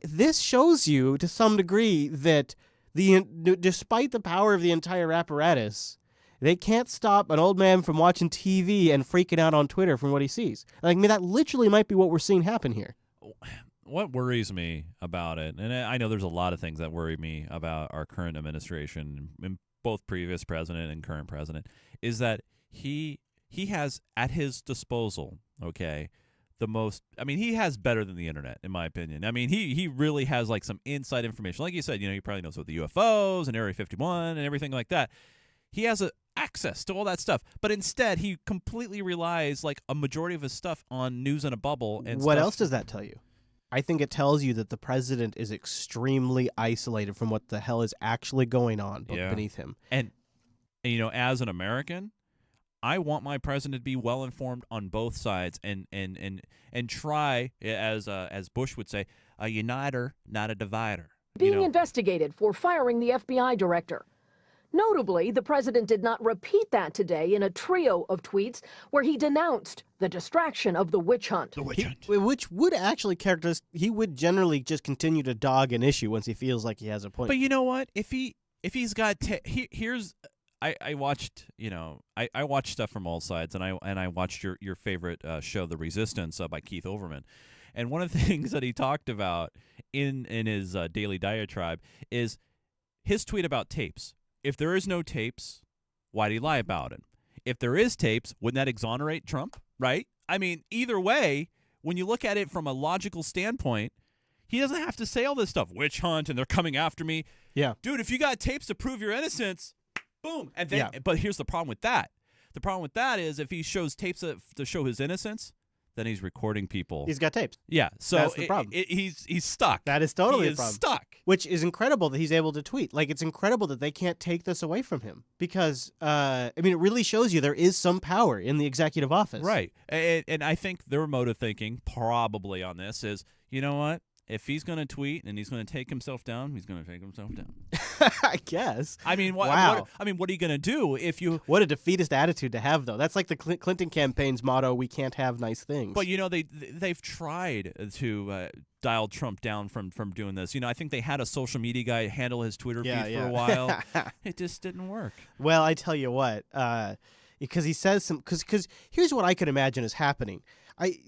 this shows you to some degree that despite the power of the entire apparatus, they can't stop an old man from watching TV and freaking out on Twitter from what he sees. Like, I mean, that literally might be what we're seeing happen here. What worries me about it, and I know there's a lot of things that worry me about our current administration, and both previous president and current president, is that he has at his disposal, he has better than the internet, in my opinion. I mean, he really has like some inside information. Like you said, he probably knows about the UFOs and Area 51 and everything like that. He has access to all that stuff, but instead he completely relies, like a majority of his stuff, on news in a bubble. And what else does that tell you? I think it tells you that the president is extremely isolated from what the hell is actually going on beneath him. And as an American, I want my president to be well informed on both sides and try, as Bush would say, a uniter, not a divider. Being investigated for firing the FBI director. Notably, the president did not repeat that today in a trio of tweets where he denounced the distraction of the witch hunt. Which would actually characterize, he would generally just continue to dog an issue once he feels like he has a point. But you know what? If he if he's got here's I watched I watched stuff from all sides, and I watched your favorite show, The Resistance, by Keith Olbermann, and one of the things that he talked about in his daily diatribe is his tweet about tapes. If there is no tapes, why'd he lie about it? If there is tapes, wouldn't that exonerate Trump? Right? I mean, either way, when you look at it from a logical standpoint, he doesn't have to say all this stuff. Witch hunt, and they're coming after me. Yeah, dude, if you got tapes to prove your innocence, boom. And then, but here's the problem with that. The problem with that is if he shows tapes to show his innocence, then he's recording people. He's got tapes. Yeah, so that's the problem. He's stuck. That is totally he the problem. Stuck. Which is incredible that he's able to tweet. Like, it's incredible that they can't take this away from him because, I mean, it really shows you there is some power in the executive office. Right, and I think their mode of thinking probably on this is, you know what? If he's going to tweet and he's going to take himself down, he's going to take himself down. I guess. I mean, what are you going to do if you? What a defeatist attitude to have, though. That's like the Clinton campaign's motto: "We can't have nice things." But they've tried to dial Trump down from doing this. I think they had a social media guy handle his Twitter feed for a while. It just didn't work. Well, I tell you what, because he says some. Because here's what I could imagine is happening.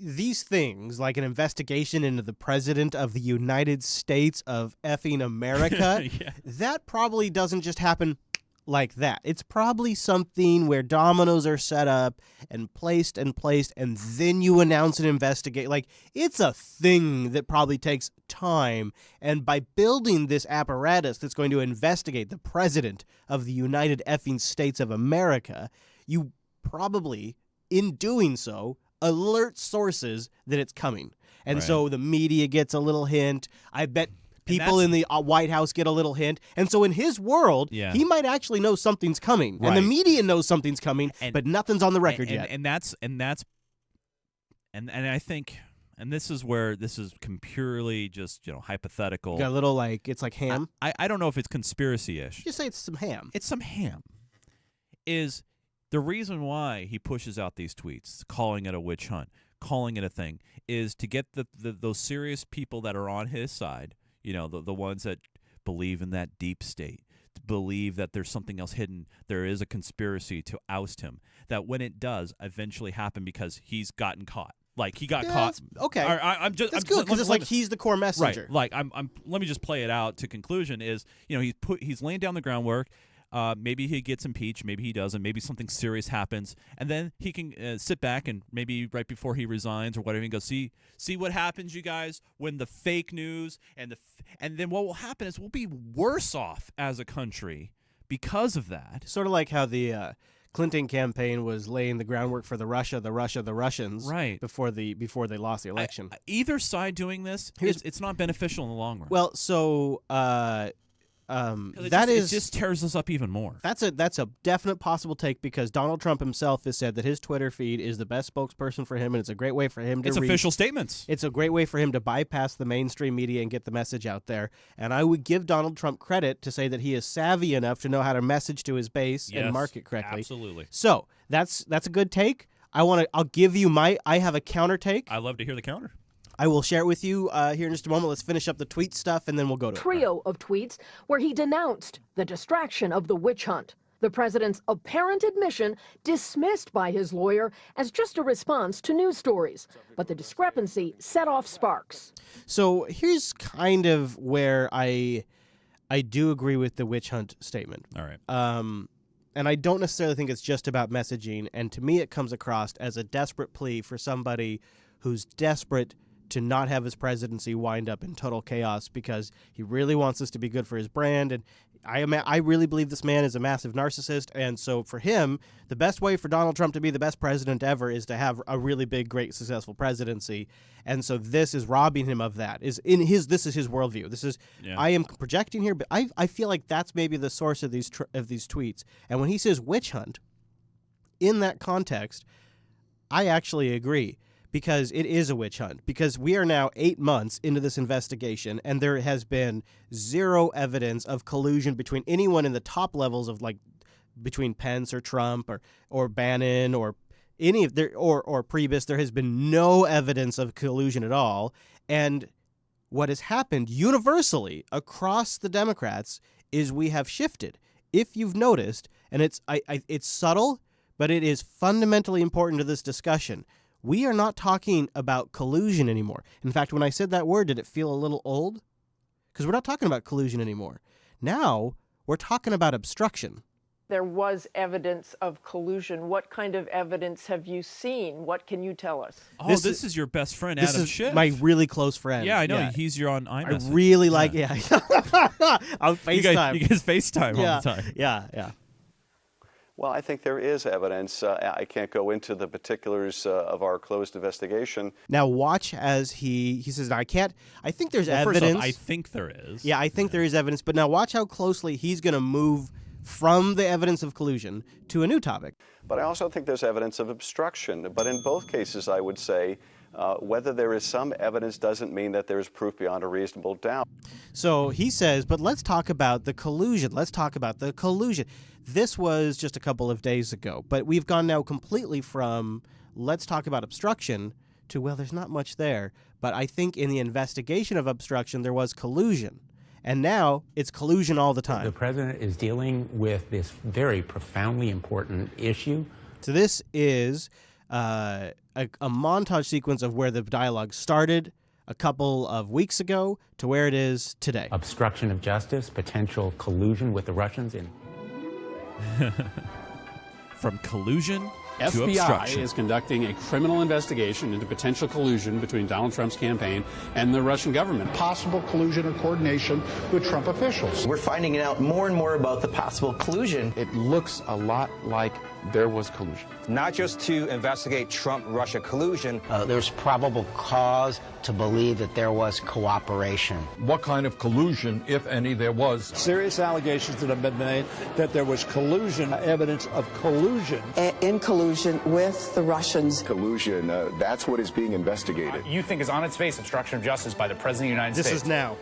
These things, like an investigation into the president of the United States of effing America, that probably doesn't just happen like that. It's probably something where dominoes are set up and placed, and then you announce an investigation. Like, it's a thing that probably takes time. And by building this apparatus that's going to investigate the president of the United effing States of America, you probably, in doing so, alert sources that it's coming. And so the media gets a little hint. I bet people in the White House get a little hint. And so in his world, he might actually know something's coming. Right. And the media knows something's coming, but nothing's on the record yet. And I think, and this is where this is purely just, hypothetical. Got a little it's like ham. I don't know if it's conspiracy-ish. Just say it's some ham. It's some ham. Is the reason why he pushes out these tweets, calling it a witch hunt, calling it a thing, is to get those serious people that are on his side, the ones that believe in that deep state, believe that there's something else hidden, there is a conspiracy to oust him, that when it does eventually happen because he's gotten caught. Like, he got caught. Okay. That's good, because it's like he's the core messenger. Right. Like, let me just play it out to conclusion is, he's laying down the groundwork. Maybe he gets impeached, maybe he doesn't, maybe something serious happens, and then he can sit back and maybe right before he resigns or whatever, he goes, see what happens, you guys, when the fake news and then what will happen is we'll be worse off as a country because of that. Sort of like how the Clinton campaign was laying the groundwork for the Russians, right, before they lost the election. Either side doing this, it's not beneficial in the long run. Well, so it just tears us up even more. That's a definite possible take, because Donald Trump himself has said that his Twitter feed is the best spokesperson for him, and it's a great way for him to It's official statements. It's a great way for him to bypass the mainstream media and get the message out there. And I would give Donald Trump credit to say that he is savvy enough to know how to message to his base and market correctly. Absolutely. So that's a good take. I'll give you I have a counter take. I love to hear the counter. I will share it with you here in just a moment. Let's finish up the tweet stuff, and then we'll go to trio of tweets where he denounced the distraction of the witch hunt. The president's apparent admission dismissed by his lawyer as just a response to news stories. But the discrepancy set off sparks. So here's kind of where I do agree with the witch hunt statement. All right. And I don't necessarily think it's just about messaging. And to me, it comes across as a desperate plea for somebody who's desperate to not have his presidency wind up in total chaos, because he really wants this to be good for his brand. And I really believe this man is a massive narcissist. And so for him, the best way for Donald Trump to be the best president ever is to have a really big, great, successful presidency. And so this is robbing him of that. This is his worldview. This is I am projecting here, but I feel like that's maybe the source of these tweets. And when he says witch hunt, in that context, I actually agree. Because it is a witch hunt. Because we are now 8 months into this investigation, and there has been zero evidence of collusion between anyone in the top levels of, like, between Pence or Trump or Bannon or any of their or Priebus. There has been no evidence of collusion at all. And what has happened universally across the Democrats is we have shifted. If you've noticed, and it's subtle, but it is fundamentally important to this discussion. We are not talking about collusion anymore. In fact, when I said that word, did it feel a little old? Because we're not talking about collusion anymore. Now we're talking about obstruction. There was evidence of collusion. What kind of evidence have you seen? What can you tell us? Oh, this is your best friend, Adam Schiff. This is my really close friend. Yeah, I know. He's your on iMessage. I really like, yeah. On FaceTime. You guys FaceTime all the time. Yeah. Well, I think there is evidence. I can't go into the particulars of our closed investigation. Now watch as he says, I can't, I think there's Well, evidence. first off, I think there is. Yeah, I think there is evidence, but now watch how closely he's going to move from the evidence of collusion to a new topic. But I also think there's evidence of obstruction. But in both cases, I would say whether there is some evidence doesn't mean that there is proof beyond a reasonable doubt. So he says, but let's talk about the collusion. Let's talk about the collusion. This was just a couple of days ago, but we've gone now completely from let's talk about obstruction to, well, there's not much there. But I think in the investigation of obstruction, there was collusion. And now it's collusion all the time. The president is dealing with this very profoundly important issue. So this is a montage sequence of where the dialogue started a couple of weeks ago to where it is today. Obstruction of justice, potential collusion with the Russians in. From collusion to FBI obstruction. is conducting a criminal investigation into potential collusion between Donald Trump's campaign and the Russian government. Possible collusion or coordination with Trump officials. We're finding out more and more about the possible collusion. It looks a lot like there was collusion. Not just to investigate Trump-Russia collusion. There's probable cause to believe that there was cooperation. What kind of collusion, if any, there was? Serious allegations that have been made that there was collusion, evidence of collusion. In collusion with the Russians. Collusion, that's what is being investigated. You think is on its face obstruction of justice by the President of the United States. This is now.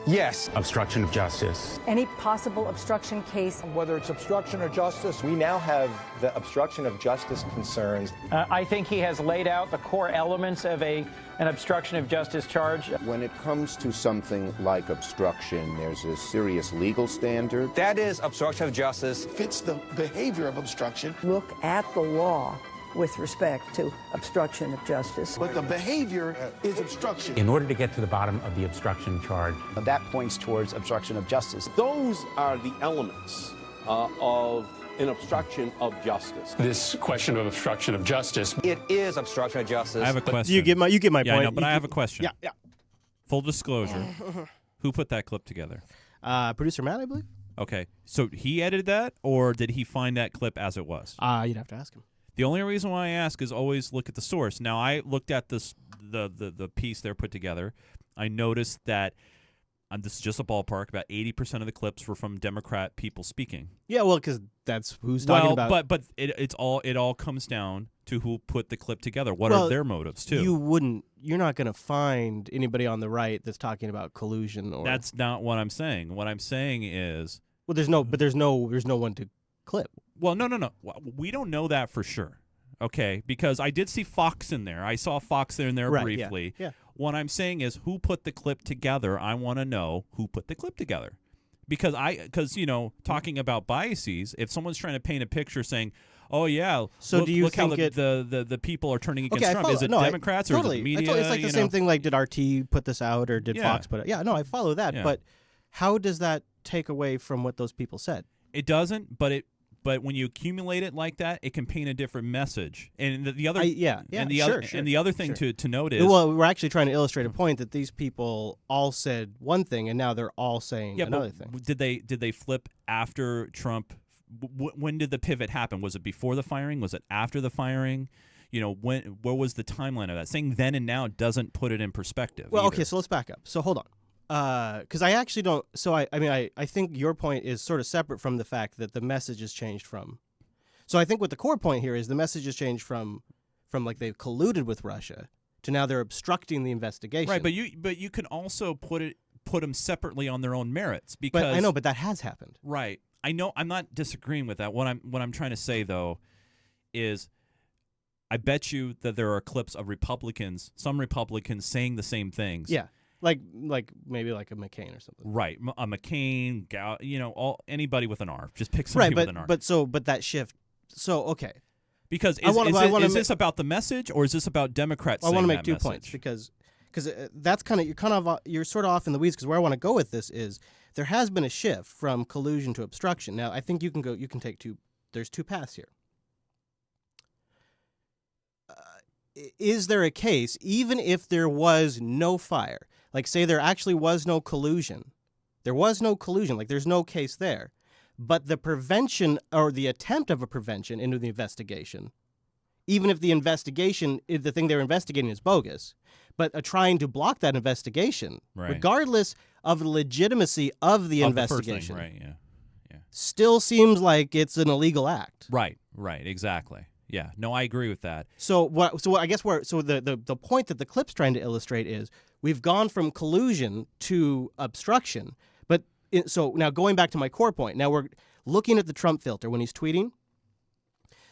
Yes. Obstruction of justice. Any possible obstruction case. Whether it's obstruction or justice. We now have the obstruction of justice concerns. I think he has laid out the core elements of an obstruction of justice charge. When it comes to something like obstruction, there's a serious legal standard. That is obstruction of justice. Fits the behavior of obstruction. Look at the law with respect to obstruction of justice. But the behavior is obstruction. In order to get to the bottom of the obstruction charge. That points towards obstruction of justice. Those are the elements of an obstruction of justice. This question of obstruction of justice. It is obstruction of justice. I have a question. You get my point. Yeah, I know, but I have a question. Yeah. Full disclosure. Who put that clip together? Producer Matt, I believe. Okay. So he edited that, or did he find that clip as it was? You'd have to ask him. The only reason why I ask is always look at the source. Now, I looked at this the piece they're put together. I noticed that, this is just a ballpark, about 80% of the clips were from Democrat people speaking. Yeah, well, because that's who's talking about. But it all comes down to who put the clip together. What are their motives too? You're not going to find anybody on the right that's talking about collusion or. That's not what I'm saying. What I'm saying is. Well, there's no one to clip. Well, no. We don't know that for sure, okay? Because I did see Fox in there. I saw Fox in there briefly. Yeah. What I'm saying is who put the clip together. I want to know who put the clip together. Because talking about biases, if someone's trying to paint a picture saying, oh, yeah, so do you look think how the people are turning against Trump. Is it Democrats or is it the media? It's like the same thing, like did RT put this out or did Fox put it? Yeah, no, I follow that. Yeah. But how does that take away from what those people said? It doesn't, but when you accumulate it like that, it can paint a different message. And the other, and the other thing to note is, well, we're actually trying to illustrate a point that these people all said one thing, and now they're all saying another thing. Did they flip after Trump? When did the pivot happen? Was it before the firing? Was it after the firing? What was the timeline of that? Saying then and now doesn't put it in perspective. Well, either. Okay, so let's back up. So hold on. Because I actually don't. So I think your point is sort of separate from the fact that the message has changed from. So I think what the core point here is the message has changed from like they've colluded with Russia to now they're obstructing the investigation. Right, but you can also put them separately on their own merits because I know, but that has happened. Right, I know. I'm not disagreeing with that. What I'm trying to say though is, I bet you that there are clips of some Republicans saying the same things. Yeah. Like maybe like a McCain or something. Right, a McCain, anybody with an R. Just pick somebody with an R. But that shift. So okay, because is this about the message or is this about Democrats? I want to make two points because that's you're sort of off in the weeds, because where I want to go with this is there has been a shift from collusion to obstruction. Now I think you can take two. There's two paths here. Is there a case, even if there was no fire, like say there actually was no collusion, like there's no case there, but the prevention or the attempt of a prevention into the investigation, even if the investigation, the thing they're investigating is bogus, but trying to block that investigation, regardless of the legitimacy of the investigation, the first thing, yeah, still seems like it's an illegal act. Right, exactly. Yeah, no, I agree with that. So I guess the point that the clip's trying to illustrate is we've gone from collusion to obstruction. So now going back to my core point, now we're looking at the Trump filter when he's tweeting.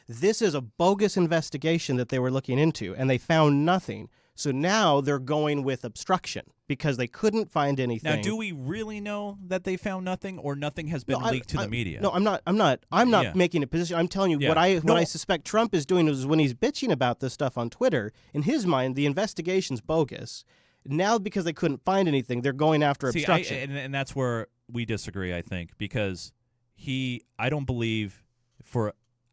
This is a bogus investigation that they were looking into, and they found nothing. So now they're going with obstruction because they couldn't find anything. Now, do we really know that they found nothing, or nothing has been leaked to the media? No, I'm not making a position. I'm telling you what I suspect Trump is doing is when he's bitching about this stuff on Twitter, in his mind, the investigation's bogus. Now, because they couldn't find anything, they're going after obstruction. And that's where we disagree, I think, because I don't believe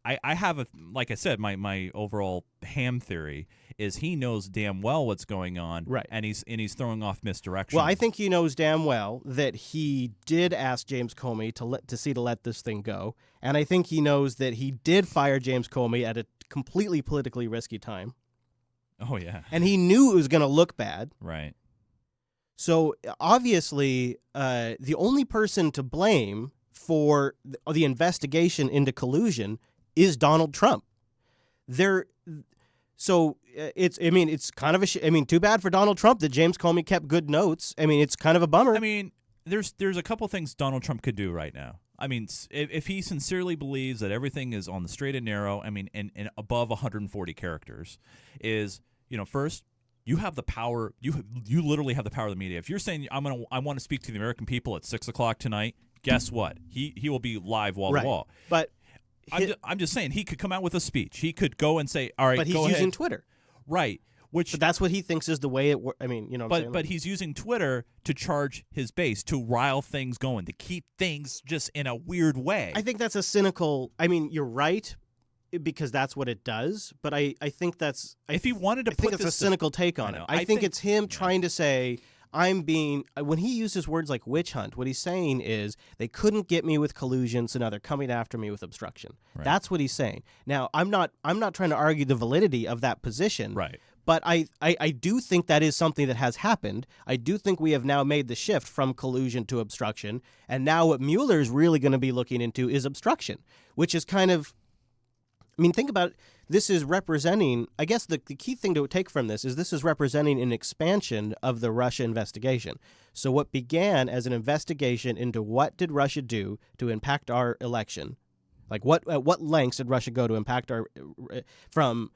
I have like I said, my overall ham theory is he knows damn well what's going on, right? And he's throwing off misdirection. Well, I think he knows damn well that he did ask James Comey to let this thing go, and I think he knows that he did fire James Comey at a completely politically risky time. Oh yeah, and he knew it was going to look bad, right? So obviously, the only person to blame for the investigation into collusion is Donald Trump. It's kind of too bad for Donald Trump that James Comey kept good notes. I mean, it's kind of a bummer. I mean, there's a couple things Donald Trump could do right now. I mean, if he sincerely believes that everything is on the straight and narrow, I mean, and above 140 characters, is, first, you have the power. You literally have the power of the media. If you're saying I want to speak to the American people at 6:00 tonight, guess what? He will be live wall to wall. But I'm just saying, he could come out with a speech. He could go and say, all right, but he's using Twitter. Right. But that's what he thinks is the way it works. I mean, But he's using Twitter to charge his base, to rile things going, to keep things just in a weird way. I think that's a cynical. I mean, you're right, because that's what it does. But I think that's. If he wanted to I think it's a cynical take on it. I think it's him trying to say, when he uses words like witch hunt, what he's saying is they couldn't get me with collusion, so now they're coming after me with obstruction. Right. That's what he's saying. Now, I'm not trying to argue the validity of that position. Right. But I do think that is something that has happened. I do think we have now made the shift from collusion to obstruction, and now what Mueller's really going to be looking into is obstruction, which is kind of, I mean, think about it. This is representing, I guess the key thing to take from this is representing an expansion of the Russia investigation. So what began as an investigation into what did Russia do to impact our election, like at what lengths did Russia go to impact our, from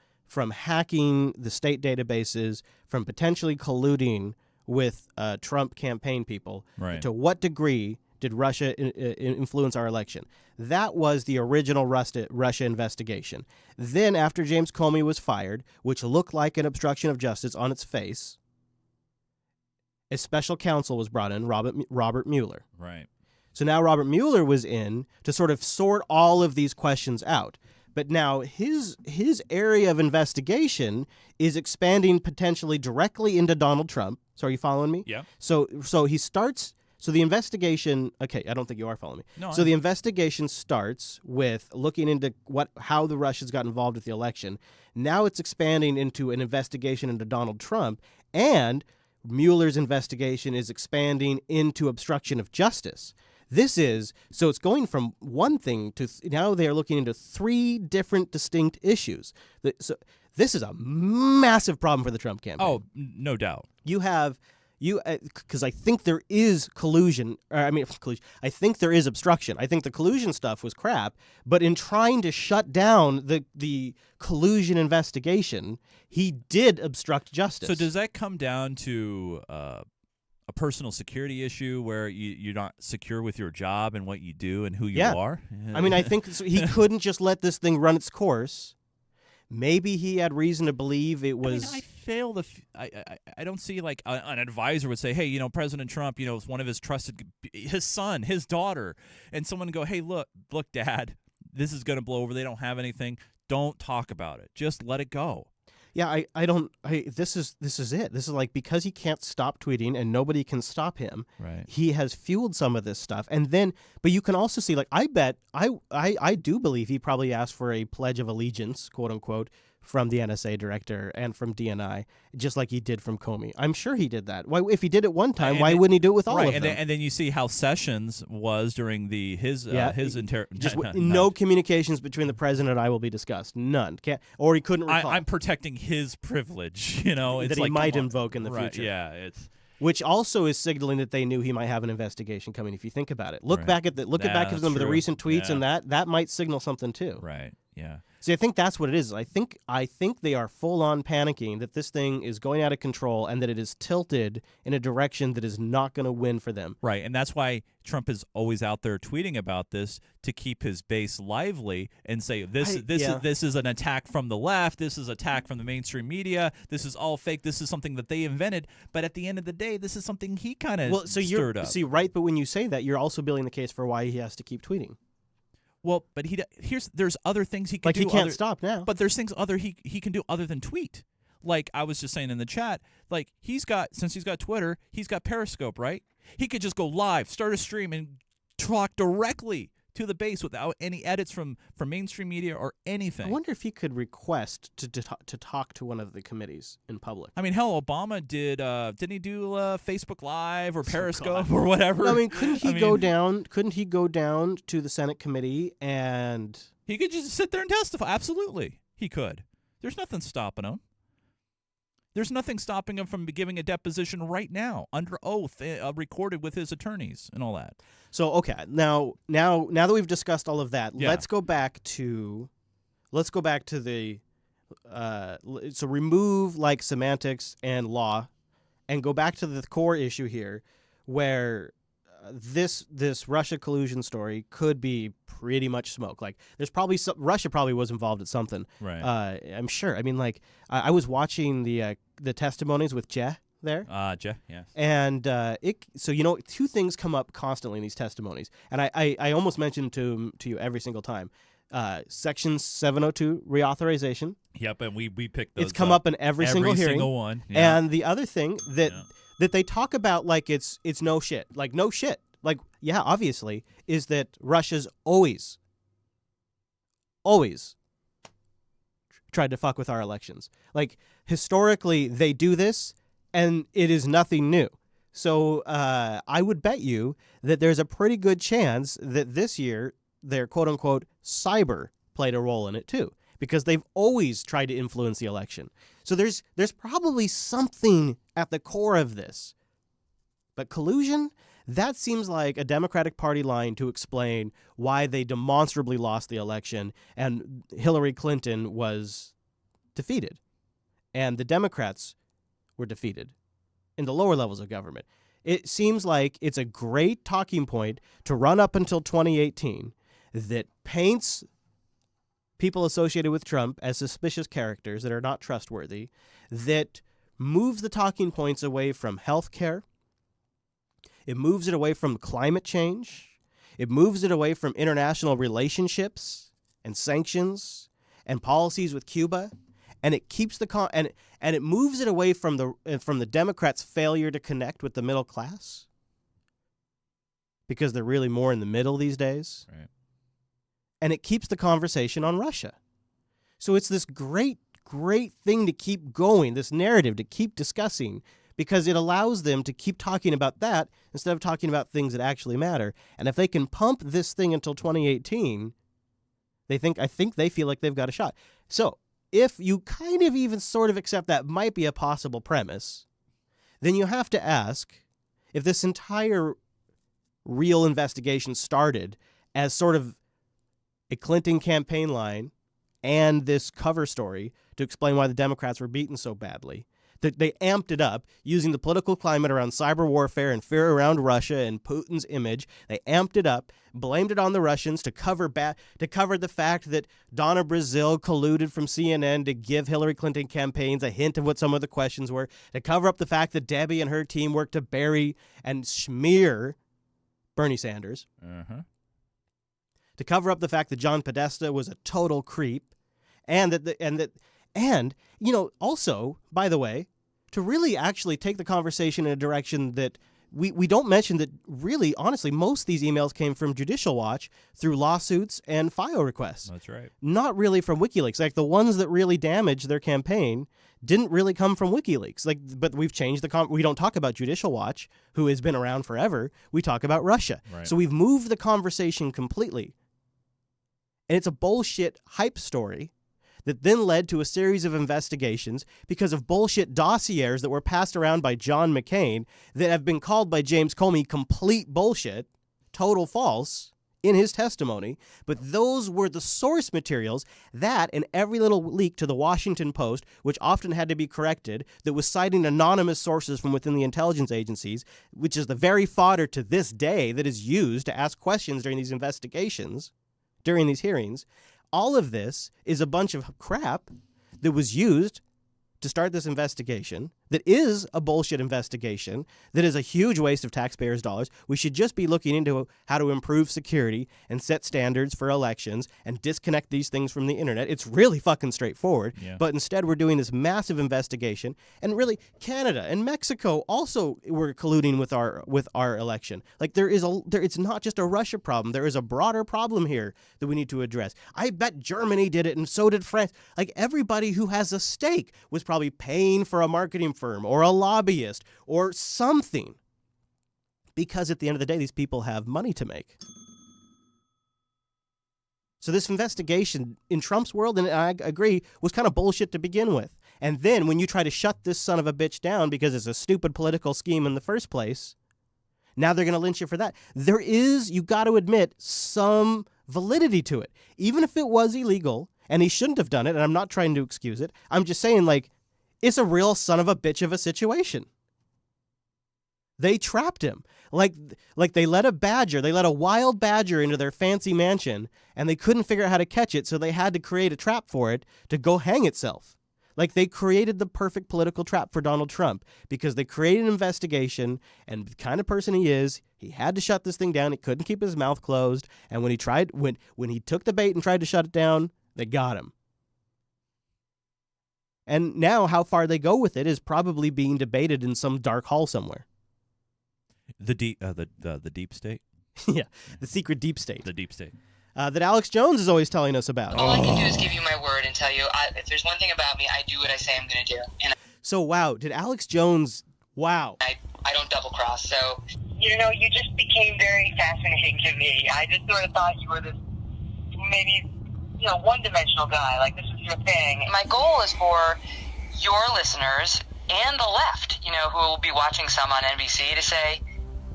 hacking the state databases, from potentially colluding with Trump campaign people, right, to what degree did Russia influence our election? That was the original Russia investigation. Then, after James Comey was fired, which looked like an obstruction of justice on its face, a special counsel was brought in, Robert Mueller. Right. So now Robert Mueller was in to sort of sort all of these questions out. But now his area of investigation is expanding potentially directly into Donald Trump. So are you following me? Yeah. So he starts. So the investigation, okay, I don't think you are following me. No, the investigation starts with looking into how the Russians got involved with the election. Now it's expanding into an investigation into Donald Trump, and Mueller's investigation is expanding into obstruction of justice. So it's going from one thing to now they are looking into three different distinct issues. So this is a massive problem for the Trump campaign. Oh, no doubt. Because I think there is collusion. I think there is obstruction. I think the collusion stuff was crap. But in trying to shut down the collusion investigation, he did obstruct justice. So does that come down to a personal security issue where you're not secure with your job and what you do and who you are. I mean, I think he couldn't just let this thing run its course. Maybe he had reason to believe it was. I mean, I fail to. I don't see like an advisor would say, "Hey, you know, President Trump, you know, one of his trusted, his son, his daughter," and someone go, "Hey, look, Dad, this is going to blow over. They don't have anything. Don't talk about it. Just let it go." Yeah, this is it. This is like, because he can't stop tweeting and nobody can stop him. Right. He has fueled some of this stuff. And then, but you can also see, like, I do believe he probably asked for a pledge of allegiance, quote unquote, from the NSA director and from DNI, just like he did from Comey. I'm sure he did that. Why, if he did it one time, why wouldn't he do it with all of them? And then you see how Sessions was during his no communications between the president and I will be discussed. None. Or he couldn't recall. I'm protecting his privilege, you know, that he might invoke in the future. Yeah, it's. Which also is signaling that they knew he might have an investigation coming. If you think about it, look back at some of the recent tweets, and that might signal something too. Right. Yeah. See, I think that's what it is. I think they are full on panicking that this thing is going out of control and that it is tilted in a direction that is not going to win for them. Right, and that's why Trump is always out there tweeting about this to keep his base lively and say this is an attack from the left. This is attack from the mainstream media. This is all fake. This is something that they invented. But at the end of the day, this is something he kind of stirred up. See, right, but when you say that, you're also building the case for why he has to keep tweeting. Well, but there's other things he can do. Like, he can't stop now. But there's things he can do other than tweet. Like I was just saying in the chat, like since he's got Twitter, he's got Periscope, right? He could just go live, start a stream, and talk directly to the base without any edits from mainstream media or anything. I wonder if he could request to talk to one of the committees in public. I mean, hell, Obama didn't he do Facebook Live or Periscope or whatever? No, I mean, couldn't he go down to the Senate committee and he could just sit there and testify? Absolutely, he could. There's nothing stopping him. There's nothing stopping him from giving a deposition right now, under oath, recorded with his attorneys and all that. So, okay, now that we've discussed all of that, let's go back to the so remove like semantics and law, and go back to the core issue here, where this Russia collusion story could be pretty much smoke. Like, there's probably Russia probably was involved at something. Right. I'm sure. I mean, like, I was watching the testimonies with Jeh there. Jeh, yes. And so, you know, two things come up constantly in these testimonies, and I almost mentioned to you every single time. Section 702 reauthorization. Yep, and we picked those. It's come up in every single hearing. Every single one. Yeah. And the other thing that they talk about, like, it's no shit. Like, no shit. Like, yeah, obviously, is that Russia's always tried to fuck with our elections. Like, historically, they do this, and it is nothing new. So I would bet you that there's a pretty good chance that this year their quote-unquote cyber played a role in it too, because they've always tried to influence the election. So there's probably something at the core of this. But collusion, that seems like a Democratic Party line to explain why they demonstrably lost the election and Hillary Clinton was defeated and the Democrats were defeated in the lower levels of government. It seems like it's a great talking point to run up until 2018 that paints people associated with Trump as suspicious characters that are not trustworthy, that moves the talking points away from healthcare. It moves it away from climate change. It moves it away from international relationships and sanctions and policies with Cuba, and it keeps and it moves it away from the Democrats' failure to connect with the middle class, because they're really more in the middle these days. Right. And it keeps the conversation on Russia. So it's this great thing to keep going, this narrative to keep discussing, because it allows them to keep talking about that instead of talking about things that actually matter. And if they can pump this thing until 2018, I think they feel like they've got a shot. So if you kind of even sort of accept that might be a possible premise, then you have to ask if this entire real investigation started as sort of a Clinton campaign line and this cover story to explain why the Democrats were beaten so badly. They amped it up using the political climate around cyber warfare and fear around Russia and Putin's image. They amped it up, blamed it on the Russians to cover the fact that Donna Brazile colluded from CNN to give Hillary Clinton campaigns a hint of what some of the questions were, to cover up the fact that Debbie and her team worked to bury and smear Bernie Sanders, to cover up the fact that John Podesta was a total creep, and also, by the way, to really actually take the conversation in a direction that we don't mention, that really, honestly, most of these emails came from Judicial Watch through lawsuits and FIO requests. That's right. Not really from WikiLeaks. Like, the ones that really damaged their campaign didn't really come from WikiLeaks. But we've changed we don't talk about Judicial Watch, who has been around forever. We talk about Russia. Right. So we've moved the conversation completely. And it's a bullshit hype story that then led to a series of investigations because of bullshit dossiers that were passed around by John McCain that have been called by James Comey complete bullshit, total false, in his testimony. But those were the source materials, that and every little leak to the Washington Post, which often had to be corrected, that was citing anonymous sources from within the intelligence agencies, which is the very fodder to this day that is used to ask questions during these investigations, during these hearings. All of this is a bunch of crap that was used to start this investigation, that is a bullshit investigation, that is a huge waste of taxpayers' dollars. We should just be looking into how to improve security and set standards for elections and disconnect these things from the internet. It's really fucking straightforward. Yeah. But instead, we're doing this massive investigation. And really, Canada and Mexico also were colluding with our election. Like, it's not just a Russia problem. There is a broader problem here that we need to address. I bet Germany did it, and so did France. Like, everybody who has a stake was probably paying for a marketing firm or a lobbyist or something, because at the end of the day, these people have money to make. So this investigation in Trump's world, and I agree, was kind of bullshit to begin with. And then when you try to shut this son of a bitch down because it's a stupid political scheme in the first place, now they're going to lynch you for that. There is, you got to admit, some validity to it. Even if it was illegal, and he shouldn't have done it, and I'm not trying to excuse it, I'm just saying, like, it's a real son of a bitch of a situation. They trapped him. Like they let a wild badger into their fancy mansion, and they couldn't figure out how to catch it, so they had to create a trap for it to go hang itself. Like, they created the perfect political trap for Donald Trump because they created an investigation, and the kind of person he is, he had to shut this thing down. He couldn't keep his mouth closed, and when he took the bait and tried to shut it down, they got him. And now how far they go with it is probably being debated in some dark hall somewhere. The deep state? Yeah, the secret deep state. The deep state. That Alex Jones is always telling us about. All I can do is give you my word and tell you, if there's one thing about me, I do what I say I'm going to do. And so, wow, did Alex Jones, wow. I don't double cross, so. You just became very fascinating to me. I just sort of thought you were this, maybe, one-dimensional guy, like this is your thing. My goal is for your listeners and the left, who will be watching some on NBC to say,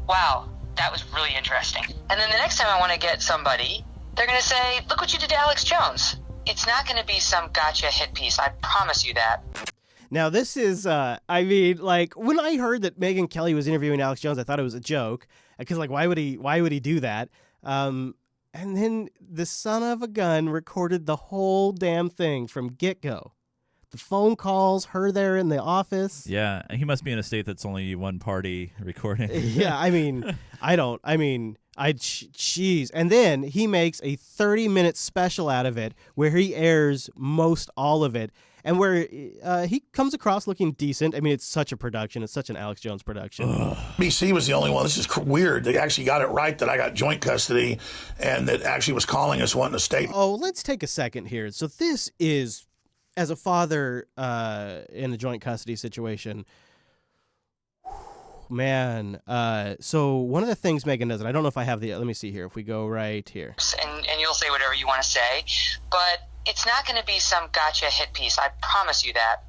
wow, that was really interesting. And then the next time I want to get somebody, they're going to say, look what you did to Alex Jones. It's not going to be some gotcha hit piece. I promise you that. Now, this is, when I heard that Megyn Kelly was interviewing Alex Jones, I thought it was a joke. Because, why would he do that? And then the son of a gun recorded the whole damn thing from get-go. The phone calls, her there in the office. Yeah, and he must be in a state that's only one party recording. Yeah, jeez. And then he makes a 30-minute special out of it where he airs most all of it. And where he comes across looking decent. I mean, it's such a production. It's such an Alex Jones production. BC was the only one. This is weird. They actually got it right that I got joint custody and that actually was calling us wanting a statement. Oh, let's take a second here. So this is, as a father in a joint custody situation, man. So one of the things Megyn does, and I don't know if I have let me see here. If we go right here. And you'll say whatever you want to say, but it's not going to be some gotcha hit piece. I promise you that.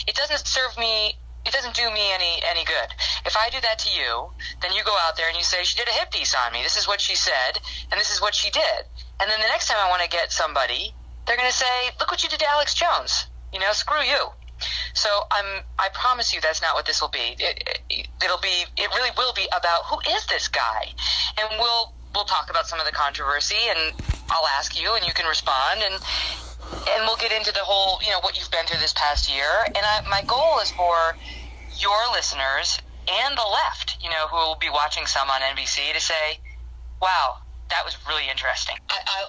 It doesn't serve me. It doesn't do me any good. If I do that to you, then you go out there and you say, she did a hit piece on me. This is what she said, and this is what she did. And then the next time I want to get somebody, they're going to say, look what you did to Alex Jones. Screw you. So I promise you that's not what this will be. It really will be about who is this guy, and we'll talk about some of the controversy, and I'll ask you, and you can respond, and we'll get into the whole, what you've been through this past year. And my goal is for your listeners and the left, who will be watching some on NBC, to say, wow, that was really interesting.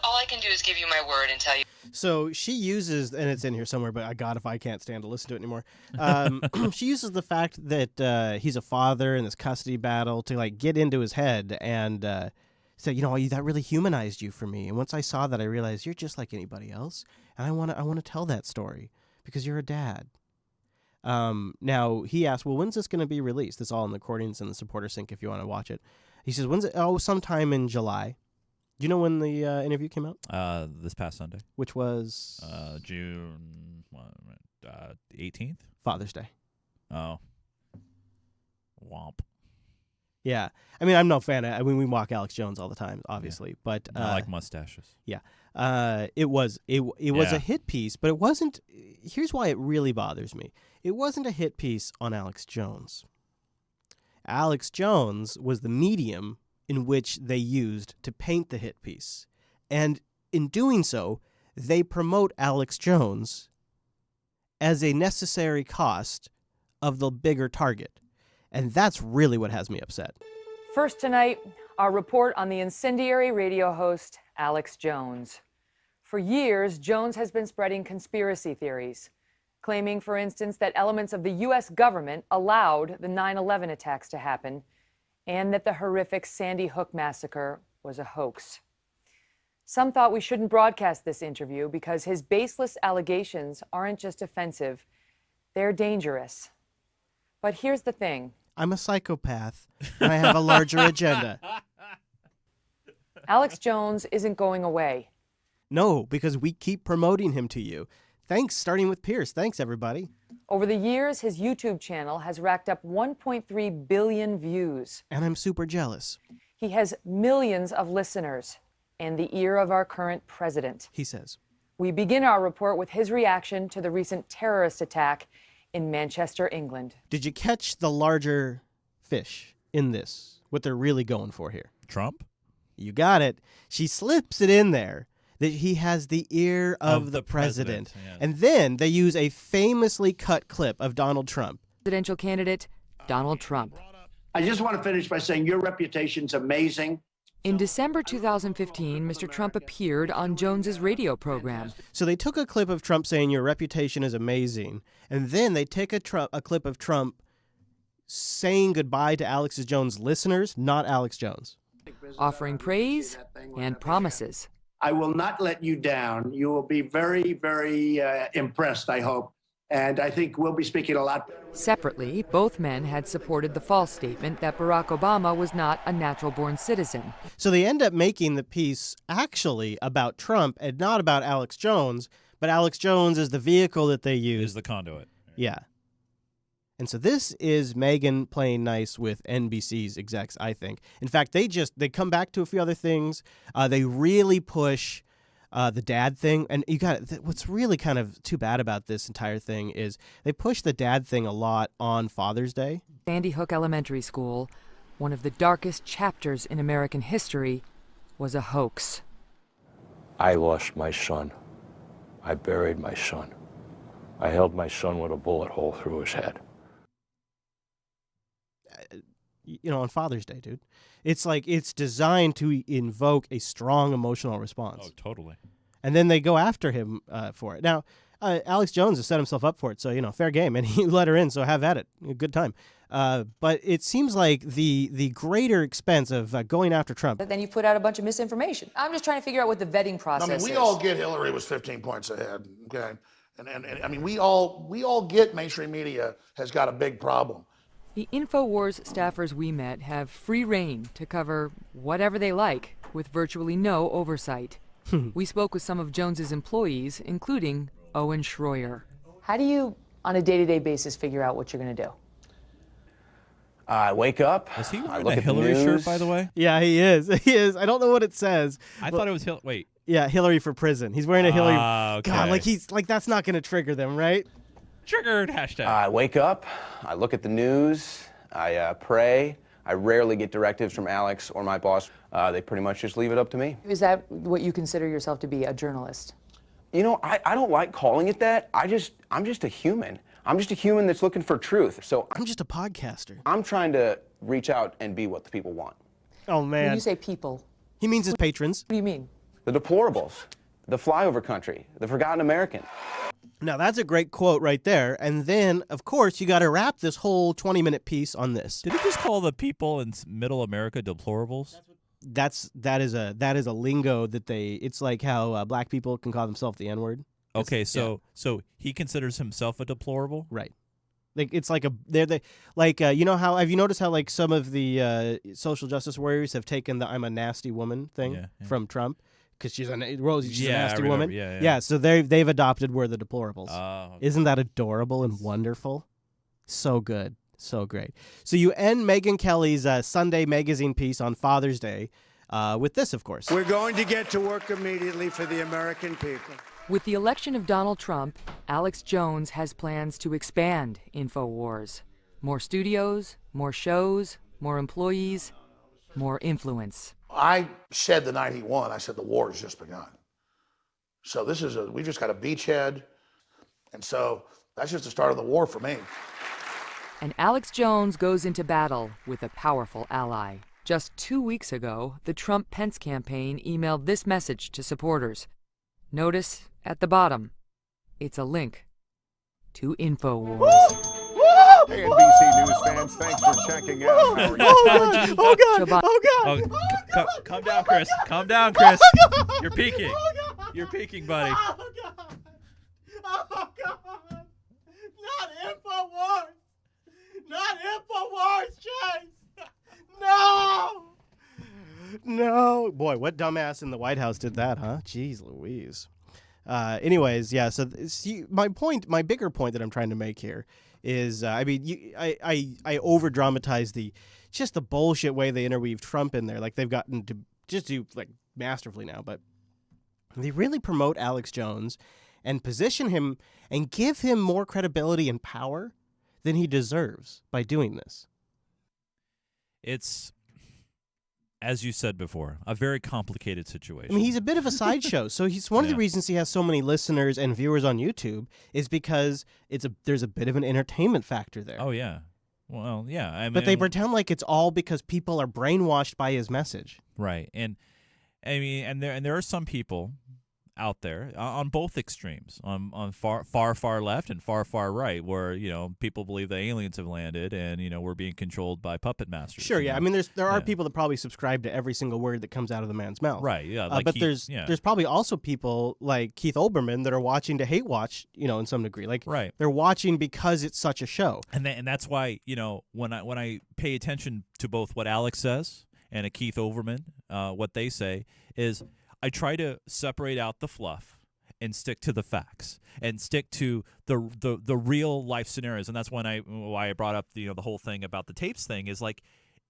All I can do is give you my word and tell you. So she uses, and it's in here somewhere, but God, if I can't stand to listen to it anymore. She uses the fact that he's a father in this custody battle to get into his head and say, that really humanized you for me. And once I saw that, I realized you're just like anybody else, and I want to tell that story because you're a dad. Now he asked, well, when's this going to be released? It's all in the recordings and the supporter sync if you want to watch it. He says, when's it? Oh, sometime in July. Do you know when the interview came out? This past Sunday. Which was? June 18th? Father's Day. Oh. Womp. Yeah. I mean, I'm no fan of, we mock Alex Jones all the time, obviously. But I like mustaches. Yeah. It was a hit piece, but it wasn't. Here's why it really bothers me. It wasn't a hit piece on Alex Jones. Alex Jones was the medium in which they used to paint the hit piece. And in doing so, they promote Alex Jones as a necessary cost of the bigger target. And that's really what has me upset. First tonight, our report on the incendiary radio host, Alex Jones. For years, Jones has been spreading conspiracy theories, claiming, for instance, that elements of the U.S. government allowed the 9/11 attacks to happen, and that the horrific Sandy Hook massacre was a hoax. Some thought we shouldn't broadcast this interview because his baseless allegations aren't just offensive, they're dangerous. But here's the thing. I'm a psychopath, and I have a larger agenda. Alex Jones isn't going away. No, because we keep promoting him to you. Thanks, starting with Pierce. Thanks, everybody. Over the years, his YouTube channel has racked up 1.3 billion views. And I'm super jealous. He has millions of listeners and the ear of our current president. He says. We begin our report with his reaction to the recent terrorist attack in Manchester, England. Did you catch the larger fish in this? What they're really going for here? Trump? You got it. She slips it in there that he has the ear of the president. Yes. And then they use a famously cut clip of Donald Trump. Presidential candidate Donald Trump. I just want to finish by saying your reputation's amazing. In December 2015, Mr. Trump appeared on Jones's radio program. So they took a clip of Trump saying your reputation is amazing, and then they take a clip of Trump saying goodbye to Alex Jones' listeners, not Alex Jones. Offering praise and promises. I will not let you down. You will be very, very impressed, I hope. And I think we'll be speaking a lot. Separately, both men had supported the false statement that Barack Obama was not a natural-born citizen. So they end up making the piece actually about Trump and not about Alex Jones, but Alex Jones is the vehicle that they use. Is the conduit. Yeah. And so this is Megyn playing nice with NBC's execs, I think. In fact, they come back to a few other things. They really push the dad thing. And you got what's really kind of too bad about this entire thing is they push the dad thing a lot on Father's Day. Sandy Hook Elementary School, one of the darkest chapters in American history, was a hoax. I lost my son. I buried my son. I held my son with a bullet hole through his head. On Father's Day, dude. It's like it's designed to invoke a strong emotional response. Oh, totally. And then they go after him for it. Now, Alex Jones has set himself up for it, so, fair game. And he let her in, so have at it. Good time. But it seems like the greater expense of going after Trump. Then you put out a bunch of misinformation. I'm just trying to figure out what the vetting process is. We all get Hillary was 15 points ahead, okay? And we all get mainstream media has got a big problem. The InfoWars staffers we met have free reign to cover whatever they like with virtually no oversight. We spoke with some of Jones's employees, including Owen Schroyer. How do you, on a day-to-day basis, figure out what you're going to do? I wake up. Is he I wearing look a at Hillary the shirt, news. by the way? Yeah, he is. He is. I don't know what it says. I thought it was Yeah, Hillary for prison. He's wearing a Hillary. Okay. God, that's not going to trigger them, right? Triggered hashtag. I wake up, I look at the news, I pray. I rarely get directives from Alex or my boss. They pretty much just leave it up to me. Is that what you consider yourself to be, a journalist? You know, I don't like calling it that. I'm just a human. I'm just a human that's looking for truth. So I'm just a podcaster. I'm trying to reach out and be what the people want. Oh, man. When you say people, he means his patrons. What do you mean? The deplorables, the flyover country, the forgotten American. Now, that's a great quote right there. And then, of course, you got to wrap this whole 20-minute piece on this. Did he just call the people in Middle America deplorables? That is a lingo that it's like how black people can call themselves the N-word. Okay, so he considers himself a deplorable? Right. Like it's like you know how have you noticed how like some of the social justice warriors have taken the "I'm a nasty woman" thing from Trump because she's a nasty woman. Yeah. So they've adopted "we're the deplorables." Okay. Isn't that adorable and wonderful? So good, so great. So you end Megyn Kelly's Sunday magazine piece on Father's Day with this, of course. We're going to get to work immediately for the American people. With the election of Donald Trump, Alex Jones has plans to expand InfoWars. More studios, more shows, more employees, more influence. I said the 91, I said the war has just begun. So we just got a beachhead. And so that's just the start of the war for me. And Alex Jones goes into battle with a powerful ally. Just 2 weeks ago, the Trump-Pence campaign emailed this message to supporters. Notice at the bottom, it's a link to InfoWars. Hey, NBC News fans, thanks for checking out. Oh, calm down, Chris. Calm down, Chris. You're peaking. You're peaking, buddy. Oh, God. Oh, God. Not InfoWars. Not InfoWars, Chase. No. No. Boy, what dumbass in the White House did that, huh? Jeez Louise. Anyways, yeah, so my bigger point that I'm trying to make here is, I over-dramatize the bullshit way they interweave Trump in there. Like, they've gotten to just do, like, masterfully now, but they really promote Alex Jones and position him and give him more credibility and power than he deserves by doing this. It's, as you said before, a very complicated situation. I mean, he's a bit of a sideshow. So he's one of the reasons he has so many listeners and viewers on YouTube is because there's a bit of an entertainment factor there. Oh, yeah. Well, yeah. I mean, but they pretend like it's all because people are brainwashed by his message. Right. And I mean, and there are some people out there on both extremes, on far left and far right, where people believe the aliens have landed and we're being controlled by puppet masters. Sure, yeah. I mean, there are people that probably subscribe to every single word that comes out of the man's mouth. Right. Yeah. But there's probably also people like Keith Olbermann that are watching to hate watch, in some degree. Like they're watching because it's such a show. And that's why when I pay attention to both what Alex says and a Keith Olbermann, what they say is, I try to separate out the fluff and stick to the facts and stick to the real life scenarios. And that's why I brought up the whole thing about the tapes thing is like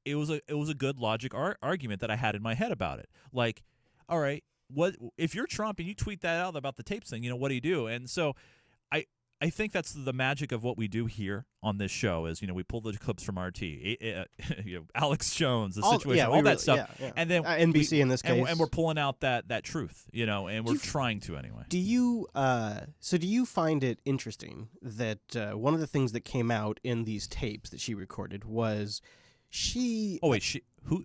it was a good logic argument that I had in my head about it. Like, all right, what if you're Trump and you tweet that out about the tapes thing? What do you do? And so I think that's the magic of what we do here on this show is, we pull the clips from RT, Alex Jones, the situation, all that stuff. Yeah. And then NBC in this case. And we're pulling out that truth, and we're trying to anyway. Do you find it interesting that one of the things that came out in these tapes that she recorded was she... Oh, wait, who...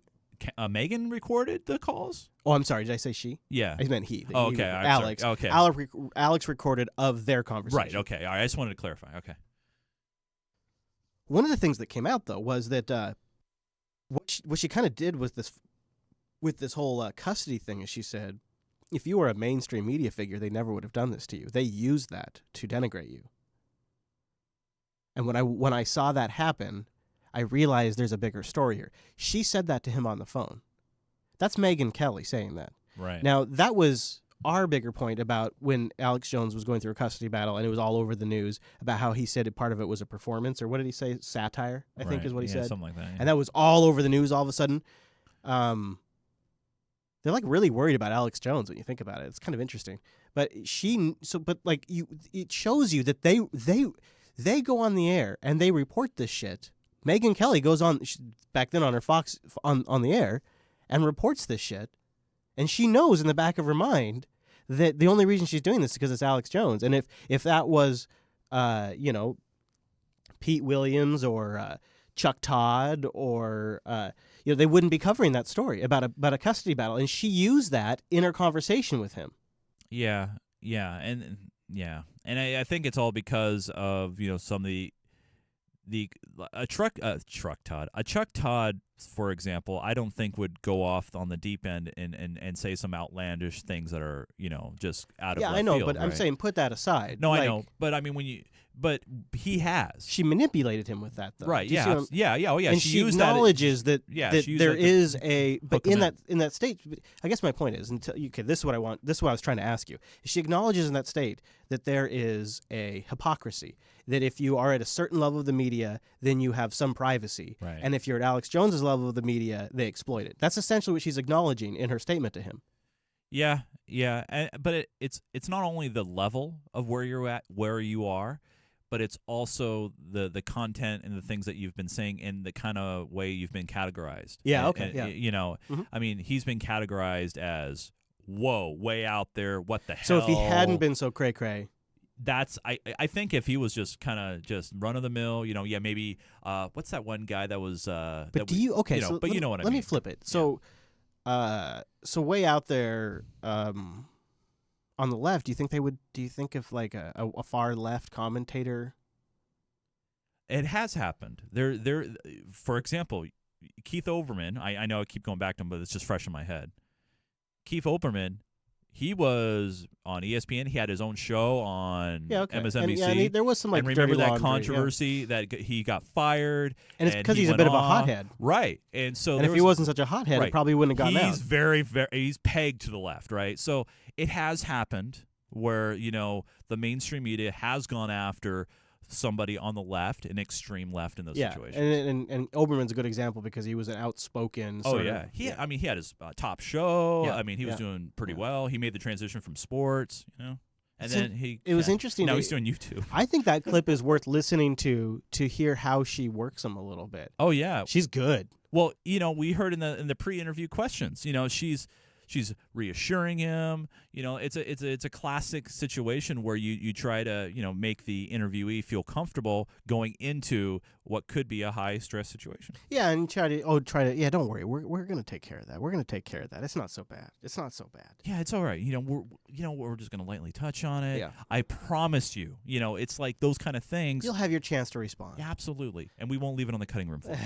Megyn recorded the calls? Oh, I'm sorry. Did I say she? Yeah. I meant he. Oh, okay. Alex. Sorry. Okay. Alex recorded of their conversation. Right. Okay. All right. I just wanted to clarify. Okay. One of the things that came out, though, was that what she kind of did with this whole custody thing is she said, if you were a mainstream media figure, they never would have done this to you. They used that to denigrate you. And when I saw that happen, I realized there's a bigger story here. She said that to him on the phone. That's Megyn Kelly saying that. Right. Now, that was our bigger point about when Alex Jones was going through a custody battle and it was all over the news about how he said part of it was a performance, or what did he say? Satire, I think is what he said. Something like that. Yeah. And that was all over the news all of a sudden. They're like really worried about Alex Jones when you think about it. It's kind of interesting. But it shows you that They go on the air and they report this shit. Megyn Kelly goes on back then on her Fox on the air and reports this shit, and she knows in the back of her mind that the only reason she's doing this is because it's Alex Jones. And if that was, Pete Williams or Chuck Todd or they wouldn't be covering that story about a custody battle. And she used that in her conversation with him. Yeah, and I think it's all because of some of a Chuck Todd, for example, I don't think would go off on the deep end and say some outlandish things that are just out of left I know, field, but right? I'm saying put that aside. No, I know, but I mean but he has. She manipulated him with that, though. Right? Yeah. Oh, yeah. And she acknowledges that there is a. But in that state, I guess my point is, this is what I want. This is what I was trying to ask you. She acknowledges in that state that there is a hypocrisy. That if you are at a certain level of the media, then you have some privacy. Right. And if you're at Alex Jones's level of the media, they exploit it. That's essentially what she's acknowledging in her statement to him. Yeah. But it's not only the level of where you are, but it's also the content and the things that you've been saying and the kind of way you've been categorized. Yeah. Okay. I mean, he's been categorized as way out there. What the hell? So if he hadn't been so cray-cray. That's I think if he was just kind of just run of the mill, maybe what's that one guy that was But that do you okay? so you know what I mean. Let me flip it. So, so way out there, on the left, do you think of like a far left commentator? It has happened. There. For example, Keith Olbermann. I know I keep going back to him, but it's just fresh in my head. Keith Olbermann. He was on ESPN. He had his own show on MSNBC. And there was some and remember dirty that laundry, controversy that he got fired, and it's because he's a bit of a hothead, right? And so, if he wasn't such a hothead, it probably wouldn't have gotten out. He's very, he's pegged to the left, right? So it has happened where the mainstream media has gone after somebody on the left, an extreme left in those situations. And Oberman's a good example because he was an outspoken. He had his top show. Yeah, I mean, he was doing pretty well. He made the transition from sports, and then it was interesting. Now he's doing YouTube. I think that clip is worth listening to hear how she works him a little bit. Oh yeah, she's good. Well, we heard in the pre-interview questions, she's reassuring him. It's a classic situation where you try to make the interviewee feel comfortable going into what could be a high stress situation. Yeah, and try to don't worry, we're gonna take care of that. We're gonna take care of that. It's not so bad. Yeah, it's all right. We're just gonna lightly touch on it. Yeah. I promise you. It's like those kind of things. You'll have your chance to respond. Yeah, absolutely, and we won't leave it on the cutting room floor.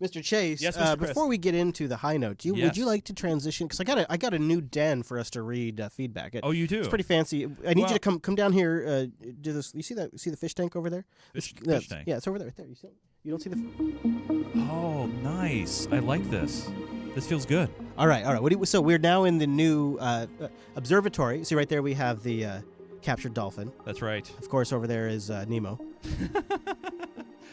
Mr. Chase, yes, Mr. before we get into the high note, would you like to transition? Because I got a new den for us to read feedback. Oh, you do? It's pretty fancy. I need you to come down here. Do this. You see that? See the fish tank over there? Fish tank. Yeah, it's over there. Right there. You don't see the? Oh, nice. I like this. This feels good. All right. So we're now in the new observatory. See right there, we have the captured dolphin. That's right. Of course, over there is Nemo.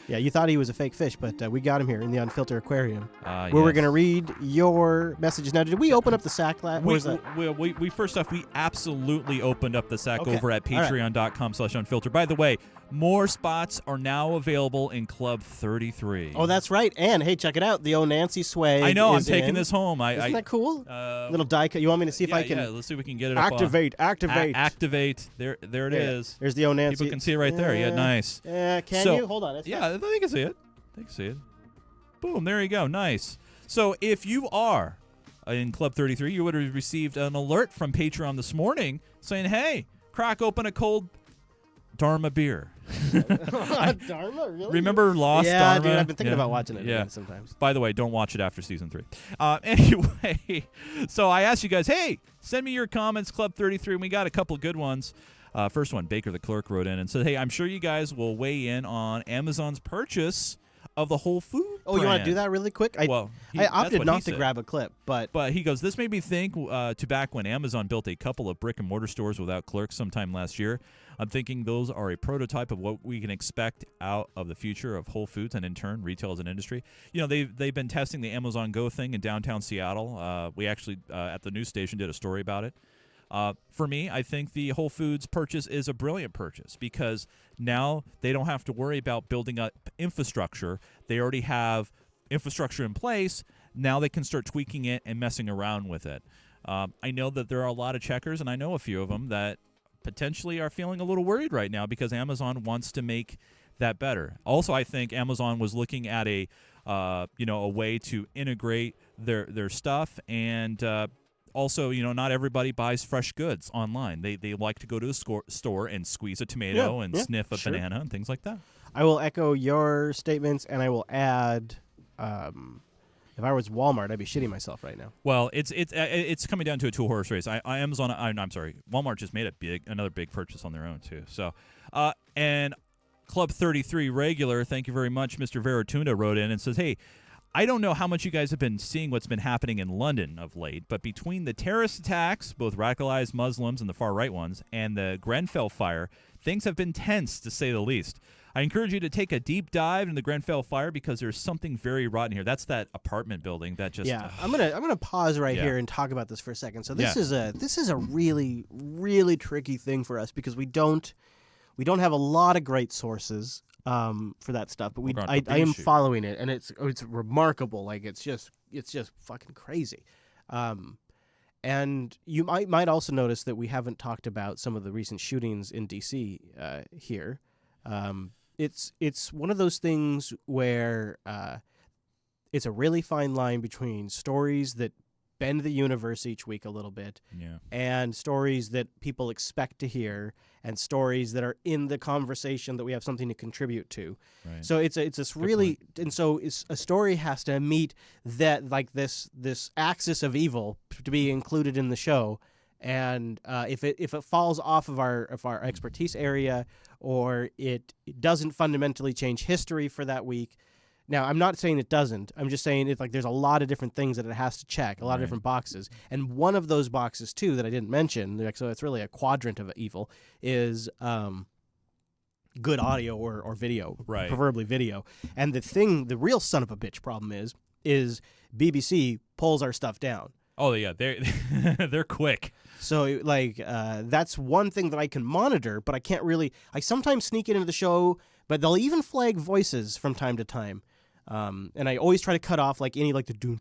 Yeah, you thought he was a fake fish, but we got him here in the Unfilter Aquarium, where we're going to read your messages. Now, did we open up the sack? We first off, we absolutely opened up the sack over at patreon.com/unfilter. By the way, more spots are now available in Club 33. Oh, that's right. And, hey, check it out. The Nancy Sway. I know. I'm taking this home. Isn't that cool? Little die cut. You want me to see if I can? Yeah, let's see if we can get it activate. up. Activate. There it is. There's the Nancy. People can see it right there. Yeah, nice. Can you? Hold on. I think I can see it. Boom. There you go. Nice. So if you are in Club 33, you would have received an alert from Patreon this morning saying, hey, crack open a cold Dharma beer. Dharma? Really? Remember Lost yeah, Dharma? Dude, I've been thinking about watching it again sometimes. By the way, don't watch it after season 3. Anyway, so I asked you guys, hey, send me your comments, Club 33, and we got a couple good ones. First one, Baker the clerk wrote in and said, hey, I'm sure you guys will weigh in on Amazon's purchase of the Whole Food brand. You want to do that really quick? I opted not to grab a clip, but he goes, this made me think to back when Amazon built a couple of brick-and-mortar stores without clerks sometime last year. I'm thinking those are a prototype of what we can expect out of the future of Whole Foods and, in turn, retail as an industry. They've been testing the Amazon Go thing in downtown Seattle. We actually, at the news station, did a story about it. For me, I think the Whole Foods purchase is a brilliant purchase because now they don't have to worry about building up infrastructure. They already have infrastructure in place. Now they can start tweaking it and messing around with it. I know that there are a lot of checkers, and I know a few of them that potentially are feeling a little worried right now because Amazon wants to make that better. Also, I think Amazon was looking at a way to integrate their stuff, and also, not everybody buys fresh goods online. They like to go to the store and squeeze a tomato and sniff a banana and things like that. I will echo your statements, and I will add, if I was Walmart, I'd be shitting myself right now. Well, it's coming down to a two-horse race. Walmart just made another big purchase on their own too. So, and Club 33 regular, thank you very much, Mr. Veratunda wrote in and says, hey, I don't know how much you guys have been seeing what's been happening in London of late, but between the terrorist attacks, both radicalized Muslims and the far-right ones, and the Grenfell fire, things have been tense, to say the least. I encourage you to take a deep dive into the Grenfell fire because there's something very rotten here. That's that apartment building that just... Yeah, I'm gonna pause right here and talk about this for a second. So this is a really, really tricky thing for us because we don't have a lot of great sources for that stuff, but I am following it, and it's remarkable. Like it's just fucking crazy. And you might also notice that we haven't talked about some of the recent shootings in D.C. Here. It's one of those things where it's a really fine line between stories that bend the universe each week a little bit, and stories that people expect to hear, and stories that are in the conversation that we have something to contribute to. Right. So it's this really, and so a story has to meet that, like this axis of evil to be included in the show. And if it falls off of our expertise area, or it doesn't fundamentally change history for that week. Now, I'm not saying it doesn't. I'm just saying it's like there's a lot of different things that it has to check, a lot of different boxes. And one of those boxes, too, that I didn't mention, so it's really a quadrant of evil, is good audio or video, preferably video. And the real son of a bitch problem is BBC pulls our stuff down. Oh, yeah, they're quick. So, that's one thing that I can monitor, but I can't really... I sometimes sneak it into the show, but they'll even flag voices from time to time. And I always try to cut off any the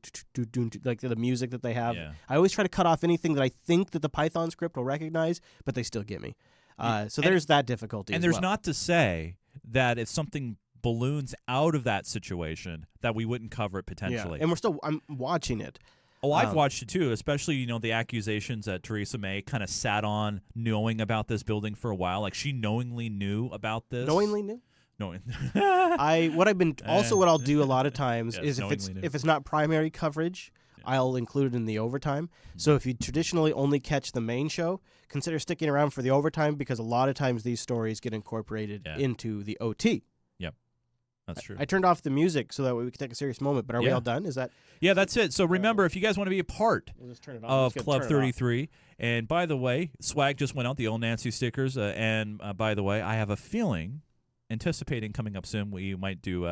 doon like the music that they have. Yeah. I always try to cut off anything that I think that the Python script will recognize, but they still get me. So there's that difficulty. And there's not to say that if something balloons out of that situation that we wouldn't cover it potentially. Yeah. And I'm watching it. Oh, I've watched it too, especially, the accusations that Theresa May kind of sat on knowing about this building for a while. Like she knowingly knew about this. Knowingly knew? Knowing. What I'll do a lot of times is if it's not primary coverage, I'll include it in the overtime. Mm-hmm. So if you traditionally only catch the main show, consider sticking around for the overtime because a lot of times these stories get incorporated into the OT. Yep. That's true. I turned off the music so that way we could take a serious moment, but are we all done? Is that... Yeah, that's it. So remember, if you guys want to be a part of Club 33, and by the way, swag just went out, the old Nancy stickers, and by the way, I have a feeling, anticipating coming up soon, we might do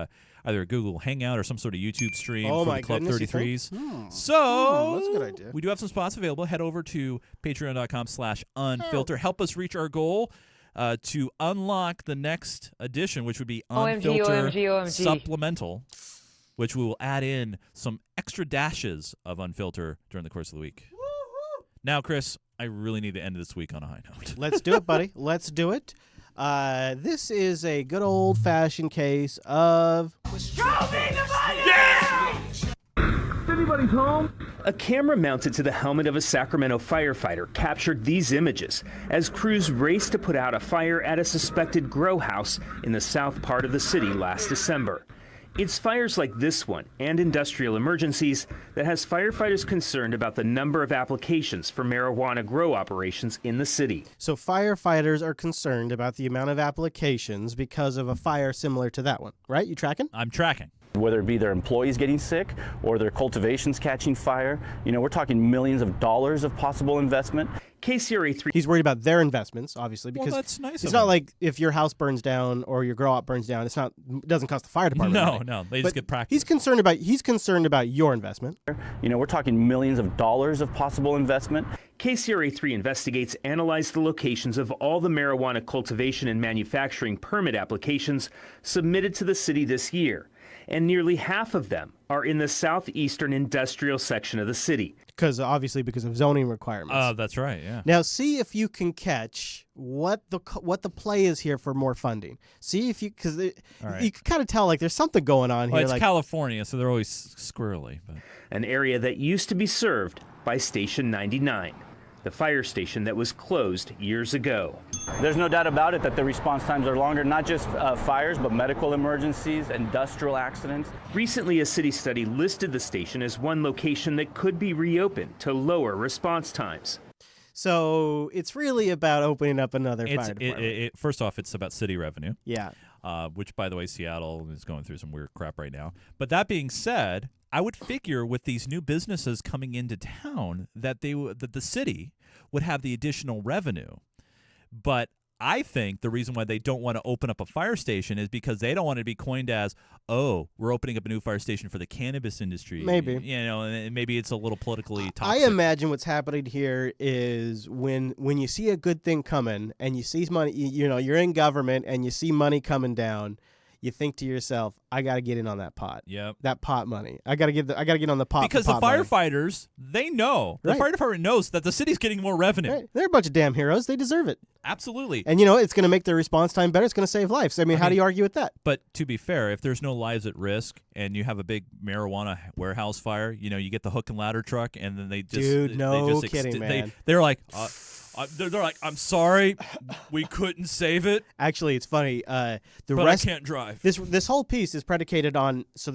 either a Google Hangout or some sort of YouTube stream for the Club 33s. So that's a good idea. We do have some spots available. Head over to patreon.com/unfilter. Help us reach our goal. To unlock the next edition, which would be Unfilter OMG. Supplemental, which we will add in some extra dashes of Unfilter during the course of the week. Woo-hoo! Now, Chris, I really need to end this week on a high note. Let's do it, buddy. Let's do it. This is a good old-fashioned case of... Show me the money! Yeah! Everybody's home. A camera mounted to the helmet of a Sacramento firefighter captured these images as crews raced to put out a fire at a suspected grow house in the south part of the city last December. It's fires like this one and industrial emergencies that has firefighters concerned about the number of applications for marijuana grow operations in the city. So firefighters are concerned about the amount of applications because of a fire similar to that one, right? You tracking? I'm tracking. Whether it be their employees getting sick or their cultivations catching fire, we're talking millions of dollars of possible investment. KCRA3. He's worried about their investments, obviously, because that's nice it's of not him. like if your house burns down or your grow op burns down, it doesn't cost the fire department money. No, they But just get practice. He's concerned about your investment. You know, we're talking millions of dollars of possible investment. KCRA3 Investigates analyzed the locations of all the marijuana cultivation and manufacturing permit applications submitted to the city this year, and nearly half of them are in the southeastern industrial section of the city. Because of zoning requirements. That's right, yeah. Now, see if you can catch what the play is here for more funding. See if you, because you can kind of tell like there's something going on Well, here. it's like California, so they're always squirrely. But. An area that used to be served by Station 99, the fire station that was closed years ago. There's no doubt about it that the response times are longer, not just fires, but medical emergencies, industrial accidents. Recently, a city study listed the station as one location that could be reopened to lower response times. So it's really about opening up another fire department. First off, it's about city revenue. Yeah. Which, by the way, Seattle is going through some weird crap right now. But that being said, I would figure with these new businesses coming into town that the city would have the additional revenue. But I think the reason why they don't want to open up a fire station is because they don't want to be coined as, oh, we're opening up a new fire station for the cannabis industry. Maybe. You know, and maybe it's a little politically toxic. I imagine what's happening here is when you see a good thing coming and you see money, you're in government and you see money coming down, you think to yourself, I got to get in on that pot. Yep. That pot money. I got to get on the pot. Because the the firefighters, they know. The fire department knows that the city's getting more revenue. Right. They're a bunch of damn heroes. They deserve it. Absolutely. And it's going to make their response time better. It's going to save lives. I mean, how do you argue with that? But to be fair, if there's no lives at risk and you have a big marijuana warehouse fire, you get the hook and ladder truck, and then they just kidding, man. They're like, they're like, I'm sorry, we couldn't save it. Actually, it's funny. I can't drive. This whole piece is predicated on so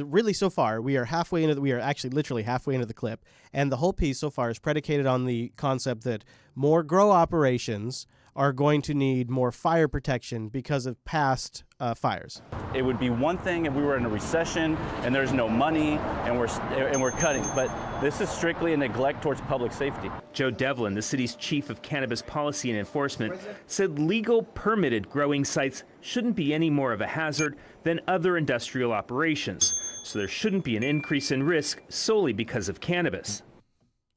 far we are literally halfway into the clip, and the whole piece so far is predicated on the concept that more grow operations are going to need more fire protection because of past fires. It would be one thing if we were in a recession and there's no money and we're cutting, but this is strictly a neglect towards public safety. Joe Devlin, the city's chief of cannabis policy and enforcement, said legal permitted growing sites shouldn't be any more of a hazard than other industrial operations, so there shouldn't be an increase in risk solely because of cannabis.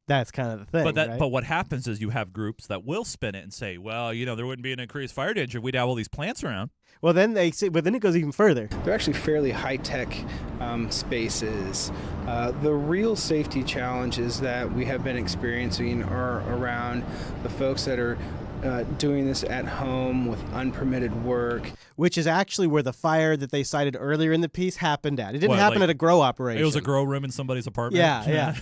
That's kind of the thing. But what happens is you have groups that will spin it and say, well, there wouldn't be an increased fire danger if we'd have all these plants around. Well, then it goes even further. They're actually fairly high-tech spaces. The real safety challenges that we have been experiencing are around the folks that are doing this at home with unpermitted work. Which is actually where the fire that they cited earlier in the piece happened at. It didn't happen at a grow operation. It was a grow room in somebody's apartment? Yeah.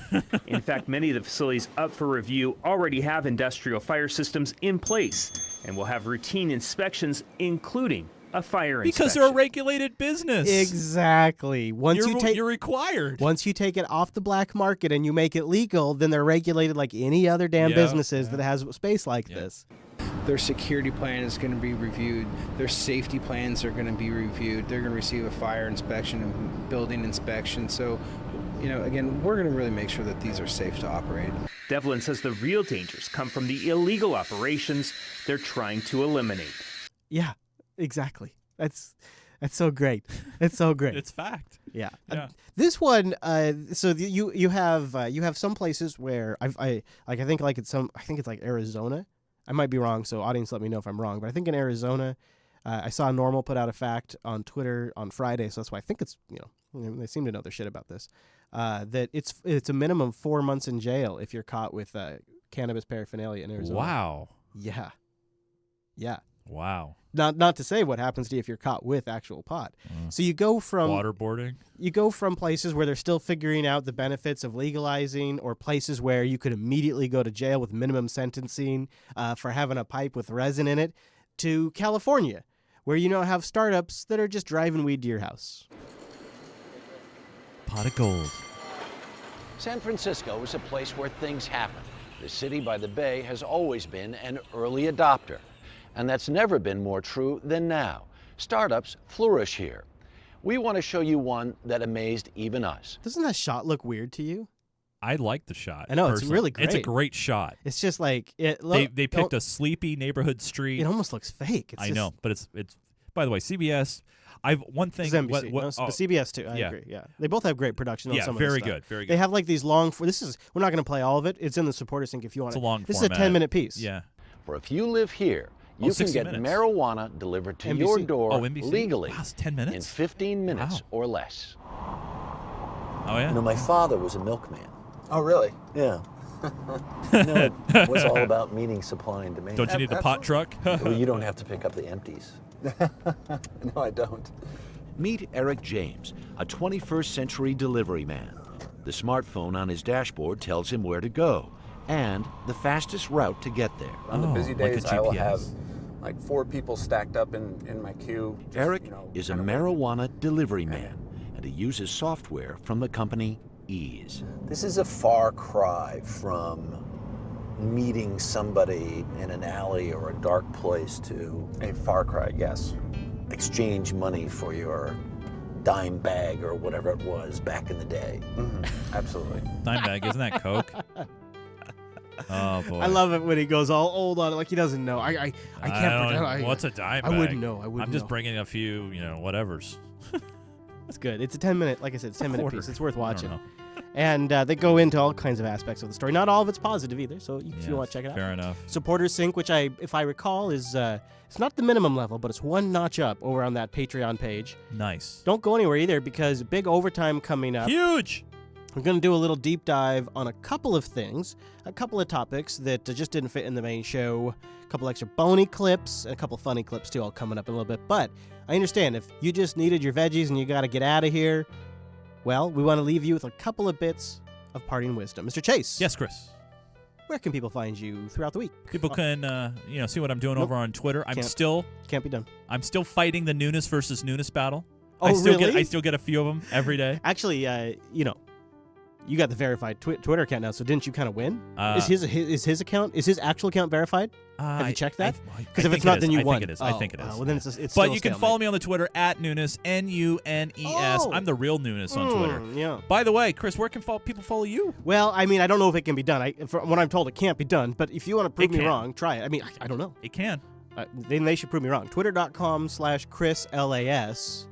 In fact, many of the facilities up for review already have industrial fire systems in place and will have routine inspections, including a fire inspection. Because they're a regulated business. Exactly. You're required. Once you take it off the black market and you make it legal, then they're regulated like any other damn businesses that has space like this. Their security plan is going to be reviewed. Their safety plans are going to be reviewed. They're going to receive a fire inspection and building inspection. So, again, we're going to really make sure that these are safe to operate. Devlin says the real dangers come from the illegal operations they're trying to eliminate. Yeah, exactly. That's so great. It's so great. It's fact. Yeah. Yeah. This one, you have some places where I think it's like Arizona. I might be wrong, so audience, let me know if I'm wrong. But I think in Arizona, I saw Normal put out a fact on Twitter on Friday, so that's why I think it's they seem to know their shit about this. That it's a minimum 4 months in jail if you're caught with cannabis paraphernalia in Arizona. Wow. Yeah. Yeah. Wow. Not to say what happens to you if you're caught with actual pot. So you go from waterboarding. You go from places where they're still figuring out the benefits of legalizing, or places where you could immediately go to jail with minimum sentencing for having a pipe with resin in it, to California, where have startups that are just driving weed to your house. Pot of gold. San Francisco is a place where things happen. The city by the bay has always been an early adopter. And that's never been more true than now. Startups flourish here. We want to show you one that amazed even us. Doesn't that shot look weird to you? I like the shot. I know, it's personally. really great. It's a great shot. It's just like they picked a sleepy neighborhood street. It almost looks fake. I know, but it's. By the way, CBS. One thing. It's NBC. But CBS too. I agree. Yeah, they both have great production. On some very of the stuff. good. Very good. They have like these long. We're not going to play all of it. It's in the supporters link if you want. It's a long. This format. is a 10-minute piece. Yeah. For if you live here, you can 60 get minutes. marijuana delivered to NBC. your door NBC? legally Wow, it's 10 minutes? in 15 minutes or less. Oh yeah. You know, my father was a milkman. Oh, really? Yeah. It was all about meeting supply and demand. Don't you need the pot truck? Well, you don't have to pick up the empties. No, I don't. Meet Eric James, a 21st century delivery man. The smartphone on his dashboard tells him where to go and the fastest route to get there. On the busy days, like a I will GPS. have like 4 people stacked up in my queue. Eric is a marijuana delivery man, and he uses software from the company Ease. This is a far cry from meeting somebody in an alley or a dark place to A far cry, yes. exchange money for your dime bag or whatever it was back in the day. Absolutely. Dime bag, isn't that Coke? Oh boy. I love it when he goes all old on it, like he doesn't know. I can't pretend. What's a dime bag? I wouldn't know. I'm just bringing a few, whatevers. It's good. It's a 10-minute, like I said, it's a 10-minute quarter. piece. It's worth watching. know. And they go into all kinds of aspects of the story. Not all of it's positive either, so if you want to check it out. Fair enough. Supporters Sync, which if I recall, is it's not the minimum level, but it's one notch up over on that Patreon page. Nice. Don't go anywhere either because big overtime coming up. Huge! We're going to do a little deep dive on a couple of things, a couple of topics that just didn't fit in the main show, a couple extra bony clips, and a couple funny clips too, all coming up in a little bit. But I understand if you just needed your veggies and you got to get out of here, well, we want to leave you with a couple of bits of parting wisdom. Mr. Chase. Yes, Chris. Where can people find you throughout the week? People can, see what I'm doing over on Twitter. Can't be done. I'm still fighting the newness versus newness battle. Oh, I really? still get a few of them every day. Actually, you got the verified Twitter account now, so didn't you kind of win? Is his actual account verified? Have you checked that? Because if it's not, then you won. I think it is. I think it is. Well, then it's but still you can follow me on the Twitter at Nunes, Nunes. Oh. I'm the real Nunes on Twitter. Yeah. By the way, Chris, where can people follow you? Well, I mean, I don't know if it can be done. From what I'm told, it can't be done. But if you want to prove me wrong, try it. I mean, I don't know. It can. Then they should prove me wrong. Twitter.com/ChrisLAS.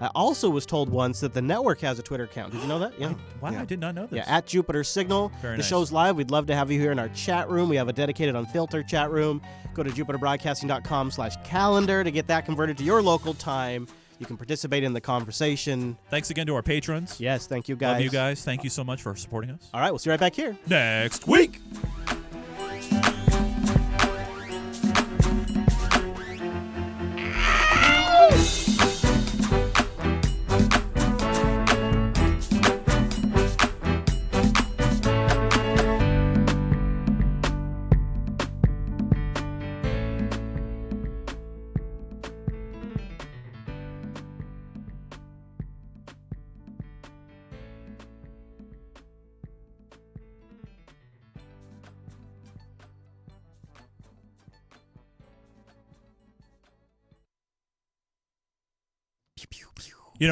I also was told once that the network has a Twitter account. Did you know that? Yeah. I did not know this. Yeah, at Jupiter Signal. Very the nice. show's live. We'd love to have you here in our chat room. We have a dedicated Unfilter chat room. Go to jupiterbroadcasting.com/calendar to get that converted to your local time. You can participate in the conversation. Thanks again to our patrons. Yes, thank you guys. Love you guys. Thank you so much for supporting us. All right, we'll see you right back here next week.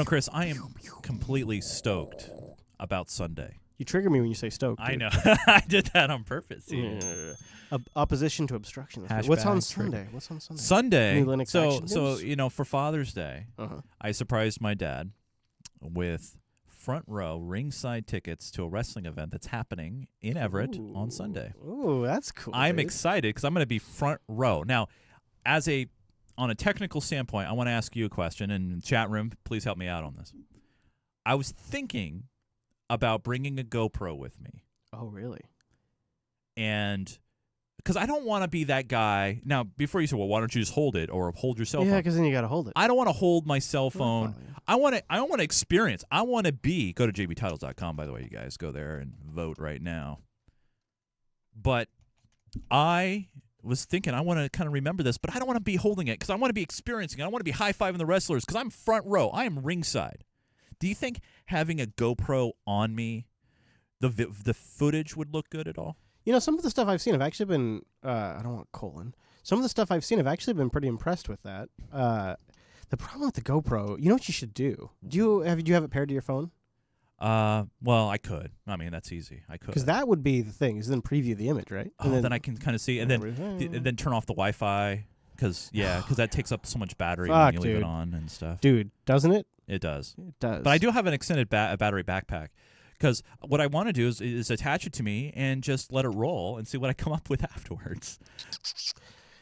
Chris, I am completely stoked about Sunday. You trigger me when you say stoked. I dude. know. I did that on purpose. Opposition to obstruction. Hashtag What's on trigger. Sunday? What's on Sunday? Sunday. New Linux action So news? for Father's Day, Uh-huh. I surprised my dad with front row ringside tickets to a wrestling event that's happening in Everett on Sunday. Ooh, that's cool. I'm dude. excited because I'm going to be front row. Now, on a technical standpoint, I want to ask you a question, and chat room, please help me out on this. I was thinking about bringing a GoPro with me. Oh, really? And because I don't want to be that guy. Now, before you say, well, why don't you just hold it or hold your cell phone? Yeah, because then you got to hold it. I don't want to hold my cell phone. I want to experience. I want to be. Go to jbtitles.com, by the way, you guys. Go there and vote right now. But I was thinking I want to kind of remember this, but I don't want to be holding it because I want to be experiencing it. I want to be high-fiving the wrestlers because I'm front row. I am ringside. Do you think having a GoPro on me, the footage would look good at all? Some of the stuff I've seen have actually been, I don't want colon. Some of the stuff I've seen have actually been pretty impressed with that. The problem with the GoPro, you know what you should do? Do you have it paired to your phone? Well, I could. I mean, that's easy. I could. Because that would be the thing, is then preview the image, right? Oh, then I can kind of see, and then turn off the Wi-Fi, because that takes up so much battery when you leave it on and stuff. Dude, doesn't it? It does. It does. But I do have an extended battery backpack, because what I want to do is attach it to me and just let it roll and see what I come up with afterwards.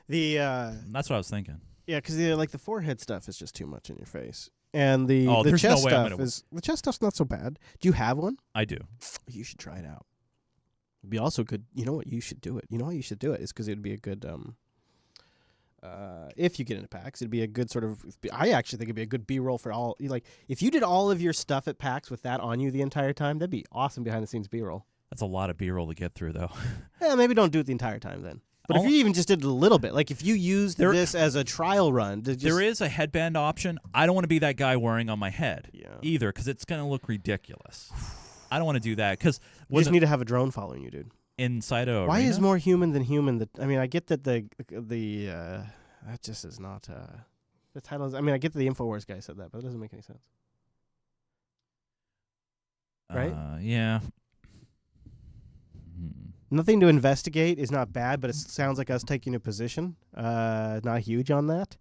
That's what I was thinking. Yeah, because the forehead stuff is just too much in your face. And the there's chest no way stuff the chest stuff's not so bad. Do you have one? I do. You should try it out. It'd be also good. You know what? You should do it. You know why you should do it? Is because it would be a good. If you get into PAX, it'd be a good sort of. I actually think it'd be a good B-roll for all. Like, if you did all of your stuff at PAX with that on you the entire time, that'd be awesome behind the scenes B-roll. That's a lot of B-roll to get through, though. Yeah, maybe don't do it the entire time then. But if you even just did it a little bit, like if you used this as a trial run. There is a headband option. I don't want to be that guy wearing on my head either, because it's going to look ridiculous. I don't want to do that. Because you just need to have a drone following you, dude. Inside a Why arena? is more human than human? I mean, I get that that just is not the title. I mean, I get that the InfoWars guy said that, but it doesn't make any sense. Right? Yeah. Nothing to investigate is not bad, but it sounds like us taking a position. Not huge on that.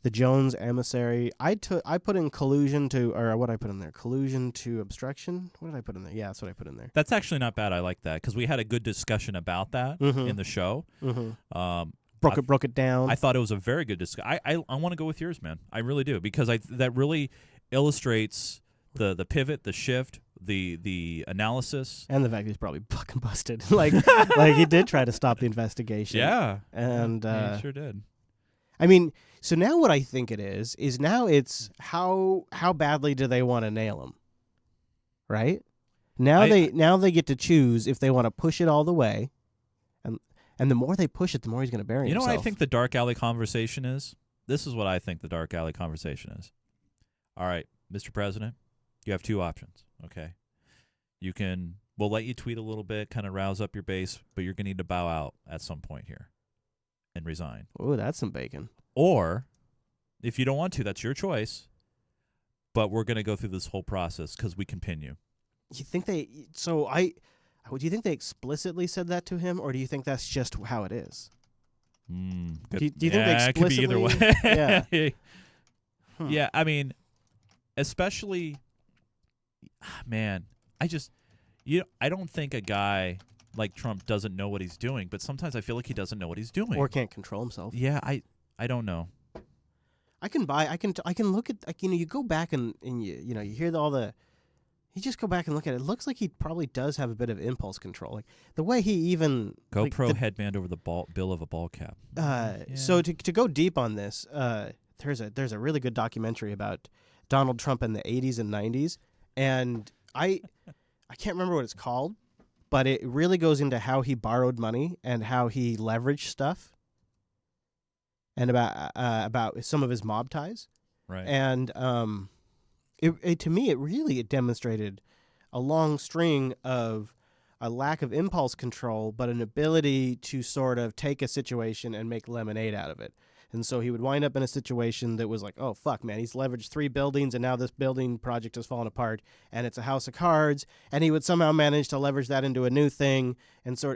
The Jones emissary. I put in collusion to, or what I put in there? Collusion to obstruction. What did I put in there? Yeah, that's what I put in there. That's actually not bad. I like that, because we had a good discussion about that in the show. Broke it down. I thought it was a very good discussion. I want to go with yours, man. I really do, because that really illustrates the pivot, the shift, the analysis, and the fact he's probably fucking busted. like he did try to stop the investigation. Yeah, and he sure did. I mean, so now what I think it is now it's how badly do they want to nail him, right? Now they get to choose if they want to push it all the way, and the more they push it, the more he's going to bury himself. You know what I think the dark alley conversation is? This is what I think the dark alley conversation is. All right, Mr. President, you have two options, okay? We'll let you tweet a little bit, kind of rouse up your base, but you're going to need to bow out at some point here and resign. Ooh, that's some bacon. Or, if you don't want to, that's your choice, but we're going to go through this whole process because we can pin you. You think do you think they explicitly said that to him, or do you think that's just how it is? Do you think they explicitly? It could be either way. Yeah. Yeah, I mean, especially, man, I don't think a guy like Trump doesn't know what he's doing, but sometimes I feel like he doesn't know what he's doing. Or can't control himself. Yeah, I don't know. I can look at, like, you go back and you hear you just go back and look at it. It looks like he probably does have a bit of impulse control. Like the way he even GoPro headband over the bill of a ball cap. So to go deep on this, there's a really good documentary about Donald Trump in the 80s and 90s, and I can't remember what it's called, but it really goes into how he borrowed money and how he leveraged stuff, and about some of his mob ties. Right. And to me, it demonstrated a long string of a lack of impulse control, but an ability to sort of take a situation and make lemonade out of it. And so he would wind up in a situation that was like, oh, fuck, man, he's leveraged 3 buildings, and now this building project has fallen apart, and it's a house of cards, and he would somehow manage to leverage that into a new thing. And so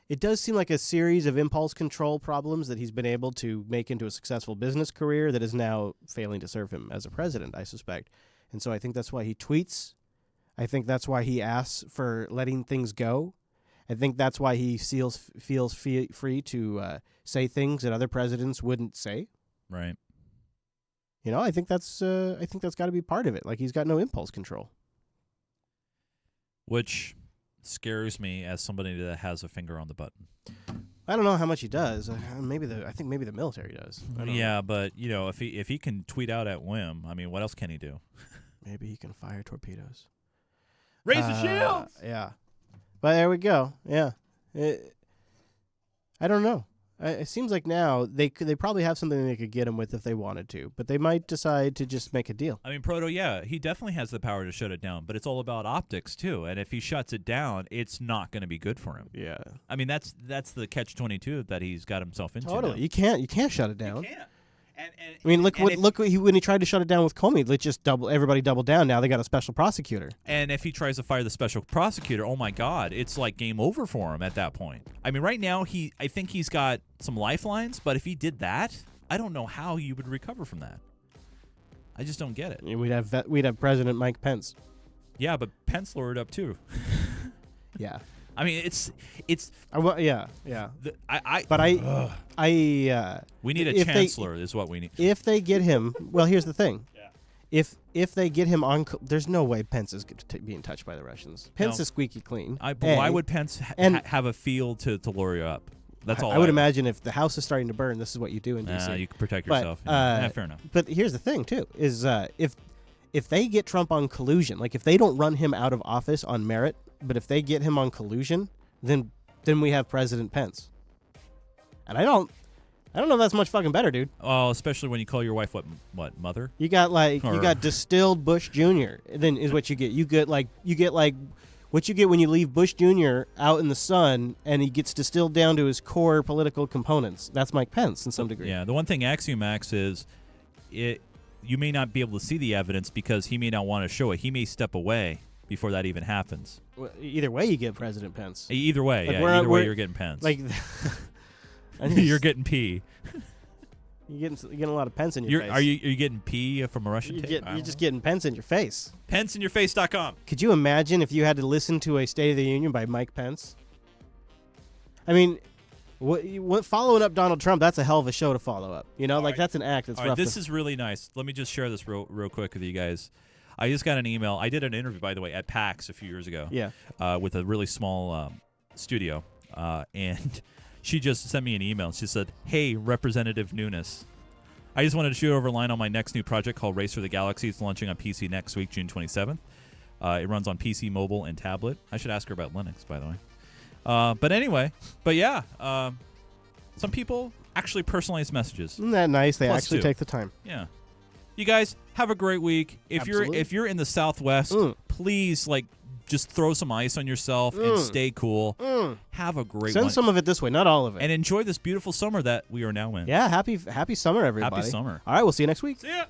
it does seem like a series of impulse control problems that he's been able to make into a successful business career that is now failing to serve him as a president, I suspect. And so I think that's why he tweets. I think that's why he asks for letting things go. I think that's why he feels free to say things that other presidents wouldn't say. Right. I think that's got to be part of it. Like, he's got no impulse control. Which scares me as somebody that has a finger on the button. I don't know how much he does. I think maybe the military does. Yeah, but if he can tweet out at whim, I mean, what else can he do? Maybe he can fire torpedoes. Raise the shields. Yeah. But there we go. Yeah. I don't know. It seems like now they probably have something they could get him with if they wanted to, but they might decide to just make a deal. I mean, Proto, yeah, he definitely has the power to shut it down, but it's all about optics too. And if he shuts it down, it's not going to be good for him. Yeah. I mean, that's the catch-22 that he's got himself into. Totally. Now. You can't shut it down. You can't. I mean, look when he tried to shut it down with Comey. Let's just everybody double down. Now they got a special prosecutor. And if he tries to fire the special prosecutor, oh my God, it's like game over for him at that point. I mean, right now I think he's got some lifelines, but if he did that, I don't know how you would recover from that. I just don't get it. We'd have President Mike Pence. Yeah, but Pence lured up too. Yeah. I mean, it's. Yeah. We need a chancellor. Is what we need. If they get him, well, here's the thing. Yeah. If they get him on, there's no way Pence is being touched by the Russians. Pence is squeaky clean. Why would Pence have a field to lure you up? That's all. I would imagine if the house is starting to burn, this is what you do in D.C. You can protect yourself. Fair enough. But here's the thing too: is if they get Trump on collusion, like if they don't run him out of office on merit, but if they get him on collusion, then we have President Pence. And I don't know if that's much fucking better, dude. Oh, especially when you call your wife what mother? You got distilled Bush Jr. Then is what you get. You get like what you get when you leave Bush Jr. out in the sun and he gets distilled down to his core political components. That's Mike Pence in some degree. Yeah, the one thing Axiomax is you may not be able to see the evidence because he may not want to show it. He may step away before that even happens. Well, either way, you get President Pence. Either way, either way, you're getting Pence. Like, you're getting P. You're getting a lot of Pence in your face. Are you getting P from a Russian tape? You're just getting Pence in your face. PenceInYourFace.com. Could you imagine if you had to listen to a State of the Union by Mike Pence? I mean, what following up Donald Trump, that's a hell of a show to follow up. You know, that's an act. That's rough. This is really nice. Let me just share this real quick with you guys. I just got an email. I did an interview, by the way, at PAX a few years ago. Yeah. With a really small studio. And she just sent me an email. She said, "Hey, Representative Nunes. I just wanted to shoot over a line on my next new project called Race for the Galaxy. It's launching on PC next week, June 27th. It runs on PC, mobile, and tablet." I should ask her about Linux, by the way. But anyway, some people actually personalize messages. Isn't that nice? They actually 2. take the time. Yeah. You guys have a great week. If you're in the Southwest, please just throw some ice on yourself and stay cool. Have a great one. Send some of it this way, not all of it. And enjoy this beautiful summer that we are now in. Yeah, happy summer, everybody. Happy summer. All right, we'll see you next week. See ya.